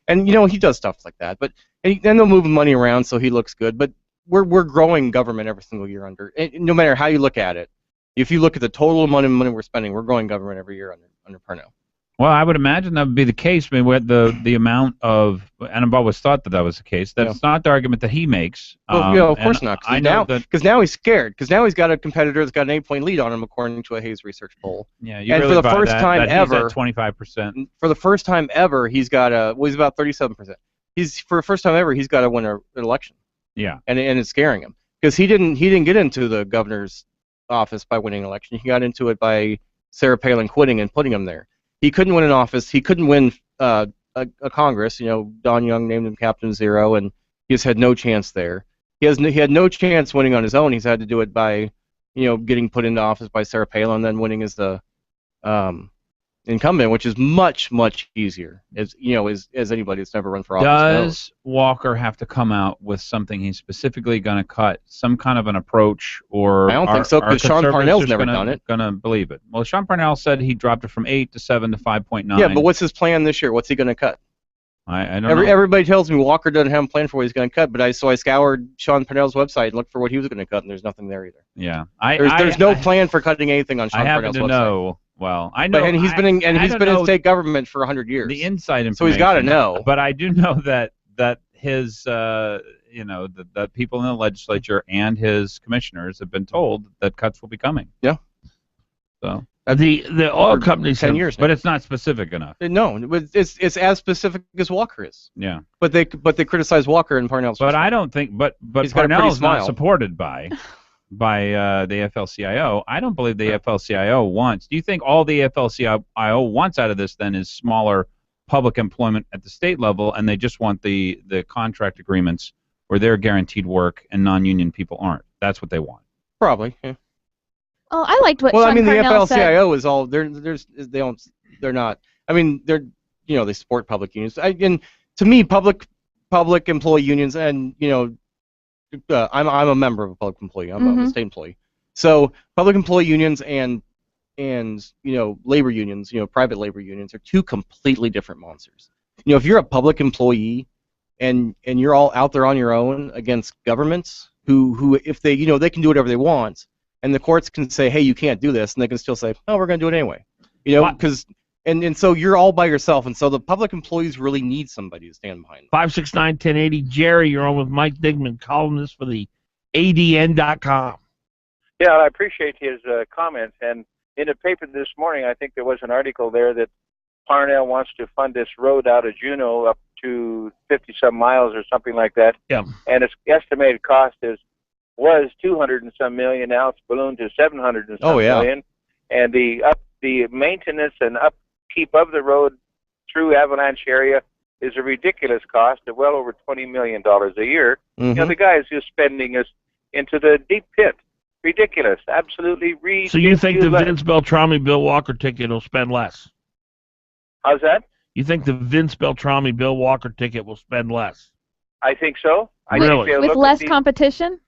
And he does stuff like that. But then they'll move money around so he looks good. But we're growing government every single year no matter how you look at it. If you look at the total amount of money we're spending, we're growing government every year under Parnell. Well, I would imagine that would be the case. I mean, with the amount of, and I've always thought that was the case. That's not the argument that he makes. Well, of course not. Because now he's scared. Because now he's got a competitor that's got an 8-point lead on him, according to a Hayes research poll. Yeah, you really for the first time ever, 25%. For the first time ever, he's got he's about 37%. For the first time ever, he's got to win an election. Yeah, and it's scaring him because he didn't get into the governor's office by winning an election. He got into it by Sarah Palin quitting and putting him there. He couldn't win an office. He couldn't win a Congress. Don Young named him Captain Zero, and he just had no chance there. He had no chance winning on his own. He's had to do it by, getting put into office by Sarah Palin, then winning as the incumbent, which is much, much easier as anybody that's never run for office knows. Does Walker have to come out with something he's specifically going to cut, some kind of an approach, or I don't think so, because Sean Parnell's never done it. Going to believe it. Well, Sean Parnell said he dropped it from 8 to 7 to 5.9. Yeah, but what's his plan this year? What's he going to cut? I don't know. Everybody tells me Walker doesn't have a plan for what he's going to cut, but I scoured Sean Parnell's website and looked for what he was going to cut, and there's nothing there either. Yeah, there's no plan for cutting anything on Sean Parnell's website. I happen to know Well, I know, and he's been in state government for 100 years. The inside information. So he's got to know. But I do know that his, the people in the legislature and his commissioners have been told that cuts will be coming. Yeah. So the oil companies 10 years, but it's not specific enough. No, it's as specific as Walker is. Yeah. But they criticize Walker and Parnell's. But I don't think. But Parnell's not supported by the AFL-CIO. I don't believe the AFL-CIO wants. Do you think all the AFL-CIO wants out of this then is smaller public employment at the state level, and they just want the contract agreements where they're guaranteed work and non-union people aren't? That's what they want. Probably. Yeah. Oh, I liked what. Well, Sean I mean, the Parnell said. AFL-CIO is all they're not. I mean, they support public unions. And to me, public employee unions, and I'm a member of a public employee. I'm a state employee. So public employee unions and labor unions, private labor unions are two completely different monsters. If you're a public employee and you're all out there on your own against governments who if they they can do whatever they want, and the courts can say, hey, you can't do this, and they can still say, oh, we're going to do it anyway. Because and so you're all by yourself, and so the public employees really need somebody to stand behind them. 569-1080, Jerry, you're on with Mike Digman, columnist for the ADN.com. Yeah, I appreciate his comments. And in the paper this morning, I think there was an article there that Parnell wants to fund this road out of Juneau up to 50-some miles or something like that. Yeah. And its estimated cost was 200 and some million. Now it's ballooned to 700 and some million. And the maintenance and upkeep of the road through Avalanche area is a ridiculous cost of well over $20 million a year. Mm-hmm. The guy is just spending us into the deep pit. Ridiculous. Absolutely ridiculous. So you think the Vince Beltrami, Bill Walker ticket will spend less? How's that? You think the Vince Beltrami, Bill Walker ticket will spend less? I think so. Really? With less competition?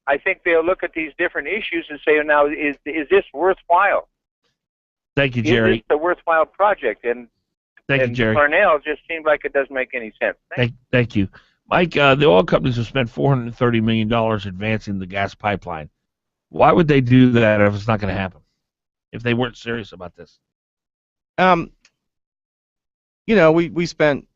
I think they'll look at these different issues and say, now, is this worthwhile? Thank you, Jerry. Is this a worthwhile project? And Thank you, Jerry. Parnell just seems like it doesn't make any sense. Thank you. Mike, the oil companies have spent $430 million advancing the gas pipeline. Why would they do that if it's not going to happen? If they weren't serious about this? We spent.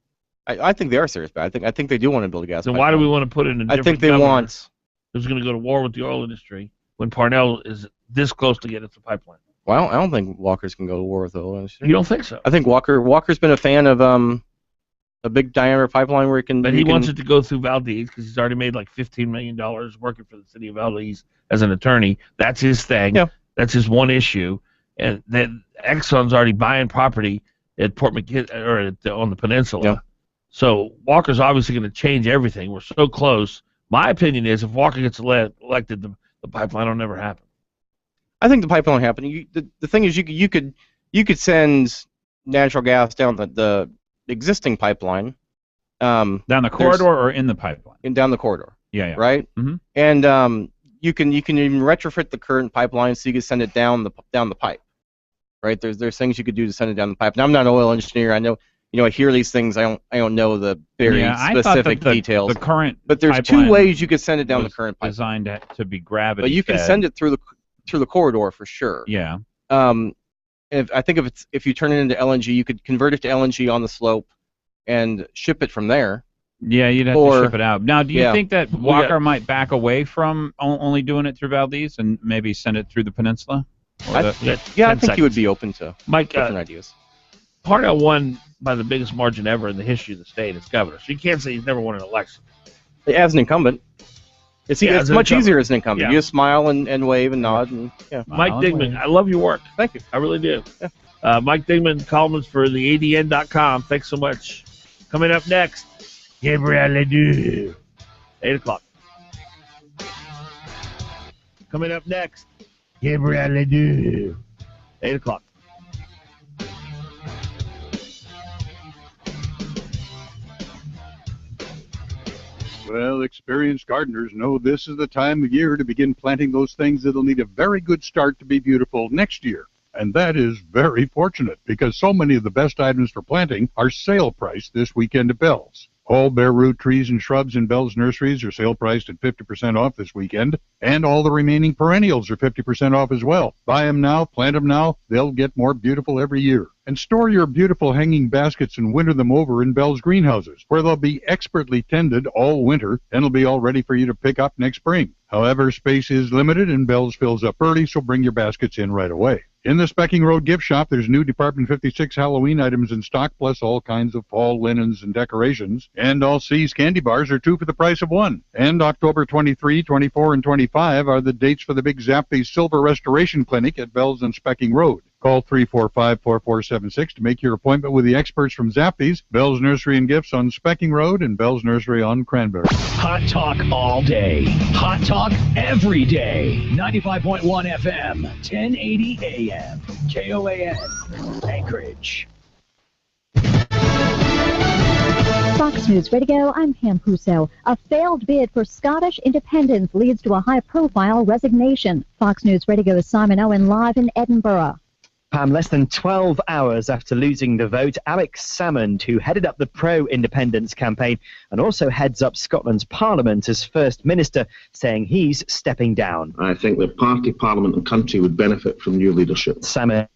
I think they are serious about it. I think they do want to build a gas pipeline. Then why do we want to put in a different I think they want. Who's going to go to war with the oil industry when Parnell is this close to getting to the pipeline? Well, I don't think Walker's can go to war with the oil industry. You don't think so? I think Walker's been a fan of a big diameter pipeline where he can. But he wants it to go through Valdez because he's already made like $15 million working for the city of Valdez as an attorney. That's his thing. Yeah. That's his one issue. And then Exxon's already buying property at Port McKinney or on the peninsula. Yeah. So Walker's obviously going to change everything. We're so close. My opinion is if Walker gets elected, the pipeline will never happen. I think the pipeline will happen. The thing is, you could send natural gas down the existing pipeline. Down the corridor or in the pipeline? Down the corridor. Yeah. Right. Mm-hmm. And you can even retrofit the current pipeline so you can send it down the pipe. Right. There's things you could do to send it down the pipe. Now I'm not an oil engineer. I know. I hear these things. I don't know the very specific details. The current, but there's two ways you could send it down the current pipeline. Designed to be gravity. But you can send it through the corridor for sure. Yeah. I think if you turn it into LNG, you could convert it to LNG on the slope and ship it from there. Yeah, you'd have to ship it out. Now, do you think that Walker might back away from only doing it through Valdez and maybe send it through the peninsula? I think he would be open to different ideas. Parnell won by the biggest margin ever in the history of the state as governor. So you can't say he's never won an election. As an incumbent. It's much easier as an incumbent. Yeah. You just smile and wave and nod. And, Mike Digman, I love your work. Thank you. I really do. Yeah. Mike Digman, columnist for the ADN.com. Thanks so much. Coming up next, Gabriel Ledoux. 8 o'clock. Coming up next, Gabriel Ledoux. 8 o'clock. Well, experienced gardeners know this is the time of year to begin planting those things that'll need a very good start to be beautiful next year. And that is very fortunate because so many of the best items for planting are sale priced this weekend at Bell's. All bare root trees and shrubs in Bell's Nurseries are sale priced at 50% off this weekend, and all the remaining perennials are 50% off as well. Buy them now, plant them now, they'll get more beautiful every year. And store your beautiful hanging baskets and winter them over in Bell's greenhouses, where they'll be expertly tended all winter and will be all ready for you to pick up next spring. However, space is limited and Bell's fills up early, so bring your baskets in right away. In the Specking Road gift shop, there's new Department 56 Halloween items in stock, plus all kinds of fall linens and decorations. And all C's candy bars are 2 for the price of 1. And October 23, 24, and 25 are the dates for the Big Zappy's Silver Restoration Clinic at Bell's and Specking Road. Call 345-4476 to make your appointment with the experts from Zappy's, Bell's Nursery and Gifts on Specking Road, and Bell's Nursery on Cranberry. Hot talk all day. Hot talk every day. 95.1 FM, 1080 AM. KOAN, Anchorage. Fox News Radio, I'm Pam Puso. A failed bid for Scottish independence leads to a high-profile resignation. Fox News Radio's Simon Owen live in Edinburgh. Pam, less than 12 hours after losing the vote, Alex Salmond, who headed up the pro-independence campaign and also heads up Scotland's Parliament as First Minister, saying he's stepping down. I think the party, Parliament and country would benefit from new leadership. Salmond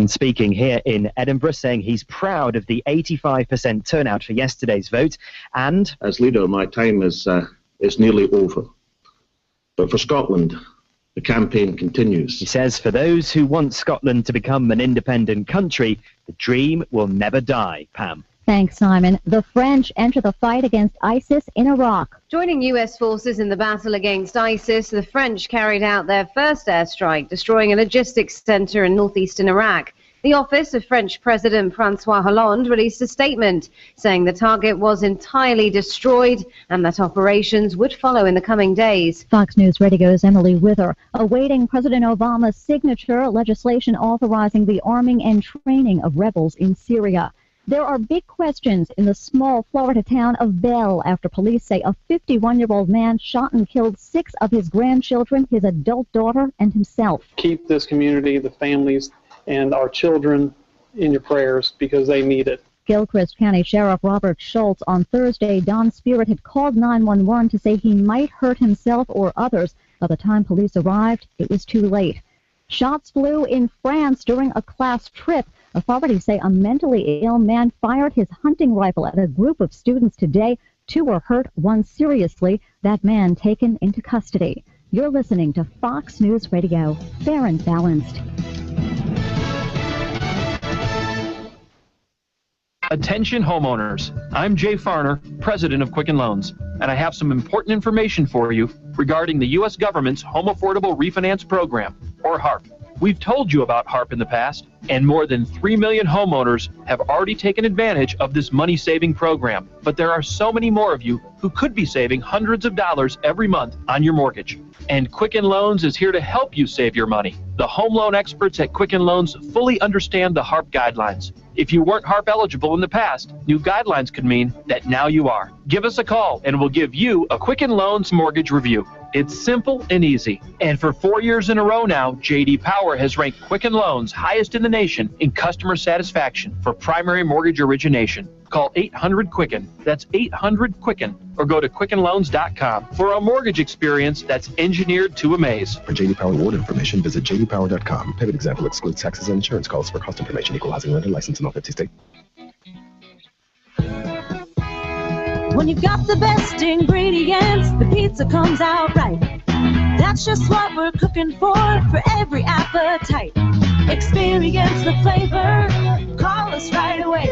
speaking here in Edinburgh, saying he's proud of the 85% turnout for yesterday's vote, and as leader, my time is nearly over. But for Scotland, the campaign continues. He says for those who want Scotland to become an independent country, the dream will never die. Pam. Thanks, Simon. The French enter the fight against ISIS in Iraq. Joining U.S. forces in the battle against ISIS, the French carried out their first airstrike, destroying a logistics center in northeastern Iraq. The office of French President François Hollande released a statement saying the target was entirely destroyed and that operations would follow in the coming days. Fox News Radio's Emily Wither, awaiting President Obama's signature legislation authorizing the arming and training of rebels in Syria. There are big questions in the small Florida town of Bell after police say a 51-year-old man shot and killed 6 of his grandchildren, his adult daughter, and himself. Keep this community, the families, and our children in your prayers because they need it. Gilchrist County Sheriff Robert Schultz on Thursday, Don Spirit had called 911 to say he might hurt himself or others. By the time police arrived, it was too late. Shots flew in France during a class trip. Authorities say a mentally ill man fired his hunting rifle at a group of students today. 2 were hurt, 1 seriously. That man taken into custody. You're listening to Fox News Radio, fair and balanced. Attention homeowners, I'm Jay Farner, president of Quicken Loans, and I have some important information for you regarding the U.S. government's Home Affordable Refinance Program, or HARP. We've told you about HARP in the past, and more than 3 million homeowners have already taken advantage of this money-saving program. But there are so many more of you who could be saving hundreds of dollars every month on your mortgage. And Quicken Loans is here to help you save your money. The home loan experts at Quicken Loans fully understand the HARP guidelines. If you weren't HARP eligible in the past, new guidelines could mean that now you are. Give us a call and we'll give you a Quicken Loans mortgage review. It's simple and easy. And for 4 years in a row now, J.D. Power has ranked Quicken Loans highest in the nation in customer satisfaction for primary mortgage origination. Call 800-QUICKEN. That's 800-QUICKEN. Or go to quickenloans.com for a mortgage experience that's engineered to amaze. For J.D. Power award information, visit jdpower.com. Pivot example excludes taxes and insurance calls. For cost information, equal housing lender license in all 50 states. When you've got the best ingredients, the pizza comes out right. That's just what we're cooking for every appetite. Experience the flavor, call us right away.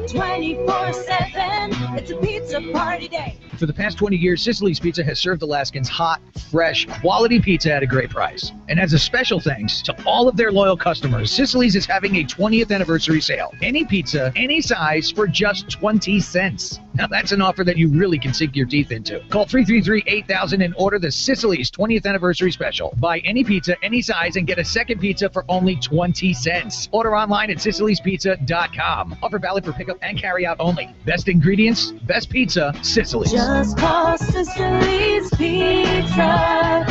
24/7, it's a pizza party day. For the past 20 years, Sicily's Pizza has served Alaskans hot, fresh, quality pizza at a great price. And as a special thanks to all of their loyal customers, Sicily's is having a 20th anniversary sale. Any pizza, any size, for just 20 cents. Now that's an offer that you really can sink your teeth into. Call 333-8000 and order the Sicily's 20th anniversary special. Buy any pizza, any size, and get a second pizza for only 20 cents. Order online at sicilyspizza.com. Offer valid for pickup and carry out only. Best ingredients, best pizza, Sicily's. Just call Sicily's Pizza,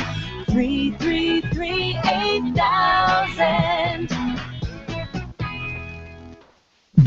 333-8000.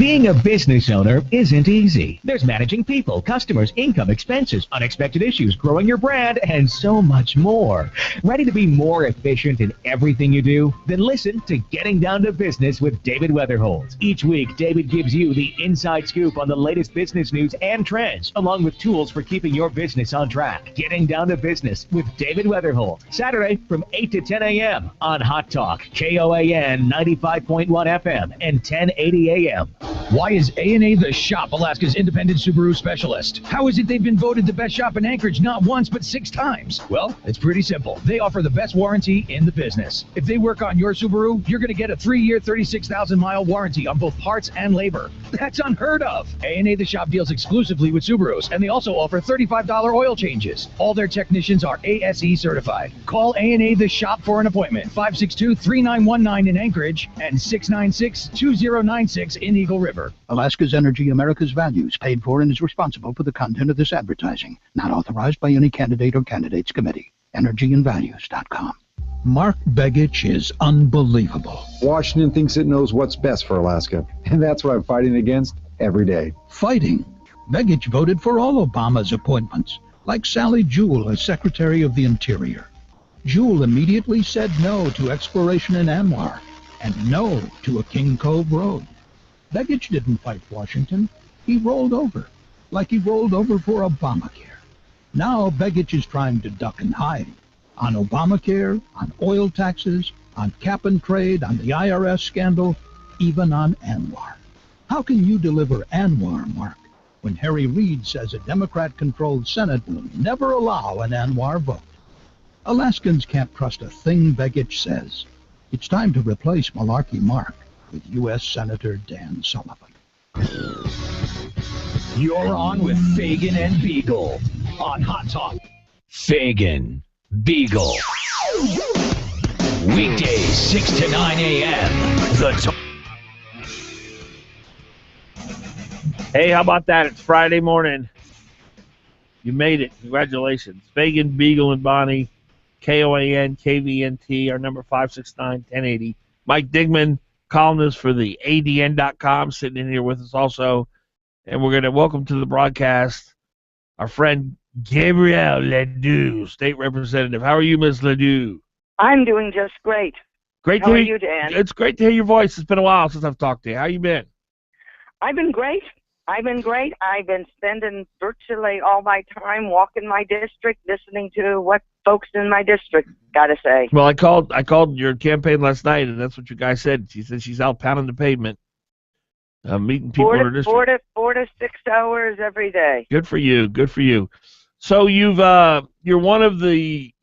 Being a business owner isn't easy. There's managing people, customers, income, expenses, unexpected issues, growing your brand, and so much more. Ready to be more efficient in everything you do? Then listen to Getting Down to Business with David Weatherholt. Each week, David gives you the inside scoop on the latest business news and trends, along with tools for keeping your business on track. Getting Down to Business with David Weatherholt. Saturday from 8 to 10 a.m. on Hot Talk, KOAN 95.1 FM and 1080 a.m. Why is A&A The Shop Alaska's independent Subaru specialist? How is it they've been voted the best shop in Anchorage not once but 6 times? Well, it's pretty simple. They offer the best warranty in the business. If they work on your Subaru, you're going to get a 3-year, 36,000-mile warranty on both parts and labor. That's unheard of. A&A The Shop deals exclusively with Subarus, and they also offer $35 oil changes. All their technicians are ASE certified. Call A&A The Shop for an appointment. 562-3919 in Anchorage and 696-2096 in Eagle River. Alaska's Energy, America's Values, paid for and is responsible for the content of this advertising. Not authorized by any candidate or candidates committee. EnergyandValues.com. Mark Begich is unbelievable. Washington thinks it knows what's best for Alaska, and that's what I'm fighting against every day. Fighting? Begich voted for all Obama's appointments, like Sally Jewell as Secretary of the Interior. Jewell immediately said no to exploration in ANWR and no to a King Cove road. Begich didn't fight Washington. He rolled over, like he rolled over for Obamacare. Now Begich is trying to duck and hide. On Obamacare, on oil taxes, on cap and trade, on the IRS scandal, even on ANWR. How can you deliver ANWR, Mark, when Harry Reid says a Democrat-controlled Senate will never allow an ANWR vote? Alaskans can't trust a thing Begich says. It's time to replace Malarkey Mark with U.S. Senator Dan Sullivan. You're on with Fagan and Biegel on Hot Talk. Fagan, Biegel. Weekdays 6 to 9 a.m. Hey, how about that? It's Friday morning. You made it. Congratulations. Fagan, Biegel, and Bonnie. KOAN, KVNT, our number 569-1080. Mike Digman, columnist for the ADN.com, sitting in here with us also. And we're going to welcome to the broadcast our friend Gabrielle Ledoux, state representative. How are you, Ms. Ledoux? I'm doing just great. Great How to are hear you, Dan? It's great to hear your voice. It's been a while since I've talked to you. How you been? I've been great. I've been spending virtually all my time walking my district, listening to what folks in my district got to say. Well, I called your campaign last night, and that's what your guy said. She said she's out pounding the pavement, meeting people in her district. 4 to 6 hours every day. Good for you. Good for you. So you're one of the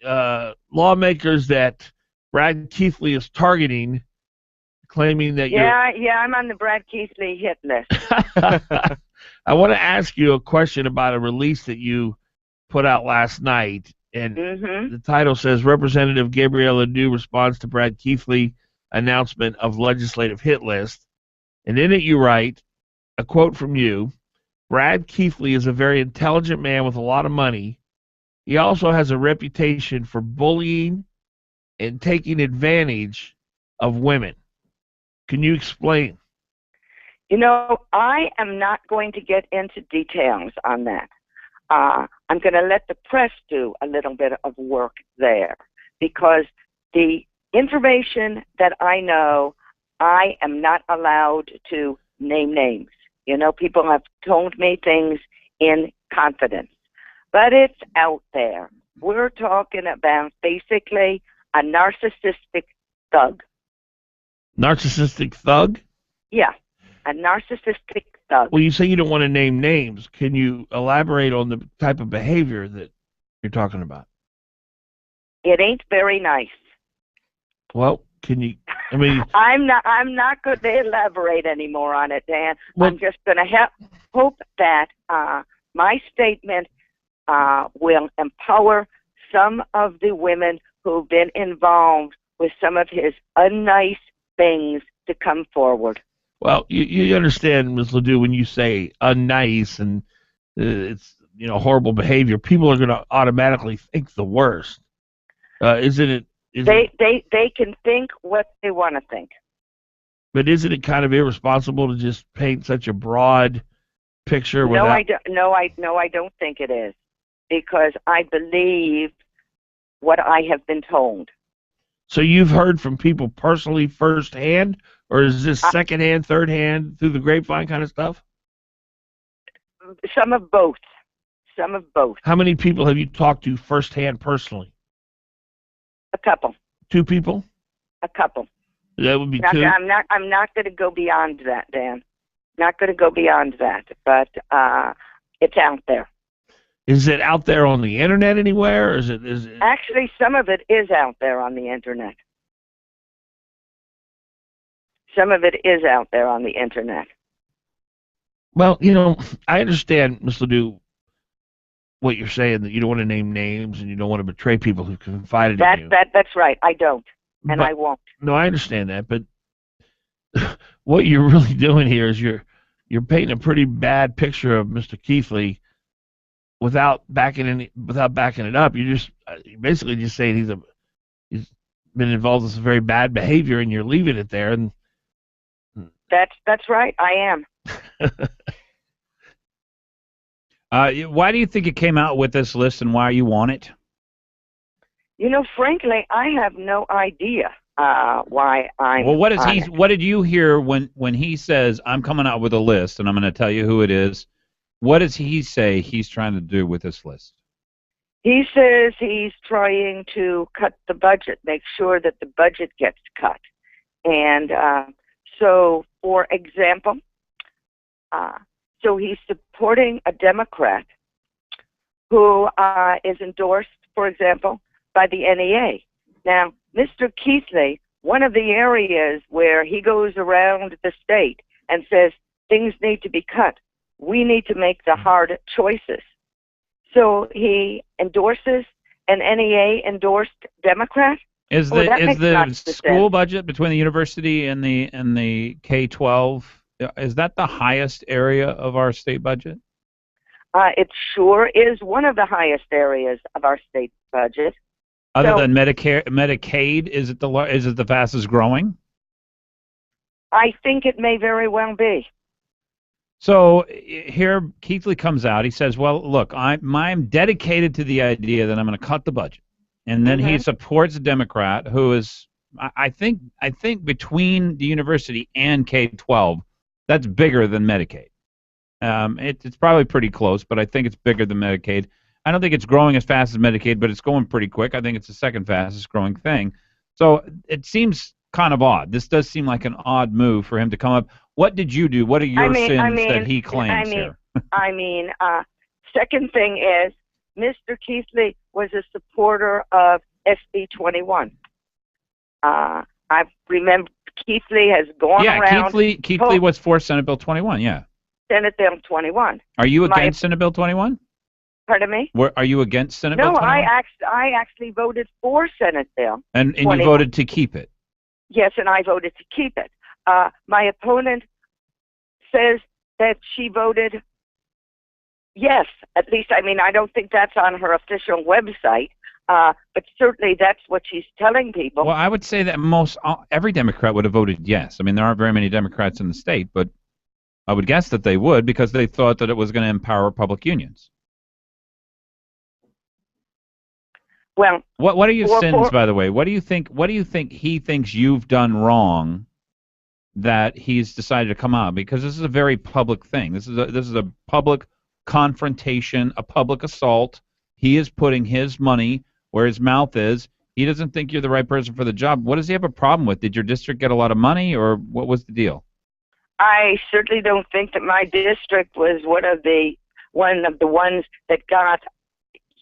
lawmakers that Brad Keithley is targeting, claiming that I'm on the Brad Keithley hit list. I want to ask you a question about a release that you put out last night, and the title says Representative Gabrielle Ledoux responds to Brad Keithley announcement of legislative hit list, and in it you write a quote from you: Brad Keithley is a very intelligent man with a lot of money. He also has a reputation for bullying and taking advantage of women. Can you explain? You know, I am not going to get into details on that. I'm going to let the press do a little bit of work there, because the information that I know, I am not allowed to name names. You know, people have told me things in confidence, but it's out there. We're talking about basically a narcissistic thug. Narcissistic thug? Yeah, a narcissistic thug. Well, you say you don't want to name names. Can you elaborate on the type of behavior that you're talking about? It ain't very nice. Well, can you? I mean, I'm not going to elaborate anymore on it, Dan. Well, I'm just going to hope that my statement will empower some of the women who've been involved with some of his unnice things to come forward. Well, you understand, Ms. Ledoux, when you say unnice and it's horrible behavior, people are going to automatically think the worst. Isn't it? They can think what they want to think. But isn't it kind of irresponsible to just paint such a broad picture without... I don't think it is, because I believe what I have been told. So you've heard from people personally firsthand, or is this secondhand, thirdhand, through the grapevine kind of stuff? Some of both. Some of both. How many people have you talked to firsthand personally? A couple. 2 people? A couple. That would be 2? I'm not going to go beyond that, Dan. Not going to go beyond that, but it's out there. Is it out there on the internet anywhere, or is it? Actually, some of it is out there on the internet. Some of it is out there on the internet. Well, you know, I understand, Ms. Ledoux, what you're saying, that you don't want to name names and you don't want to betray people who confided in you. That's right. I don't, and I won't. No, I understand that, but what you're really doing here is you're painting a pretty bad picture of Mr. Keithley without backing it up. You're basically just saying he's been involved in some very bad behavior, and you're leaving it there. And that's right. I am. Why do you think it came out with this list, and why you want it? You know, frankly, I have no idea why I'm. Well, what did you hear when he says, "I'm coming out with a list, and I'm going to tell you who it is"? What does he say he's trying to do with this list? He says he's trying to cut the budget, make sure that the budget gets cut. And so, for example, so he's supporting a Democrat who is endorsed, for example, by the NEA. Now, Mr. Keithley, one of the areas where he goes around the state and says things need to be cut, we need to make the hard choices. So he endorses an NEA-endorsed Democrat. Is the school budget between the university and the K-12, is that the highest area of our state budget? It sure is one of the highest areas of our state budget. Other than Medicaid, is it the fastest growing? I think it may very well be. So here Keithley comes out. He says, "Well, look, I'm dedicated to the idea that I'm going to cut the budget," and then he supports a Democrat who is, I think between the university and K-12, that's bigger than Medicaid. It's probably pretty close, but I think it's bigger than Medicaid. I don't think it's growing as fast as Medicaid, but it's going pretty quick. I think it's the second fastest growing thing. So it seems kind of odd. This does seem like an odd move for him to come up. What did you do? What are your sins that he claims here? Second thing is, Mr. Keithley was a supporter of SB 21. I remember Keithley has gone around. Yeah, Keithley was for Senate Bill 21, yeah. Senate Bill 21. Are you against Senate Bill 21? Pardon me? Are you against Senate Bill 21? No, I actually voted for Senate Bill. And you voted to keep it? Yes, and I voted to keep it. My opponent says that she voted yes. At least, I don't think that's on her official website, but certainly that's what she's telling people. Well, I would say that every Democrat would have voted yes. There aren't very many Democrats in the state, but I would guess that they would because they thought that it was going to empower public unions. Well, what are your sins, by the way? What do you think he thinks you've done wrong that he's decided to come out? Because this is a very public thing. This is a public confrontation, a public assault. He is putting his money where his mouth is. He doesn't think you're the right person for the job. What does he have a problem with? Did your district get a lot of money, or what was the deal? I certainly don't think that my district was one of the ones that got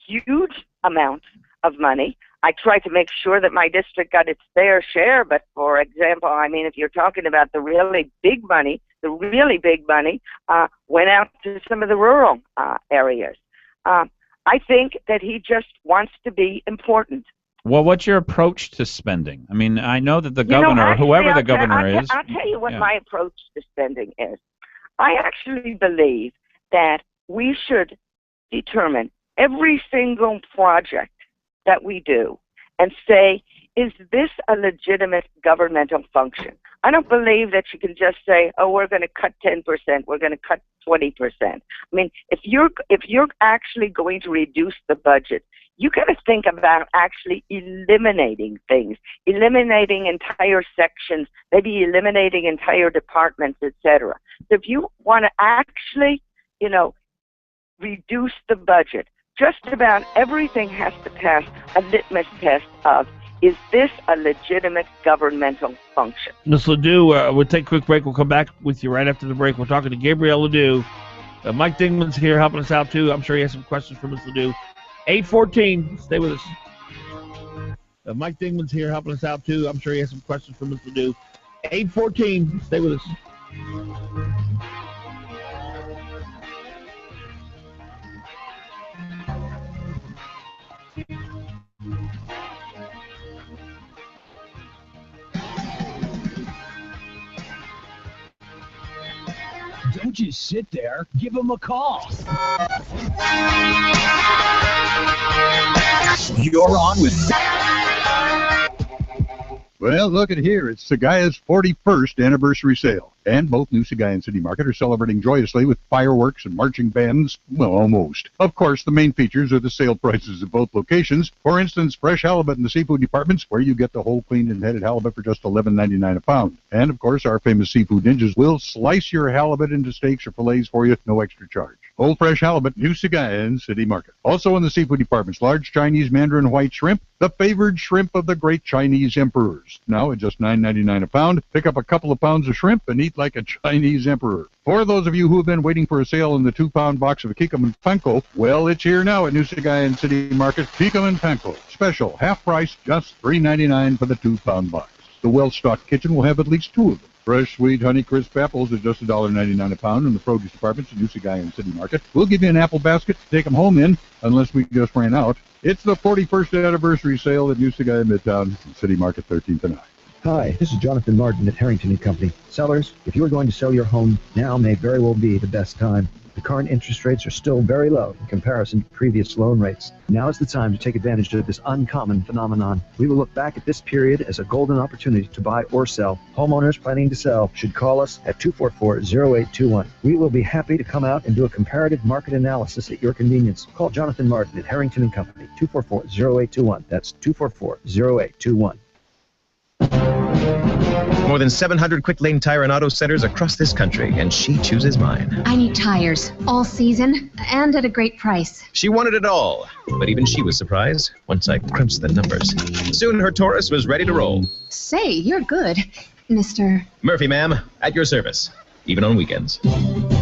huge amounts of money. I tried to make sure that my district got its fair share, but for example, if you're talking about the really big money went out to some of the rural areas. I think that he just wants to be important. Well, what's your approach to spending? I know that the governor, whoever the governor is... I'll tell you what my approach to spending is. I actually believe that we should determine every single project that we do and say, is this a legitimate governmental function? I don't believe that you can just say, oh, we're going to cut 10%, we're going to cut 20%. I mean, if you're actually going to reduce the budget, you got to think about actually eliminating things, eliminating entire sections, maybe eliminating entire departments, etc. So if you want to actually, reduce the budget, just about everything has to pass a litmus test of, is this a legitimate governmental function? Ms. Ledoux, we'll take a quick break. We'll come back with you right after the break. We're talking to Gabrielle Ledoux. Mike Dingman's here helping us out, too. I'm sure he has some questions for Ms. Ledoux. 8:14. Stay with us. Mike Dingman's here helping us out, too. I'm sure he has some questions for Ms. Ledoux. 8:14. Stay with us. Don't just sit there. Give them a call. You're on with... Well, look at here. It's Sagaya's 41st anniversary sale. And both New Sagaya and City Market are celebrating joyously with fireworks and marching bands. Well, almost. Of course, the main features are the sale prices at both locations. For instance, fresh halibut in the seafood departments, where you get the whole cleaned and headed halibut for just $11.99 a pound. And, of course, our famous seafood ninjas will slice your halibut into steaks or fillets for you, no extra charge. Whole fresh halibut, New Sagaya and City Market. Also in the seafood departments, large Chinese mandarin white shrimp, the favored shrimp of the great Chinese emperors. Now at just $9.99 a pound, pick up a couple of pounds of shrimp and eat like a Chinese emperor. For those of you who have been waiting for a sale in the 2-pound box of Kikam and Panko, well, it's here now at New Sagaya and City Market. Kikam and Panko, special, half price, just $3.99 for the 2-pound box. The well-stocked kitchen will have at least 2 of them. Fresh, sweet, Honeycrisp apples at just $1.99 a pound in the produce departments at New Sagaya and City Market. We'll give you an apple basket to take them home in, unless we just ran out. It's the 41st anniversary sale at New Sagaya Midtown and City Market 13th and I. Hi, this is Jonathan Martin at Harrington & Company. Sellers, if you are going to sell your home, now may very well be the best time. The current interest rates are still very low in comparison to previous loan rates. Now is the time to take advantage of this uncommon phenomenon. We will look back at this period as a golden opportunity to buy or sell. Homeowners planning to sell should call us at 244-0821. We will be happy to come out and do a comparative market analysis at your convenience. Call Jonathan Martin at Harrington & Company, 244-0821. That's 244-0821. More than 700 quick lane tire and auto centers across this country, and she chooses mine. I need tires, all season, and at a great price. She wanted it all, but even she was surprised once I crunched the numbers. Soon her Taurus was ready to roll. Say, you're good, Mr. Murphy, ma'am, at your service, even on weekends.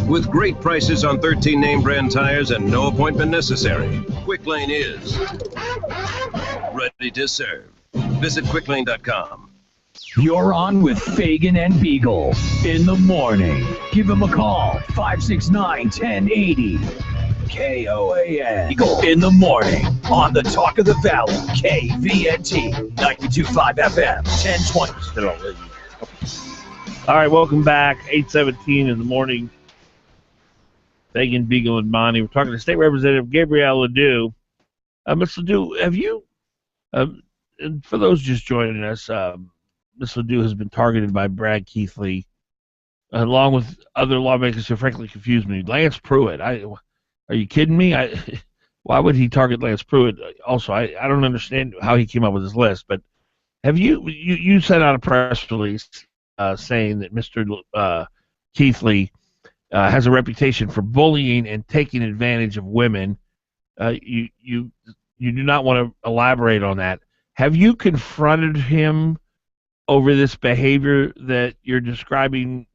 With great prices on 13 name brand tires and no appointment necessary, Quick Lane is ready to serve. Visit quicklane.com. You're on with Fagan and Biegel in the morning. Give him a call, 569-1080. KOAN. Biegel in the morning on the Talk of the Valley, KVNT 92.5 FM, 1020. All right, welcome back. 8:17 in the morning. Fagan, Biegel, and Bonnie. We're talking to State Representative Gabrielle Ledoux. Ms. Ledoux, have you, and for those just joining us, Ms. Ledoux has been targeted by Brad Keithley, along with other lawmakers who frankly confuse me. Lance Pruitt. Are you kidding me? Why would he target Lance Pruitt? Also, I don't understand how he came up with his list. But have you sent out a press release saying that Mr. Keithley has a reputation for bullying and taking advantage of women? You do not want to elaborate on that. Have you confronted him over this behavior that you're describing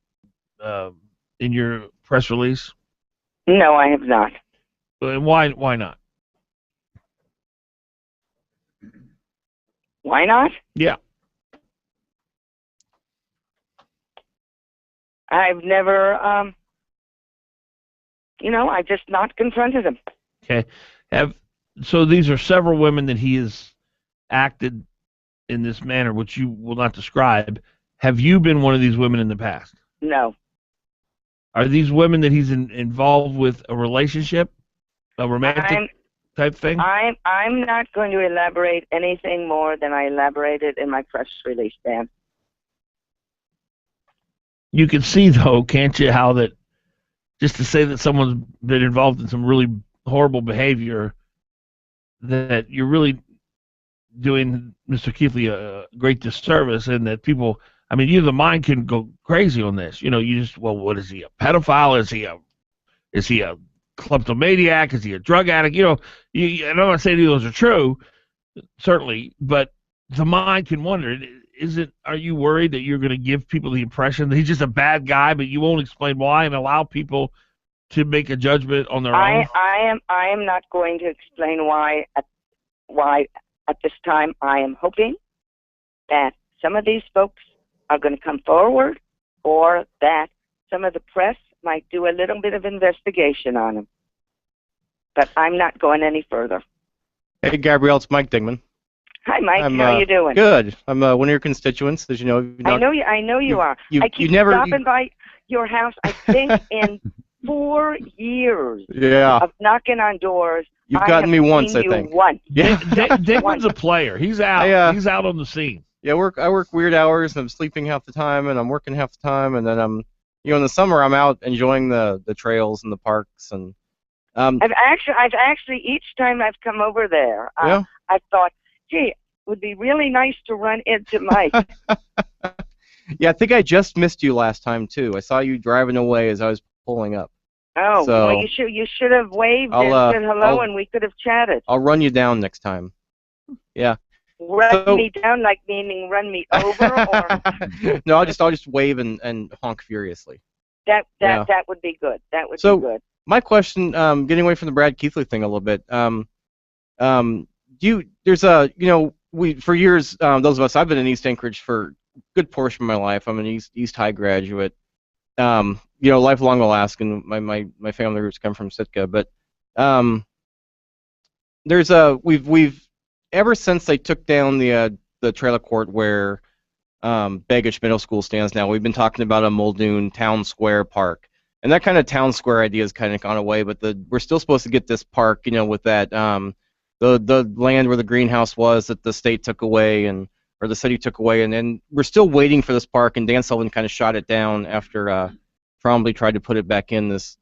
in your press release? No, I have not. And why not? Why not? Yeah. I've never, I just not confronted him. Okay. So these are several women that he has acted in this manner, which you will not describe. Have you been one of these women in the past? No. Are these women that he's involved with a relationship, a romantic type thing? I'm not going to elaborate anything more than I elaborated in my press release, Dan. You can see, though, can't you, how that just to say that someone's been involved in some really horrible behavior, that you're really doing Mr. Keithley a great disservice, and that people, I mean, the mind can go crazy on this. You just, well, what is he, a pedophile? Is he a kleptomaniac? Is he a drug addict? I'm not saying those are true, certainly, but the mind can wonder. Are you worried that you're going to give people the impression that he's just a bad guy, but you won't explain why and allow people to make a judgment on their own? I am not going to explain why at this time. I am hoping that some of these folks are going to come forward, or that some of the press might do a little bit of investigation on them. But I'm not going any further. Hey, Gabrielle, it's Mike Dingman. Hi, Mike. How are you doing? Good. I'm one of your constituents, as you know. I know you are. I keep stopping by your house, I think, in 4 years of knocking on doors. You've gotten me once, I think. Once. Yeah. Dingman's a player. He's out. He's out on the scene. Yeah, I work weird hours, and I'm sleeping half the time, and I'm working half the time, and then I'm, in the summer I'm out enjoying the trails and the parks, and I've actually each time I've come over there, I've thought, gee, it would be really nice to run into Mike. Yeah, I think I just missed you last time too. I saw you driving away as I was pulling up. Oh, so well, you should have waved and said hello, and we could have chatted. I'll run you down next time. Yeah. Run me down, like meaning run me over, or no? I'll just wave and honk furiously. That would be good. That would be good. My question, getting away from the Brad Keithley thing a little bit, for years, those of us, I've been in East Anchorage for a good portion of my life. I'm an East High graduate, lifelong Alaskan. My family roots come from Sitka, but we've ever since they took down the trailer court where Baggage Middle School stands now, we've been talking about a Muldoon Town Square Park. And that kind of town square idea has kind of gone away, but we're still supposed to get this park, with that the land where the greenhouse was that the state took away or the city took away, and then we're still waiting for this park. And Dan Sullivan kind of shot it down after Trombley tried to put it back in this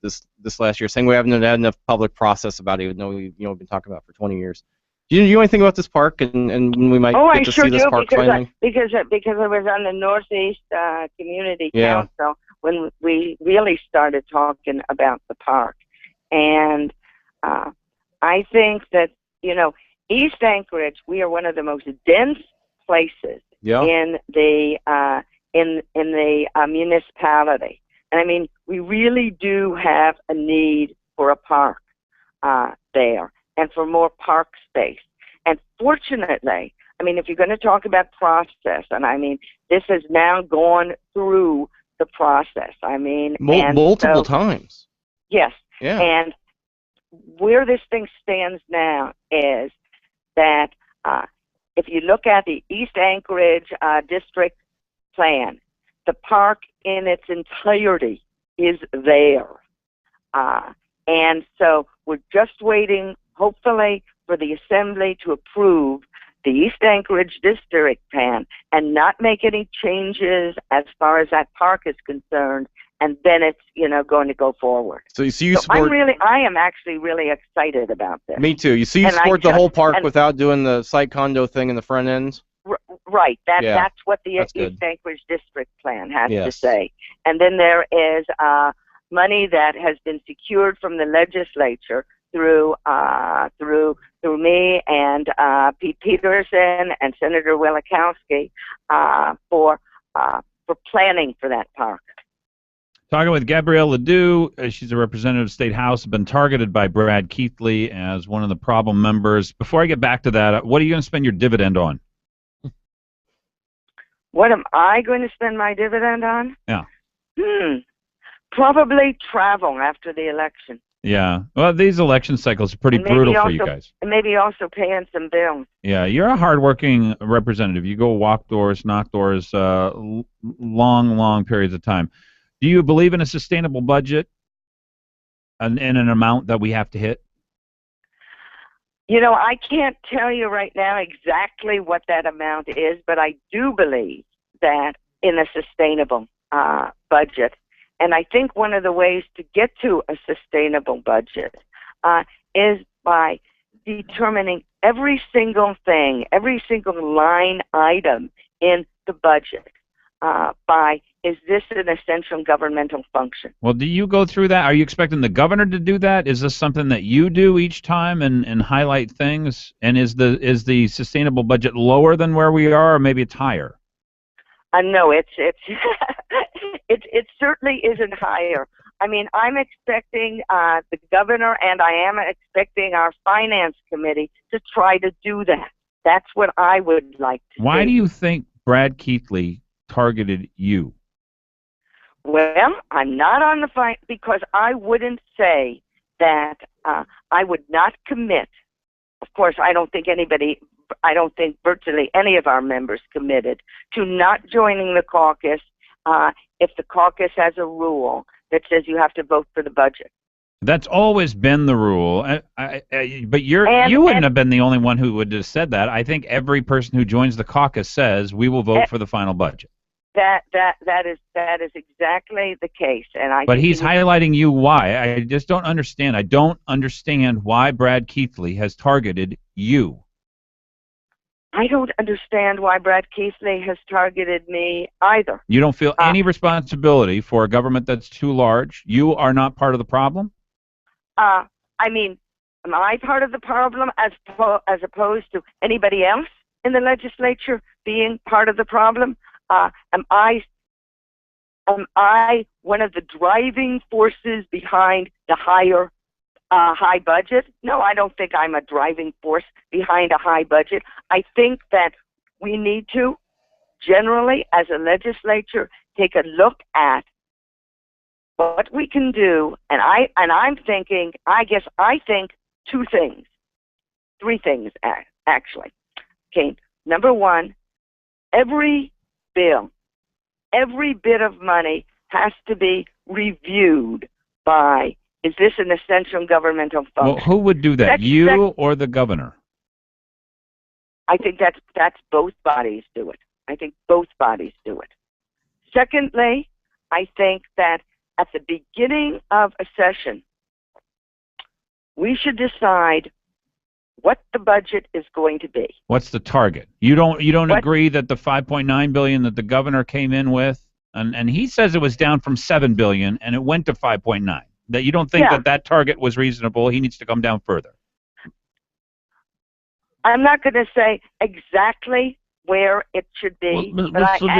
last year, saying we haven't had enough public process about it, even though we've been talking about it for 20 years. Do you know anything about this park and when we might get to see this park finally? Because I was on the Northeast Community Council when we really started talking about the park, and I think that East Anchorage, we are one of the most dense places in the municipality, and I mean we really do have a need for a park there, and for more park space. And fortunately, I mean, if you're going to talk about process, and I mean, this has now gone through the process. I mean, multiple times. Yes. Yeah. And where this thing stands now is that if you look at the East Anchorage district plan, the park in its entirety is there. And so we're just waiting, hopefully, for the Assembly to approve the East Anchorage district plan and not make any changes as far as that park is concerned, and then it's going to go forward. So you support? I am actually really excited about this. Me too. You support the whole park without doing the site condo thing in the front end? Right. That's what the East Anchorage district plan has to say. And then there is money that has been secured from the legislature through me and Pete Peterson and Senator Wielechowski for planning for that park. Talking with Gabrielle Ledoux, she's a representative of State House, been targeted by Brad Keithley as one of the problem members. Before I get back to that, what are you going to spend your dividend on? What am I going to spend my dividend on? Yeah. Probably travel after the election. Yeah. Well, these election cycles are pretty brutal for you guys. And maybe also paying some bills. Yeah, you're a hardworking representative. You go walk doors, knock doors, long periods of time. Do you believe in a sustainable budget and an amount that we have to hit? I can't tell you right now exactly what that amount is, but I do believe that in a sustainable budget. And I think one of the ways to get to a sustainable budget is by determining every single thing, every single line item in the budget by, is this an essential governmental function? Well, do you go through that? Are you expecting the governor to do that? Is this something that you do each time and highlight things? And is the sustainable budget lower than where we are, or maybe it's higher? No, it certainly isn't higher. I mean, I'm expecting the governor, and I am expecting our finance committee to try to do that. That's what I would like to Why see. do you think Brad Keithley targeted you? Well, I'm not on the fight because I wouldn't say that I would not commit. Of course, I don't think virtually any of our members committed to not joining the caucus if the caucus has a rule that says you have to vote for the budget. That's always been the rule. But you wouldn't have been the only one who would have said that. I think every person who joins the caucus says we will vote for the final budget. That is exactly the case, and But he's highlighting you. Why? I just don't understand. I don't understand why Brad Keithley has targeted you. I don't understand why Brad Keithley has targeted me either. You don't feel any responsibility for a government that's too large? You are not part of the problem? I mean, am I part of the problem as opposed to anybody else in the legislature being part of the problem? Am I one of the driving forces behind the high budget? No, I don't think I'm a driving force behind a high budget. I think that we need to, generally, as a legislature, take a look at what we can do, and I'm thinking, I think three things actually. Okay, number one, every bill, every bit of money has to be reviewed by, is this an essential governmental function? Well, who would do that, you or the governor? I think that's both bodies do it. I think both bodies do it. Secondly, I think that at the beginning of a session, we should decide what the budget is going to be. What's the target? You don't agree that the $5.9 billion that the governor came in with, and he says it was down from $7 billion and it went to 5.9. That you don't think that target was reasonable? He needs to come down further. I'm not going to say exactly where it should be, I'm not going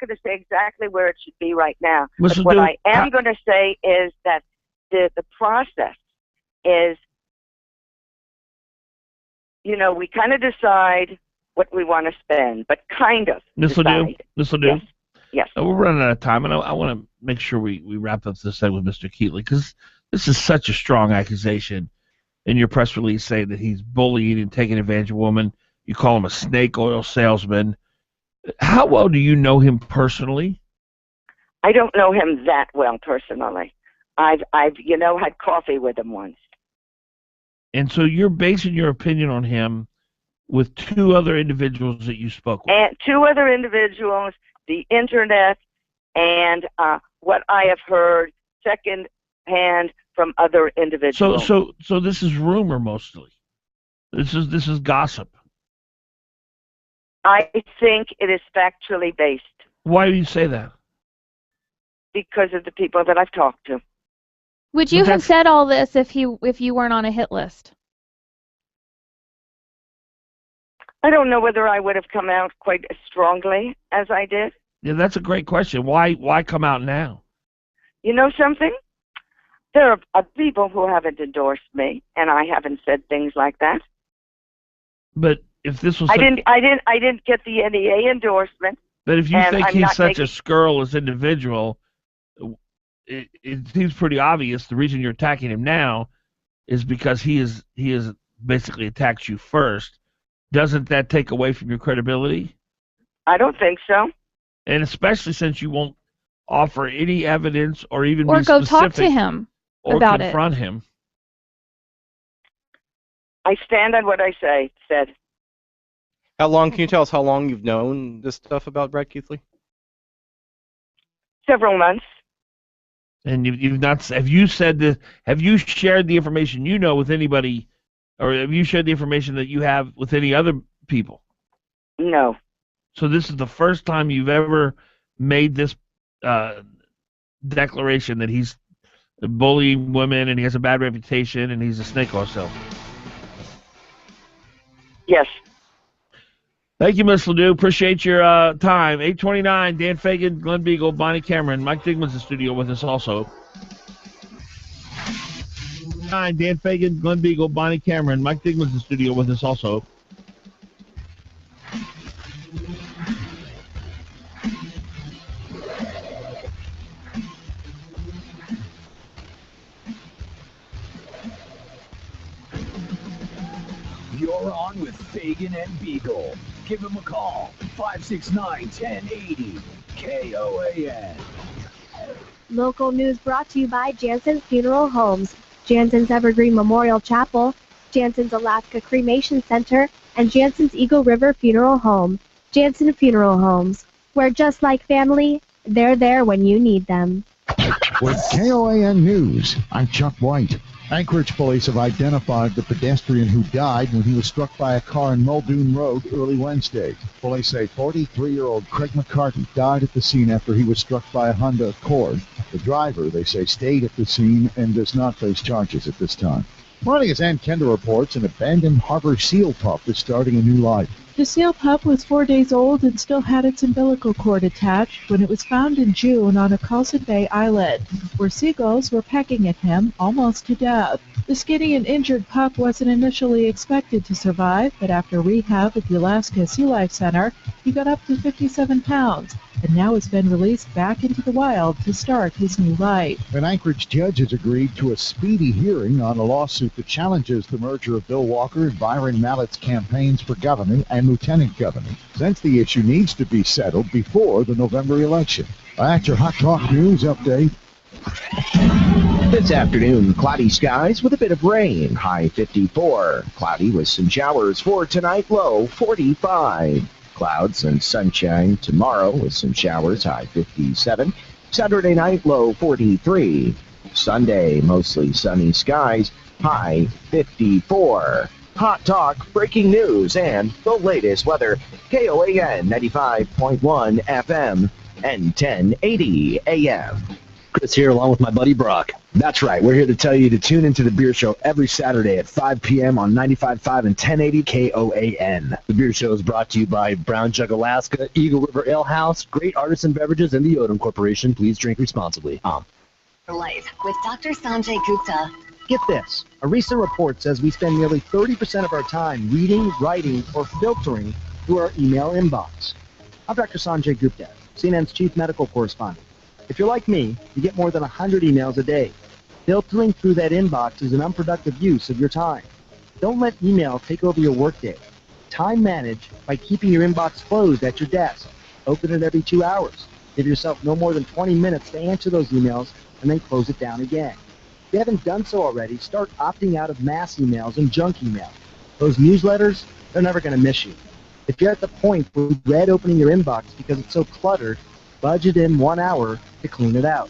to say exactly where it should be right now. But what I am going to say is that the process is, we kind of decide what we want to spend, but kind of This will do. Yes. We're running out of time, and I want to make sure we wrap up this segment with Mr. Keithley, because this is such a strong accusation in your press release saying that he's bullying and taking advantage of women. You call him a snake oil salesman. How well do you know him personally? I don't know him that well personally. I've had coffee with him once. And so you're basing your opinion on him with two other individuals that you spoke with. And two other individuals, the internet, and what I have heard secondhand from other individuals. So this is rumor mostly. This is gossip. I think it is factually based. Why do you say that? Because of the people that I've talked to. Would you have said all this if you weren't on a hit list? I don't know whether I would have come out quite as strongly as I did. Yeah, that's a great question. Why come out now? You know something? There are people who haven't endorsed me, and I haven't said things like that. But if this was, I didn't get the NEA endorsement. But if you think he's such a scurrilous individual, it seems pretty obvious the reason you're attacking him now is because he is basically attacked you first. Doesn't that take away from your credibility? I don't think so. And especially since you won't offer any evidence or even or be go specific talk to him or about confront him. I stand on what I said. How long, can you tell us how long you've known this stuff about Brad Keithley? Several months. And you've not, have you said this, have you shared the information you know with anybody, or have you shared the information that you have with any other people? No. So this is the first time you've ever made this declaration that he's bullying women and he has a bad reputation and he's a snake oil salesman. Yes. Thank you, Ms. Ledoux. Appreciate your time. 8:29, Dan Fagan, Glen Biegel, Bonnie Cameron. Mike Digman's in the studio with us also. Dan Fagan, Glen Biegel, Bonnie Cameron. Mike Digman's in the studio with us also. You're on with Fagan and Biegel. Give them a call, 569-1080, KOAN. Local news brought to you by Jansen's Funeral Homes, Jansen's Evergreen Memorial Chapel, Jansen's Alaska Cremation Center, and Jansen's Eagle River Funeral Home. Jansen Funeral Homes, where just like family, they're there when you need them. With KOAN News, I'm Chuck White. Anchorage police have identified the pedestrian who died when he was struck by a car in Muldoon Road early Wednesday. Police say 43-year-old Craig McCarty died at the scene after he was struck by a Honda Accord. The driver, they say, stayed at the scene and does not face charges at this time. Morning, as Ann Kender reports, an abandoned harbor seal pup is starting a new life. The seal pup was 4 days old and still had its umbilical cord attached when it was found in June on a Carlson Bay islet, where seagulls were pecking at him almost to death. The skinny and injured pup wasn't initially expected to survive, but after rehab at the Alaska Sea Life Center, he got up to 57 pounds, and now has been released back into the wild to start his new life. An Anchorage judge has agreed to a speedy hearing on a lawsuit that challenges the merger of Bill Walker and Byron Mallett's campaigns for governor and lieutenant governor, since the issue needs to be settled before the November election. That's your Hot Talk News update. This afternoon, cloudy skies with a bit of rain, high 54. Cloudy with some showers for tonight, low 45. Clouds and sunshine tomorrow with some showers, high 57. Saturday night, low 43. Sunday, mostly sunny skies, high 54. Hot Talk, breaking news, and the latest weather. KOAN 95.1 FM and 1080 AM. Chris here along with my buddy Brock. That's right, we're here to tell you to tune into The Beer Show every Saturday at 5 p.m. on 95.5 and 1080 KOAN. The Beer Show is brought to you by Brown Jug Alaska, Eagle River Ale House, Great Artisan Beverages, and the Odom Corporation. Please drink responsibly. Life with Dr. Sanjay Gupta. Get this. A recent report says we spend nearly 30% of our time reading, writing, or filtering through our email inbox. I'm Dr. Sanjay Gupta, CNN's chief medical correspondent. If you're like me, you get more than 100 emails a day. Filtering through that inbox is an unproductive use of your time. Don't let email take over your workday. Time manage by keeping your inbox closed at your desk. Open it every 2 hours. Give yourself no more than 20 minutes to answer those emails and then close it down again. If you haven't done so already, start opting out of mass emails and junk email. Those newsletters, they're never going to miss you. If you're at the point where you dread opening your inbox because it's so cluttered, budget in 1 hour to clean it out.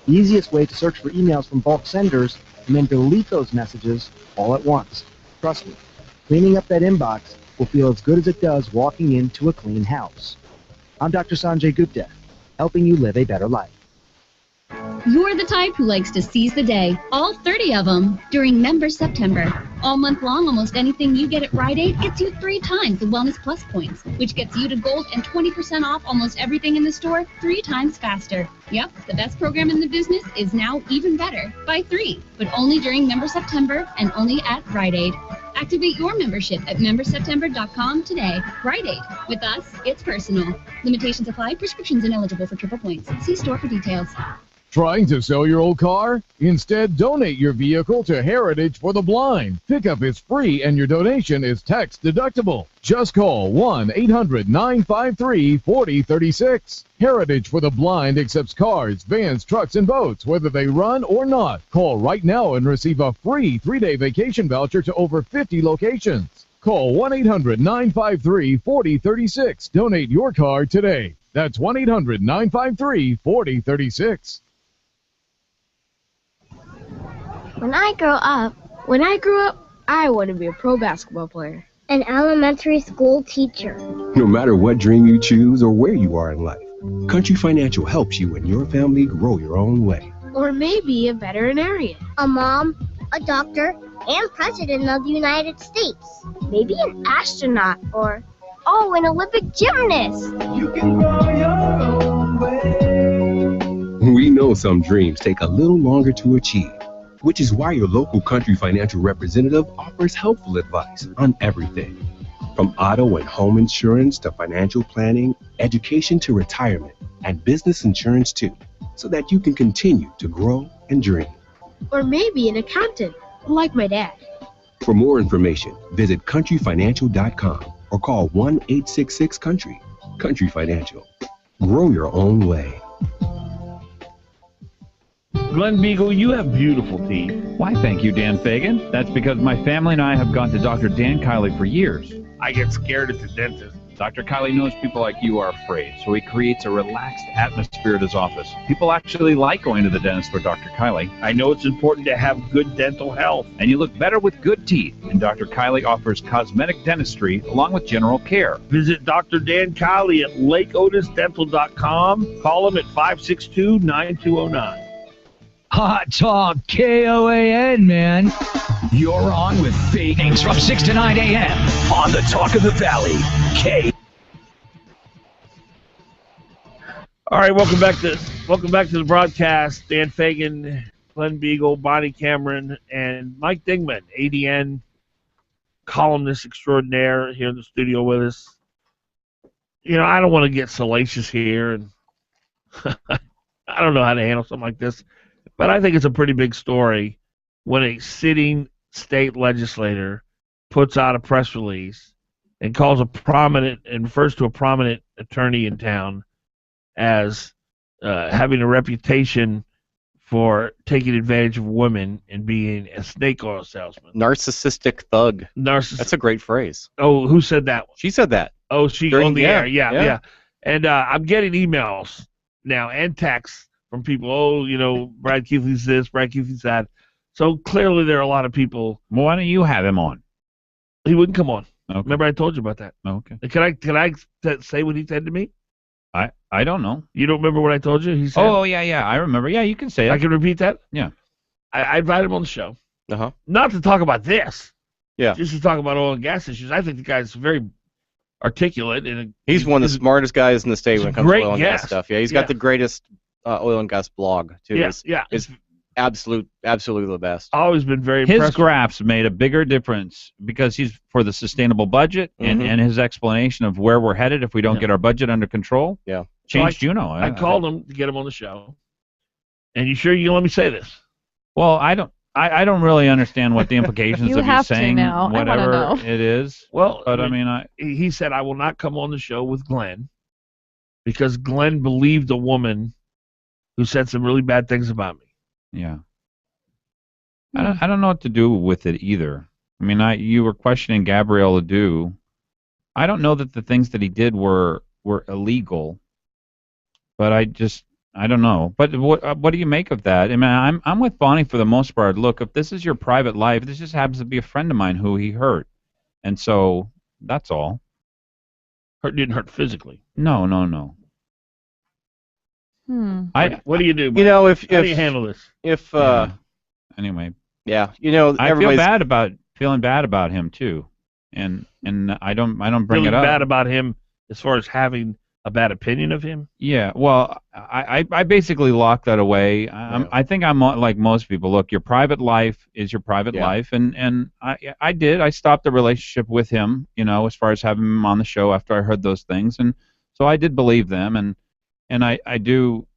The easiest way to search for emails from bulk senders and then delete those messages all at once. Trust me, cleaning up that inbox will feel as good as it does walking into a clean house. I'm Dr. Sanjay Gupta, helping you live a better life. You're the type who likes to seize the day, all 30 of them, during Member September. All month long, almost anything you get at Rite Aid gets you 3 times the Wellness Plus points, which gets you to gold and 20% off almost everything in the store 3 times faster. Yep, the best program in the business is now even better, by 3, but only during Member September and only at Rite Aid. Activate your membership at memberseptember.com today. Rite Aid. With us, it's personal. Limitations apply. Prescriptions ineligible for triple points. See store for details. Trying to sell your old car? Instead, donate your vehicle to Heritage for the Blind. Pickup is free and your donation is tax deductible. Just call 1-800-953-4036. Heritage for the Blind accepts cars, vans, trucks, and boats, whether they run or not. Call right now and receive a free 3-day vacation voucher to over 50 locations. Call 1-800-953-4036. Donate your car today. That's 1-800-953-4036. When I grow up, I want to be a pro basketball player. An elementary school teacher. No matter what dream you choose or where you are in life, Country Financial helps you and your family grow your own way. Or maybe a veterinarian. A mom, a doctor, and president of the United States. Maybe an astronaut or, an Olympic gymnast. You can grow your own way. We know some dreams take a little longer to achieve, which is why your local Country Financial representative offers helpful advice on everything. From auto and home insurance to financial planning, education to retirement, and business insurance too, so that you can continue to grow and dream. Or maybe an accountant, like my dad. For more information, visit countryfinancial.com or call 1-866-COUNTRY. Country Financial. Grow your own way. Glen Biegel, you have beautiful teeth. Why, thank you, Dan Fagan. That's because my family and I have gone to Dr. Dan Kiley for years. I get scared at the dentist. Dr. Kiley knows people like you are afraid, so he creates a relaxed atmosphere at his office. People actually like going to the dentist for Dr. Kiley. I know it's important to have good dental health. And you look better with good teeth. And Dr. Kiley offers cosmetic dentistry along with general care. Visit Dr. Dan Kiley at lakeotisdental.com. Call him at 562-9209. Hot Talk KOAN, man. You're on with Fagans from 6 to 9 a.m. on the Talk of the Valley. All right, welcome back to the broadcast. Dan Fagan, Glen Biegel, Bonnie Cameron, and Mike Dingman, ADN columnist extraordinaire, here in the studio with us. You know, I don't want to get salacious here, and I don't know how to handle something like this. But I think it's a pretty big story when a sitting state legislator puts out a press release and refers to a prominent attorney in town as having a reputation for taking advantage of women and being a snake oil salesman. Narcissistic thug. That's a great phrase. Oh, who said that? She said that. Oh, she on the air. Yeah. And I'm getting emails now and texts from people, Brad Keithley's this, Brad Keithley's that. So clearly there are a lot of people. Well, why don't you have him on? He wouldn't come on. Okay. Remember I told you about that. Okay. Can I say what he said to me? I don't know. You don't remember what I told you? He said. Oh, yeah, I remember. Yeah, you can say it. I can repeat that? Yeah. I invited him on the show. Uh-huh. Not to talk about this. Yeah. Just to talk about oil and gas issues. I think the guy's very articulate. And he's one of the smartest guys in the state when it comes to oil and gas stuff. Yeah, he's got the greatest oil and gas blog too. It's absolutely the best. Always been very impressive. His impressive. graphs made a bigger difference because he's for the sustainable budget and his explanation of where we're headed if we don't get our budget under control. Yeah, changed Juneau. I called him to get him on the show. And you sure you can let me say this? Well, I don't really understand what the implications of you saying now. whatever it is. Well, but he said I will not come on the show with Glenn because Glenn believed a woman who said some really bad things about me. Yeah. I don't know what to do with it either. I mean, you were questioning Gabrielle Ledoux. I don't know that the things that he did were illegal, but I don't know. But what do you make of that? I mean, I'm with Bonnie for the most part. Look, if this is your private life, this just happens to be a friend of mine who he hurt, and so that's all. Didn't hurt physically. No. What do you do? Mike? How do you handle this? Anyway. Yeah, I feeling bad about him too, and I don't bring it up. Bad about him as far as having a bad opinion of him. Yeah, well, I basically lock that away. I think I'm like most people. Look, your private life is your private life, and I stopped the relationship with him, as far as having him on the show after I heard those things, and so I did believe them, and I do,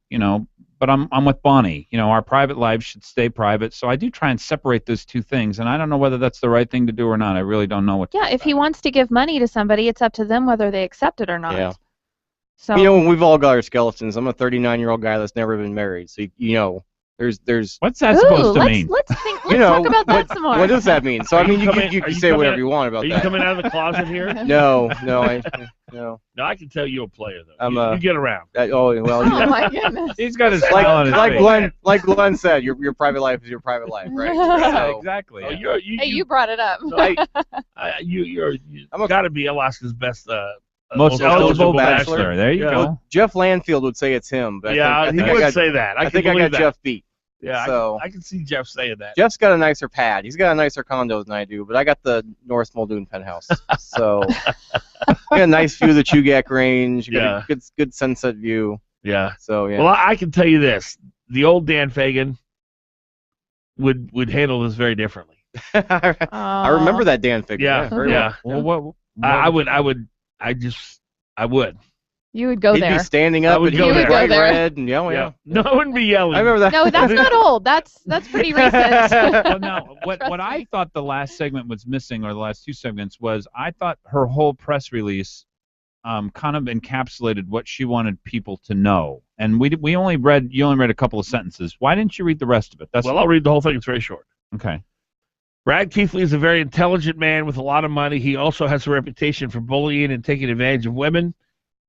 but I'm with Bonnie. Our private lives should stay private, so I do try and separate those two things, and I don't know whether that's the right thing to do or not. I really don't know what. Yeah, if he wants to give money to somebody, it's up to them whether they accept it or not. Yeah. So we've all got our skeletons. I'm a 39-year-old guy that's never been married, so There's what's that supposed to mean? Let's talk about that some more. What does that mean? So I mean, you can say whatever you want about that. Are you coming out of the closet here? No. No, I can tell you're a player though. You get around. Oh my goodness. He's got his smile on his face. Like Glenn said, your private life is your private life, right? Yeah, exactly. Oh, you brought it up. You got to be Alaska's best. Most eligible bachelor. There you go. Jeff Landfield would say it's him, but he would say that. I think I got Jeff beat. Yeah, so I can see Jeff saying that. Jeff's got a nicer pad. He's got a nicer condo than I do, but I got the North Muldoon penthouse. So I got a nice view of the Chugach Range. Got a good sunset view. Yeah. So yeah. Well, I can tell you this: the old Dan Fagan would handle this very differently. I remember that Dan Fagan. Yeah. Very well. Well, I would. You would go there. He'd be standing up and he would bright red and yelling. Yeah. No, I wouldn't be yelling. I remember that. No, that's not old. That's pretty recent. Well, no, what I thought the last segment was missing, or the last two segments, was I thought her whole press release kind of encapsulated what she wanted people to know. And you only read a couple of sentences. Why didn't you read the rest of it? I'll read the whole thing. It's very short. Okay. Brad Keithley is a very intelligent man with a lot of money. He also has a reputation for bullying and taking advantage of women.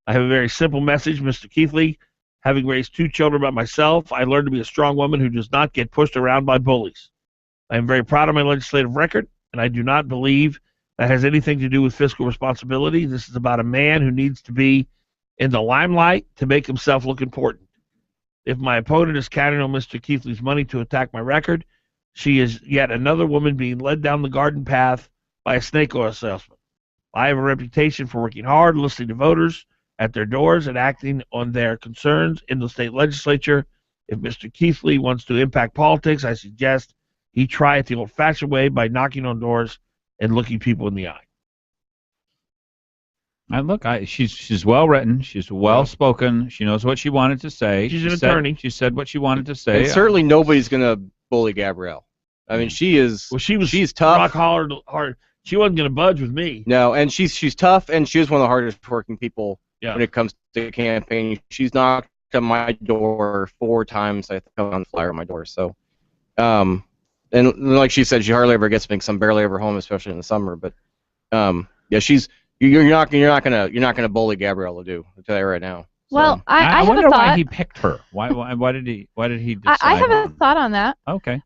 I have a very simple message, Mr. Keithley. Having raised 2 children by myself, I learned to be a strong woman who does not get pushed around by bullies. I am very proud of my legislative record, and I do not believe that has anything to do with fiscal responsibility. This is about a man who needs to be in the limelight to make himself look important. If my opponent is counting on Mr. Keithley's money to attack my record, she is yet another woman being led down the garden path by a snake oil salesman. I have a reputation for working hard, listening to voters at their doors, and acting on their concerns in the state legislature. If Mr. Keithley wants to impact politics, I suggest he try it the old-fashioned way by knocking on doors and looking people in the eye. And look, she's well written. She's well spoken. She knows what she wanted to say. She's an attorney. She said what she wanted to say. And certainly nobody's gonna bully Gabrielle. I mean, she is. Well, she's tough. Rock hard. She wasn't gonna budge with me. No, and she's tough, and she is one of the hardest working people when it comes to campaigning. She's knocked on my door 4 times. I come on the flyer on my door. So, and like she said, she hardly ever gets me because I'm barely ever home, especially in the summer. But yeah, she's. You're not gonna bully Gabrielle Ledoux. I'll tell you right now. So. Well, I wonder have a thought. why he picked her. Why did he decide? I have a thought on that. Okay.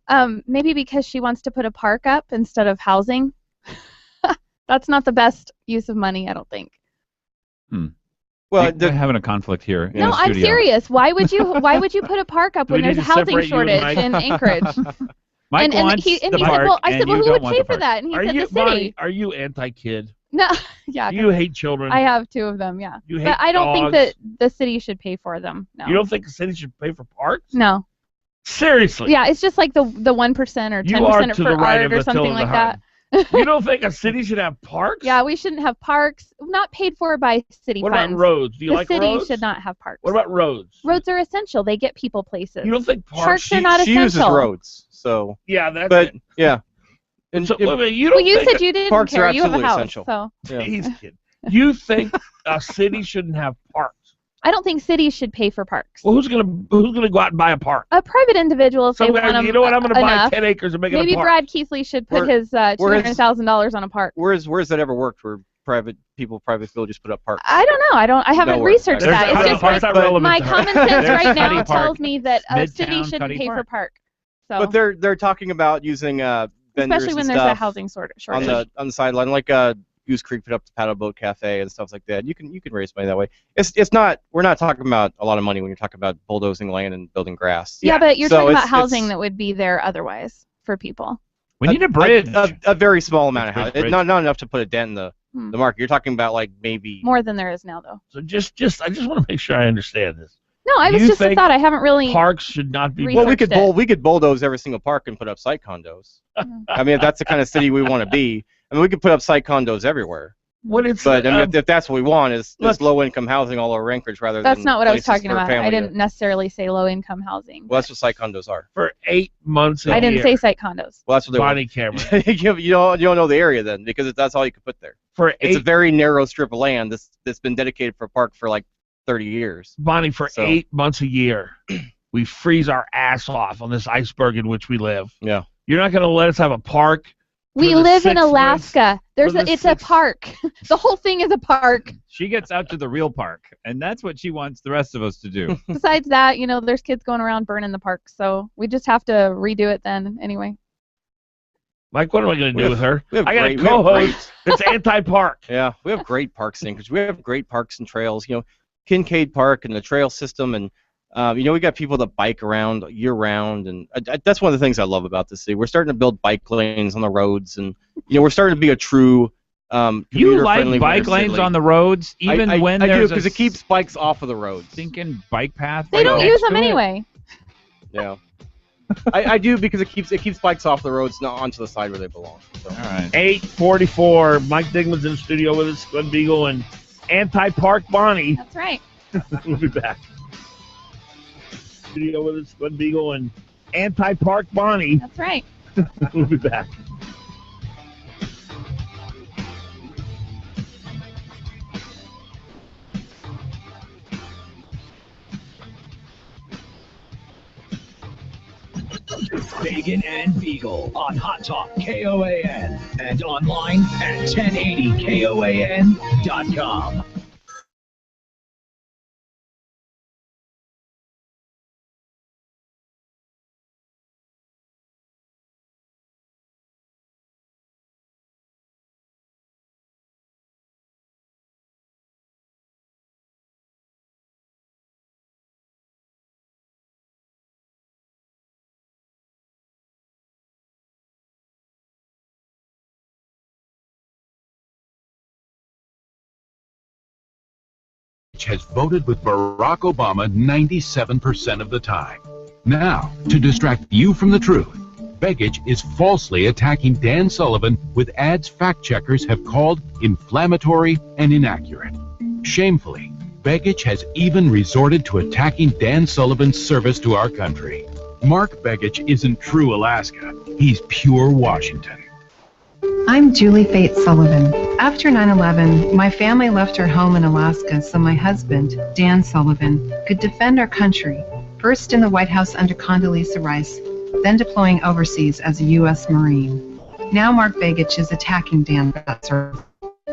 Maybe because she wants to put a park up instead of housing. That's not the best use of money, I don't think. Well, we're having a conflict here. No, I'm serious. Why would you put a park up when there's a housing shortage in Anchorage? Mike wants the park, I said, well, who would pay for that? And he said the city. Bonnie, are you anti-kid? No, yeah. You hate children. I have 2 of them, yeah. You hate but I don't dogs. think that the city should pay for them. No. You don't think the city should pay for parks? No. Seriously? Yeah, it's just like the 1% or 10% for art or something like that. You don't think a city should have parks? Yeah, we shouldn't have parks. Not paid for by city funds. What about roads? Do you like roads? The city should not have parks. What about roads? Roads are essential. They get people places. You don't think parks are not essential? She uses roads, so. Yeah, that's but, it. Yeah. And so, you said you didn't parks care. Are you have a house, essential. so. Yeah. Jeez, kid. You think a city shouldn't have parks? I don't think cities should pay for parks. Well, who's gonna go out and buy a park? A private individual, if they want them. You know what? I'm gonna buy enough. 10 acres and make it a park. Maybe Brad Keithley should put his $200,000 on a park. Where's that ever worked? Where private villages put up parks? I don't know. I haven't researched that. It's just my common sense right now tells me that a city shouldn't pay for park. So. But they're talking about using vendors especially when and there's stuff a housing shortage on the sideline, like Goose Creek put up the Paddle Boat Cafe and stuff like that. You can raise money that way. It's not. We're not talking about a lot of money when you're talking about bulldozing land and building grass. Yeah, but you're talking about housing that would be there otherwise for people. We need a bridge. A very small amount of housing. Not enough to put a dent in the market. You're talking about like maybe more than there is now, though. So I just want to make sure I understand this. No, I was just a thought. I haven't really. Parks should not be. Well, we could bulldoze every single park and put up site condos. I mean, if that's the kind of city we want to be. I mean, we could put up site condos everywhere. But I mean, if that's what we want, is low-income housing all over Anchorage rather than. That's not what I was talking about. I didn't necessarily say low-income housing. Well, that's what site condos are. For 8 months. I didn't say site condos. Well, that's what they Bonnie Cameron. you don't know the area then, because that's all you could put there. It's a very narrow strip of land that's been dedicated for a park for like 30 years. Bonnie, for 8 months a year, we freeze our ass off on this iceberg in which we live. Yeah. You're not going to let us have a park. We live in Alaska. It's a park. The whole thing is a park. She gets out to the real park, and that's what she wants the rest of us to do. Besides that, there's kids going around burning the park, so we just have to redo it then anyway. Mike, what am I going to do with her? I got a co-host that's anti-park. Yeah, we have great parks in Anchorage. We have great parks and trails. Kincaid Park and the trail system, and we got people that bike around year-round, and that's one of the things I love about the city. We're starting to build bike lanes on the roads, and we're starting to be a true you like bike lanes on the roads, even when I there's do, because it keeps bikes off of the roads. Thinking bike path. They don't use them anyway. Yeah. I do, because it keeps bikes off the roads, not onto the side where they belong. So. All right. 8:44. Mike Digman's in the studio with us, Glen Biegel, and anti-park Bonnie. That's right. We'll be back. Studio with us, Glen Biegel, and anti-park Bonnie. That's right. We'll be back. Fagan and Biegel on Hot Talk KOAN and online at 1080KOAN.com. Has voted with Barack Obama 97% of the time. Now, to distract you from the truth, Begich is falsely attacking Dan Sullivan with ads fact-checkers have called inflammatory and inaccurate. Shamefully, Begich has even resorted to attacking Dan Sullivan's service to our country. Mark Begich isn't true Alaska. He's pure Washington. I'm Julie Fates Sullivan. After 9/11, my family left our home in Alaska so my husband, Dan Sullivan, could defend our country, first in the White House under Condoleezza Rice, then deploying overseas as a U.S. Marine. Now Mark Begich is attacking Dan for that service.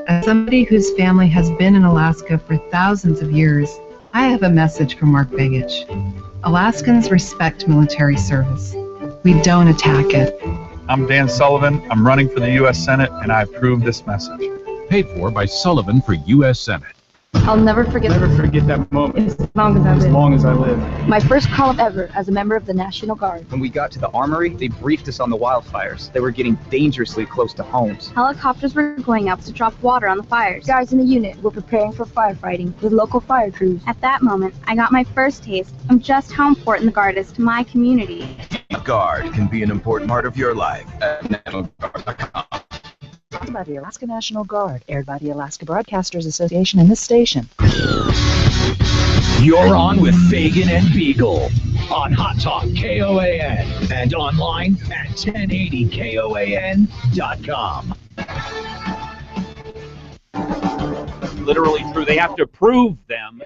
As somebody whose family has been in Alaska for thousands of years, I have a message for Mark Begich. Alaskans respect military service. We don't attack it. I'm Dan Sullivan. I'm running for the U.S. Senate, and I approve this message. Paid for by Sullivan for U.S. Senate. I'll never forget that moment. As long as I live. As long as I live. My first call ever as a member of the National Guard. When we got to the armory, they briefed us on the wildfires. They were getting dangerously close to homes. Helicopters were going up to drop water on the fires. Guys in the unit were preparing for firefighting with local fire crews. At that moment, I got my first taste of just how important the Guard is to my community. Guard can be an important part of your life at NationalGuard.com. Brought by the Alaska National Guard, aired by the Alaska Broadcasters Association and this station. You're on with Fagan and Biegel on Hot Talk KOAN and online at 1080KOAN.com. Literally true. They have to prove them.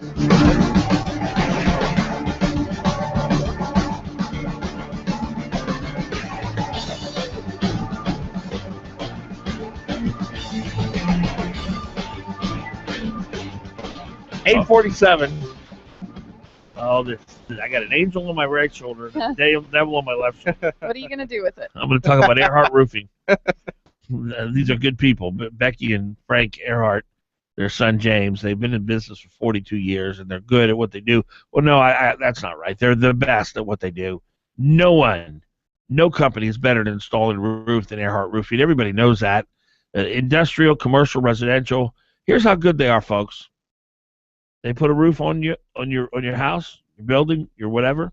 $8.47. Oh, I got an angel on my right shoulder and a devil on my left shoulder. What are you going to do with it? I'm going to talk about Earhart Roofing. These are good people. Becky and Frank Earhart, their son James, they've been in business for 42 years, and they're good at what they do. Well, no, that's not right. They're the best at what they do. No company is better at installing a roof than Earhart Roofing. Everybody knows that. Industrial, commercial, residential. Here's how good they are, folks. They put a roof on your house, your building, your whatever.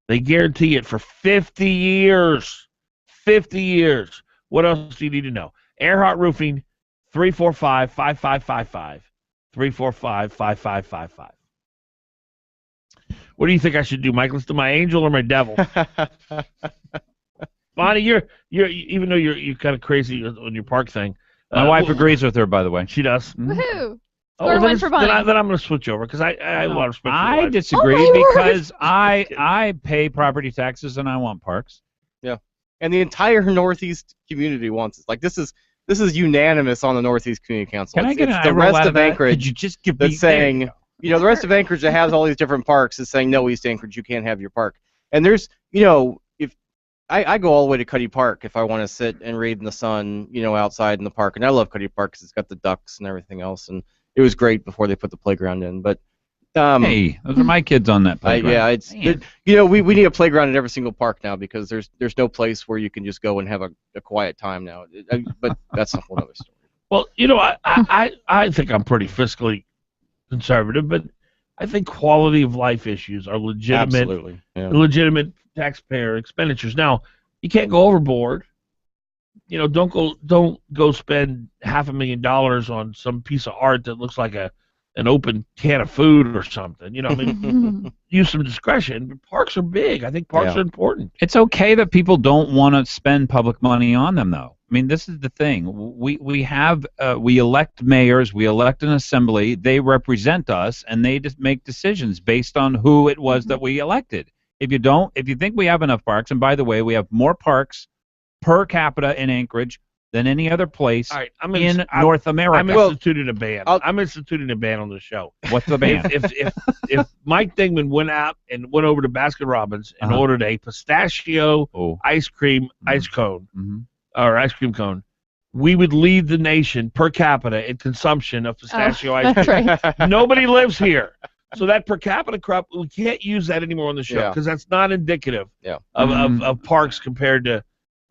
They guarantee it for 50 years. 50 years. What else do you need to know? Earhart Roofing, 345-5555. 345-5555. What do you think I should do, Mike? Let's do my angel or my devil? Bonnie, you're even though you're kind of crazy on your park thing. My wife agrees with her, by the way. She does. Woohoo! Score one for Bonnie. Then I'm going to switch over because I have a lot of respect for your I wife. disagree because I pay property taxes and I want parks. Yeah, and the entire Northeast community wants it. Like this is unanimous on the Northeast Community Council. Can I get it's the rest of Anchorage? Could you just give that's me, saying, the rest of Anchorage that has all these different parks is saying, no, East Anchorage, you can't have your park. And there's, if I go all the way to Cuddy Park if I want to sit and read in the sun, outside in the park, and I love Cuddy Park because it's got the ducks and everything else, and it was great before they put the playground in. But hey, those are my kids on that playground. We need a playground at every single park now because there's no place where you can just go and have a quiet time now. But that's a whole other story. Well, I think I'm pretty fiscally conservative, but I think quality of life issues are legitimate. Absolutely. Yeah. Legitimate taxpayer expenditures. Now, you can't go overboard. Don't go spend $500,000 on some piece of art that looks like an open can of food or something. Use some discretion. But parks are big. I think parks are important. It's okay that people don't want to spend public money on them, though. I mean, this is the thing. We elect mayors, we elect an assembly. They represent us, and they just make decisions based on who it was that we elected. If you think we have enough parks, and by the way, we have more parks per capita in Anchorage than any other place in North America. I'm instituting a ban. I'm instituting a ban on the show. What's the ban? If Mike Dingman went out and went over to Baskin Robbins and ordered a pistachio ice cream ice cone or ice cream cone, we would lead the nation per capita in consumption of pistachio ice cream. Right. Nobody lives here. So that per capita crop, we can't use that anymore on the show because that's not indicative of parks compared to.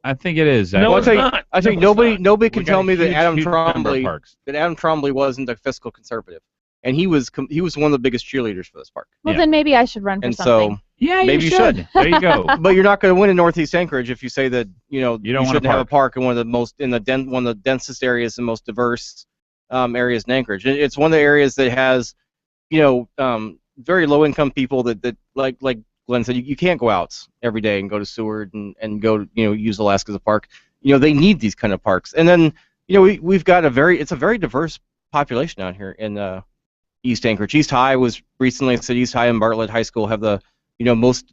I think it is. No, it's not. I think nobody can tell me that Adam Trombley wasn't a fiscal conservative, and he was one of the biggest cheerleaders for this park. Well, then maybe I should run for something. So maybe you should. There you go. But you're not going to win in Northeast Anchorage if you say that you shouldn't have a park in one of the densest areas and most diverse areas in Anchorage. It's one of the areas that has very low income people that like Glenn said, you can't go out every day and go to Seward and go use Alaska as a park. They need these kind of parks. And then we've got it's a very diverse population out here in East Anchorage. East High was recently said East High and Bartlett High School have the most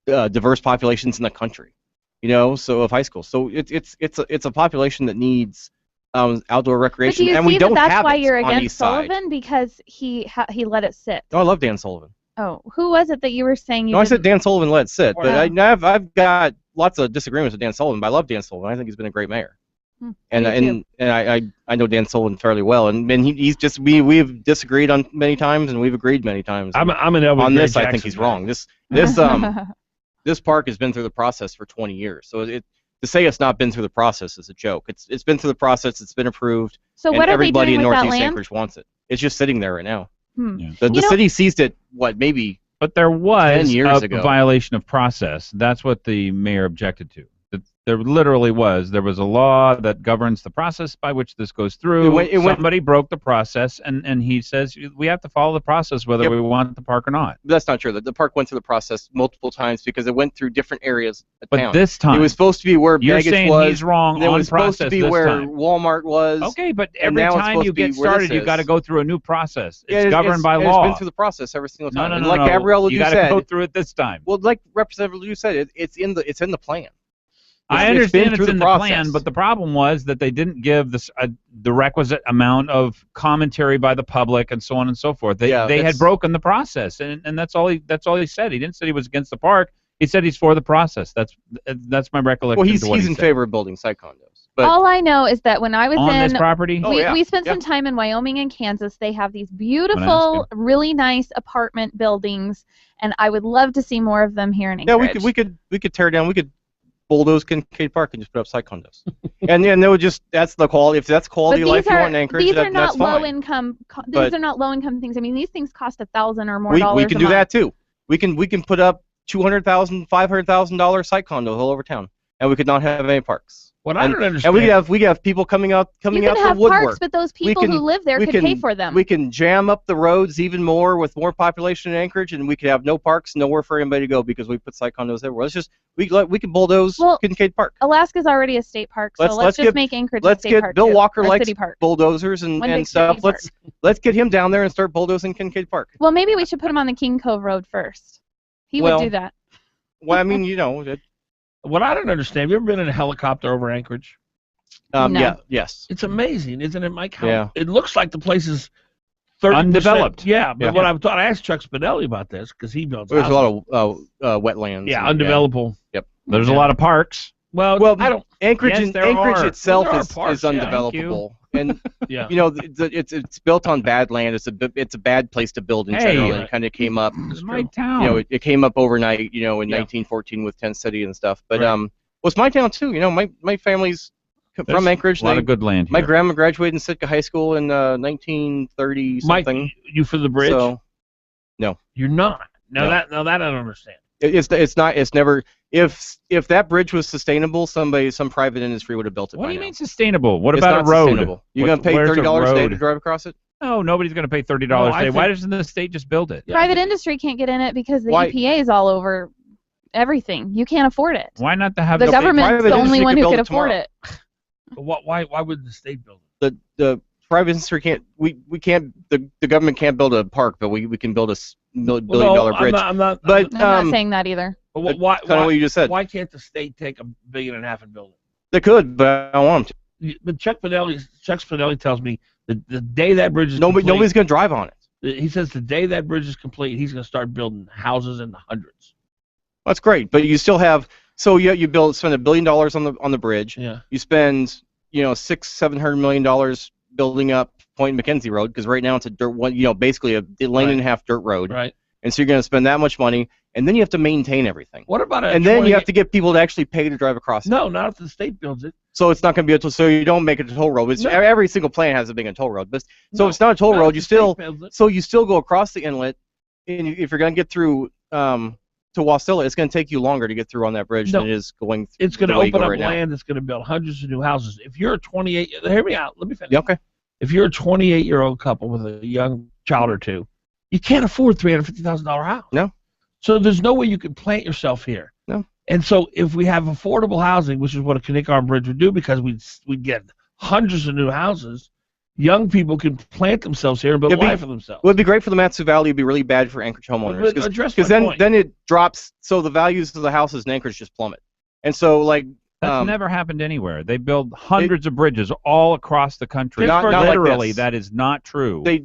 diverse populations in the country. So of high schools. So it's a population that needs outdoor recreation, but do you and see we don't that's have why it you're on against East Side. Sullivan because he let it sit. Oh, I love Dan Sullivan. Oh, who was it that you were saying? I said Dan Sullivan let it sit, but I've got lots of disagreements with Dan Sullivan, but I love Dan Sullivan. I think he's been a great mayor. And I know Dan Sullivan fairly well, and he's just we've disagreed on many times, and we've agreed many times. I'm an on this. I think he's wrong. This park has been through the process for 20 years, so to say it's not been through the process is a joke. It's been through the process. It's been approved. So and what are everybody they doing in with that Northeast land? Anchorage wants it. It's just sitting there right now. Yeah. The city seized it. Maybe? But there was 10 years a ago. violation of process. That's what the mayor objected to. There literally was. There was a law that governs the process by which this goes through. Somebody broke the process, and he says we have to follow the process whether we want the park or not. That's not true. The park went through the process multiple times because it went through different areas of town. But this time, it was supposed to be where you're Baggage saying was. he's wrong it on was supposed to be process where this time. Walmart was. Okay, but every time you get started, you've got to go through a new process. It's governed by law. law. It's been through the process every single time. No, and like Gabrielle Ledoux said, you got to go through it this time. Well, like Representative Ledoux said, it's in the plan. I understand it's in the plan, but the problem was that they didn't give the requisite amount of commentary by the public and so on and so forth. They had broken the process, and that's all he said. He didn't say he was against the park. He said he's for the process. That's my recollection. Well, he's in favor of building site condos. But all I know is that when I was on in this property, we spent some time in Wyoming and Kansas. They have these beautiful, really nice apartment buildings, and I would love to see more of them here in Anchorage. Yeah, we could tear down. We could bulldoze Kincaid Park and just put up site condos. and they would just that's the quality. If that's quality life you want in Anchorage, these are not that's fine. low income. These are not low income things. I mean, these things cost $1,000 or more dollars. We can do that too. We can put up $200,000, $500,000 site condos all over town. and we could not have any parks. What I don't understand. And we have people coming out You the can have woodwork. parks, but those people who live there could pay for them. We can jam up the roads even more with more population in Anchorage, and we could have no parks, nowhere for anybody to go because we put site condos everywhere. Let's just we can bulldoze Kincaid Park. Alaska's already a state park, so let's just make Anchorage a state park. Let's get Bill Walker likes city park. bulldozers and stuff. Let's get him down there and start bulldozing Kincaid Park. Well, maybe we should put him on the King Cove Road first. He would do that. Well, I mean, what I don't understand. Have you ever been in a helicopter over Anchorage? No. Yeah, yes. It's amazing, isn't it, Mike? Yeah. It looks like the place is 30% undeveloped. Yeah, but what I thought, I asked Chuck Spinelli about this because he builds. There's a lot of wetlands. Yeah, undevelopable. Yeah. Yep. There's a lot of parks. Well, I don't. Anchorage itself is parks, undevelopable, and yeah. it's built on bad land. It's a bad place to build in general. And it kind of came up. It's my town. It came up overnight. In 1914 with Tent City and stuff. But well, it's my town too. My family's from Anchorage. A lot of good land here. My grandma graduated in Sitka High School in 1930 something. Mike, you for the bridge? So, no, you're not. Now that I don't understand. It's never. If that bridge was sustainable, some private industry would have built it. What by do you now. mean sustainable? What It's about not a road? Sustainable. You're gonna pay $30 a day to drive across it? No, nobody's gonna pay $30 a day. Why doesn't the state just build it? Private industry can't get in it because the EPA is all over everything. You can't afford it. Why not to have the government's the only one who could afford it? But why would the state build it? The private industry can't. We can't. The government can't build a park, but we can build a billion-dollar bridge. I'm not saying that either. But why? Kind of what you just said. Why can't the state take $1.5 billion and build it? They could, but I don't want them to. But Chuck Spinelli tells me that the day that bridge is complete, nobody's going to drive on it. He says the day that bridge is complete, he's going to start building houses in the hundreds. That's great, but you still have. So you spend $1 billion on the bridge. Yeah. You spend $600-700 million building up Point McKenzie Road because right now it's a dirt one. Basically a lane and a half dirt road. Right. And so you're going to spend that much money, and then you have to maintain everything. What about and then you have to get people to actually pay to drive across it. No, not if the state builds it. So it's not going to be so you don't make it a toll road. Every single plan has it being a toll road, but so it's not a toll road. You still go across the inlet, and if you're going to get through to Wasilla, it's going to take you longer to get through on that bridge than it is going. It's going to open up land. It's going to build hundreds of new houses. If you're a 28, hear me out. Let me finish. Yeah, okay. If you're a 28-year-old couple with a young child or two, you can't afford $350,000 house. No. So there's no way you can plant yourself here. No. And so if we have affordable housing, which is what a Kinnick Bridge would do, because we'd get hundreds of new houses, young people can plant themselves here and build a life for themselves. It would be great for the Matsu Valley. It would be really bad for Anchorage homeowners because then it drops. So the values of the houses in Anchorage just plummet. And so that's never happened anywhere. They build hundreds of bridges all across the country. Not literally, like that is not true. They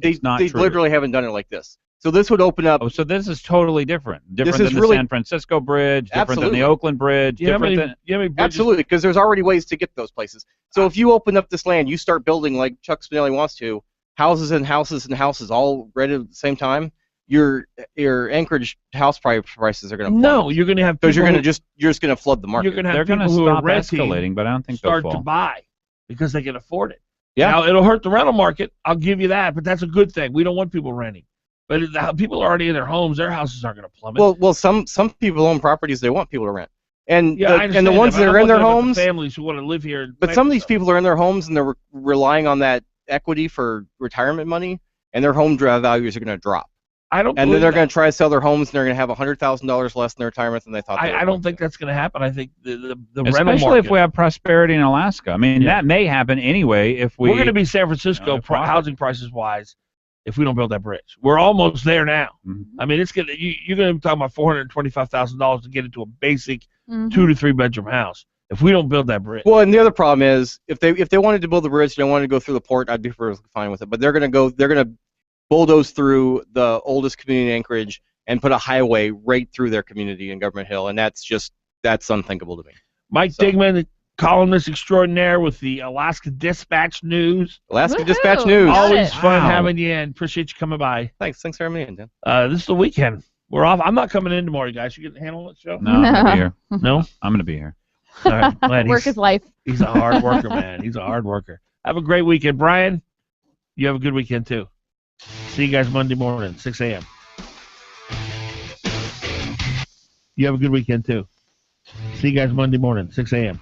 literally haven't done it like this. So this would open up. Oh, so this is totally different. Different than the San Francisco Bridge. Different than the Oakland Bridge. Absolutely, because there's already ways to get to those places. So if you open up this land, you start building like Chuck Spinelli wants to, houses and houses and houses all ready at the same time. Your Anchorage house prices are going to no. You're going to have because you're just going to flood the market. You're going to have people who are escalating, but I don't think start to buy because they can afford it. Yeah. Now it'll hurt the rental market. I'll give you that, but that's a good thing. We don't want people renting. But people are already in their homes. Their houses aren't going to plummet. Well, some people own properties they want people to rent, and and the ones that are in their homes, families who want to live here. But some of these people are in their homes and they're relying on that equity for retirement money, and their home values are going to drop. And then they're going to try to sell their homes, and they're going to have $100,000 less in their retirement than they thought. I don't think that's going to happen. I think the rental market, especially if we have prosperity in Alaska. I mean, that may happen anyway if we're going to be San Francisco housing prices wise. If we don't build that bridge, we're almost there now. Mm-hmm. I mean, you're going to be talking about $425,000 to get into a basic 2 to 3 bedroom house. If we don't build that bridge. Well, and the other problem is if they wanted to build the bridge, they wanted to go through the port, I'd be perfectly fine with it. But they're going to bulldoze through the oldest community in Anchorage and put a highway right through their community in Government Hill, and that's unthinkable to me. Mike Digman, columnist extraordinaire with the Alaska Dispatch News. Dispatch News. Always fun having you in. Appreciate you coming by. Thanks for having me in, Dan. This is the weekend. We're off. I'm not coming in tomorrow, you guys. You can handle that show? No, I'm going to be here. No? I'm going to be here. All right. Man, work is life. He's a hard worker, man. He's a hard worker. Have a great weekend. Brian, you have a good weekend, too. See you guys Monday morning, 6 a.m. You have a good weekend, too. See you guys Monday morning, 6 a.m.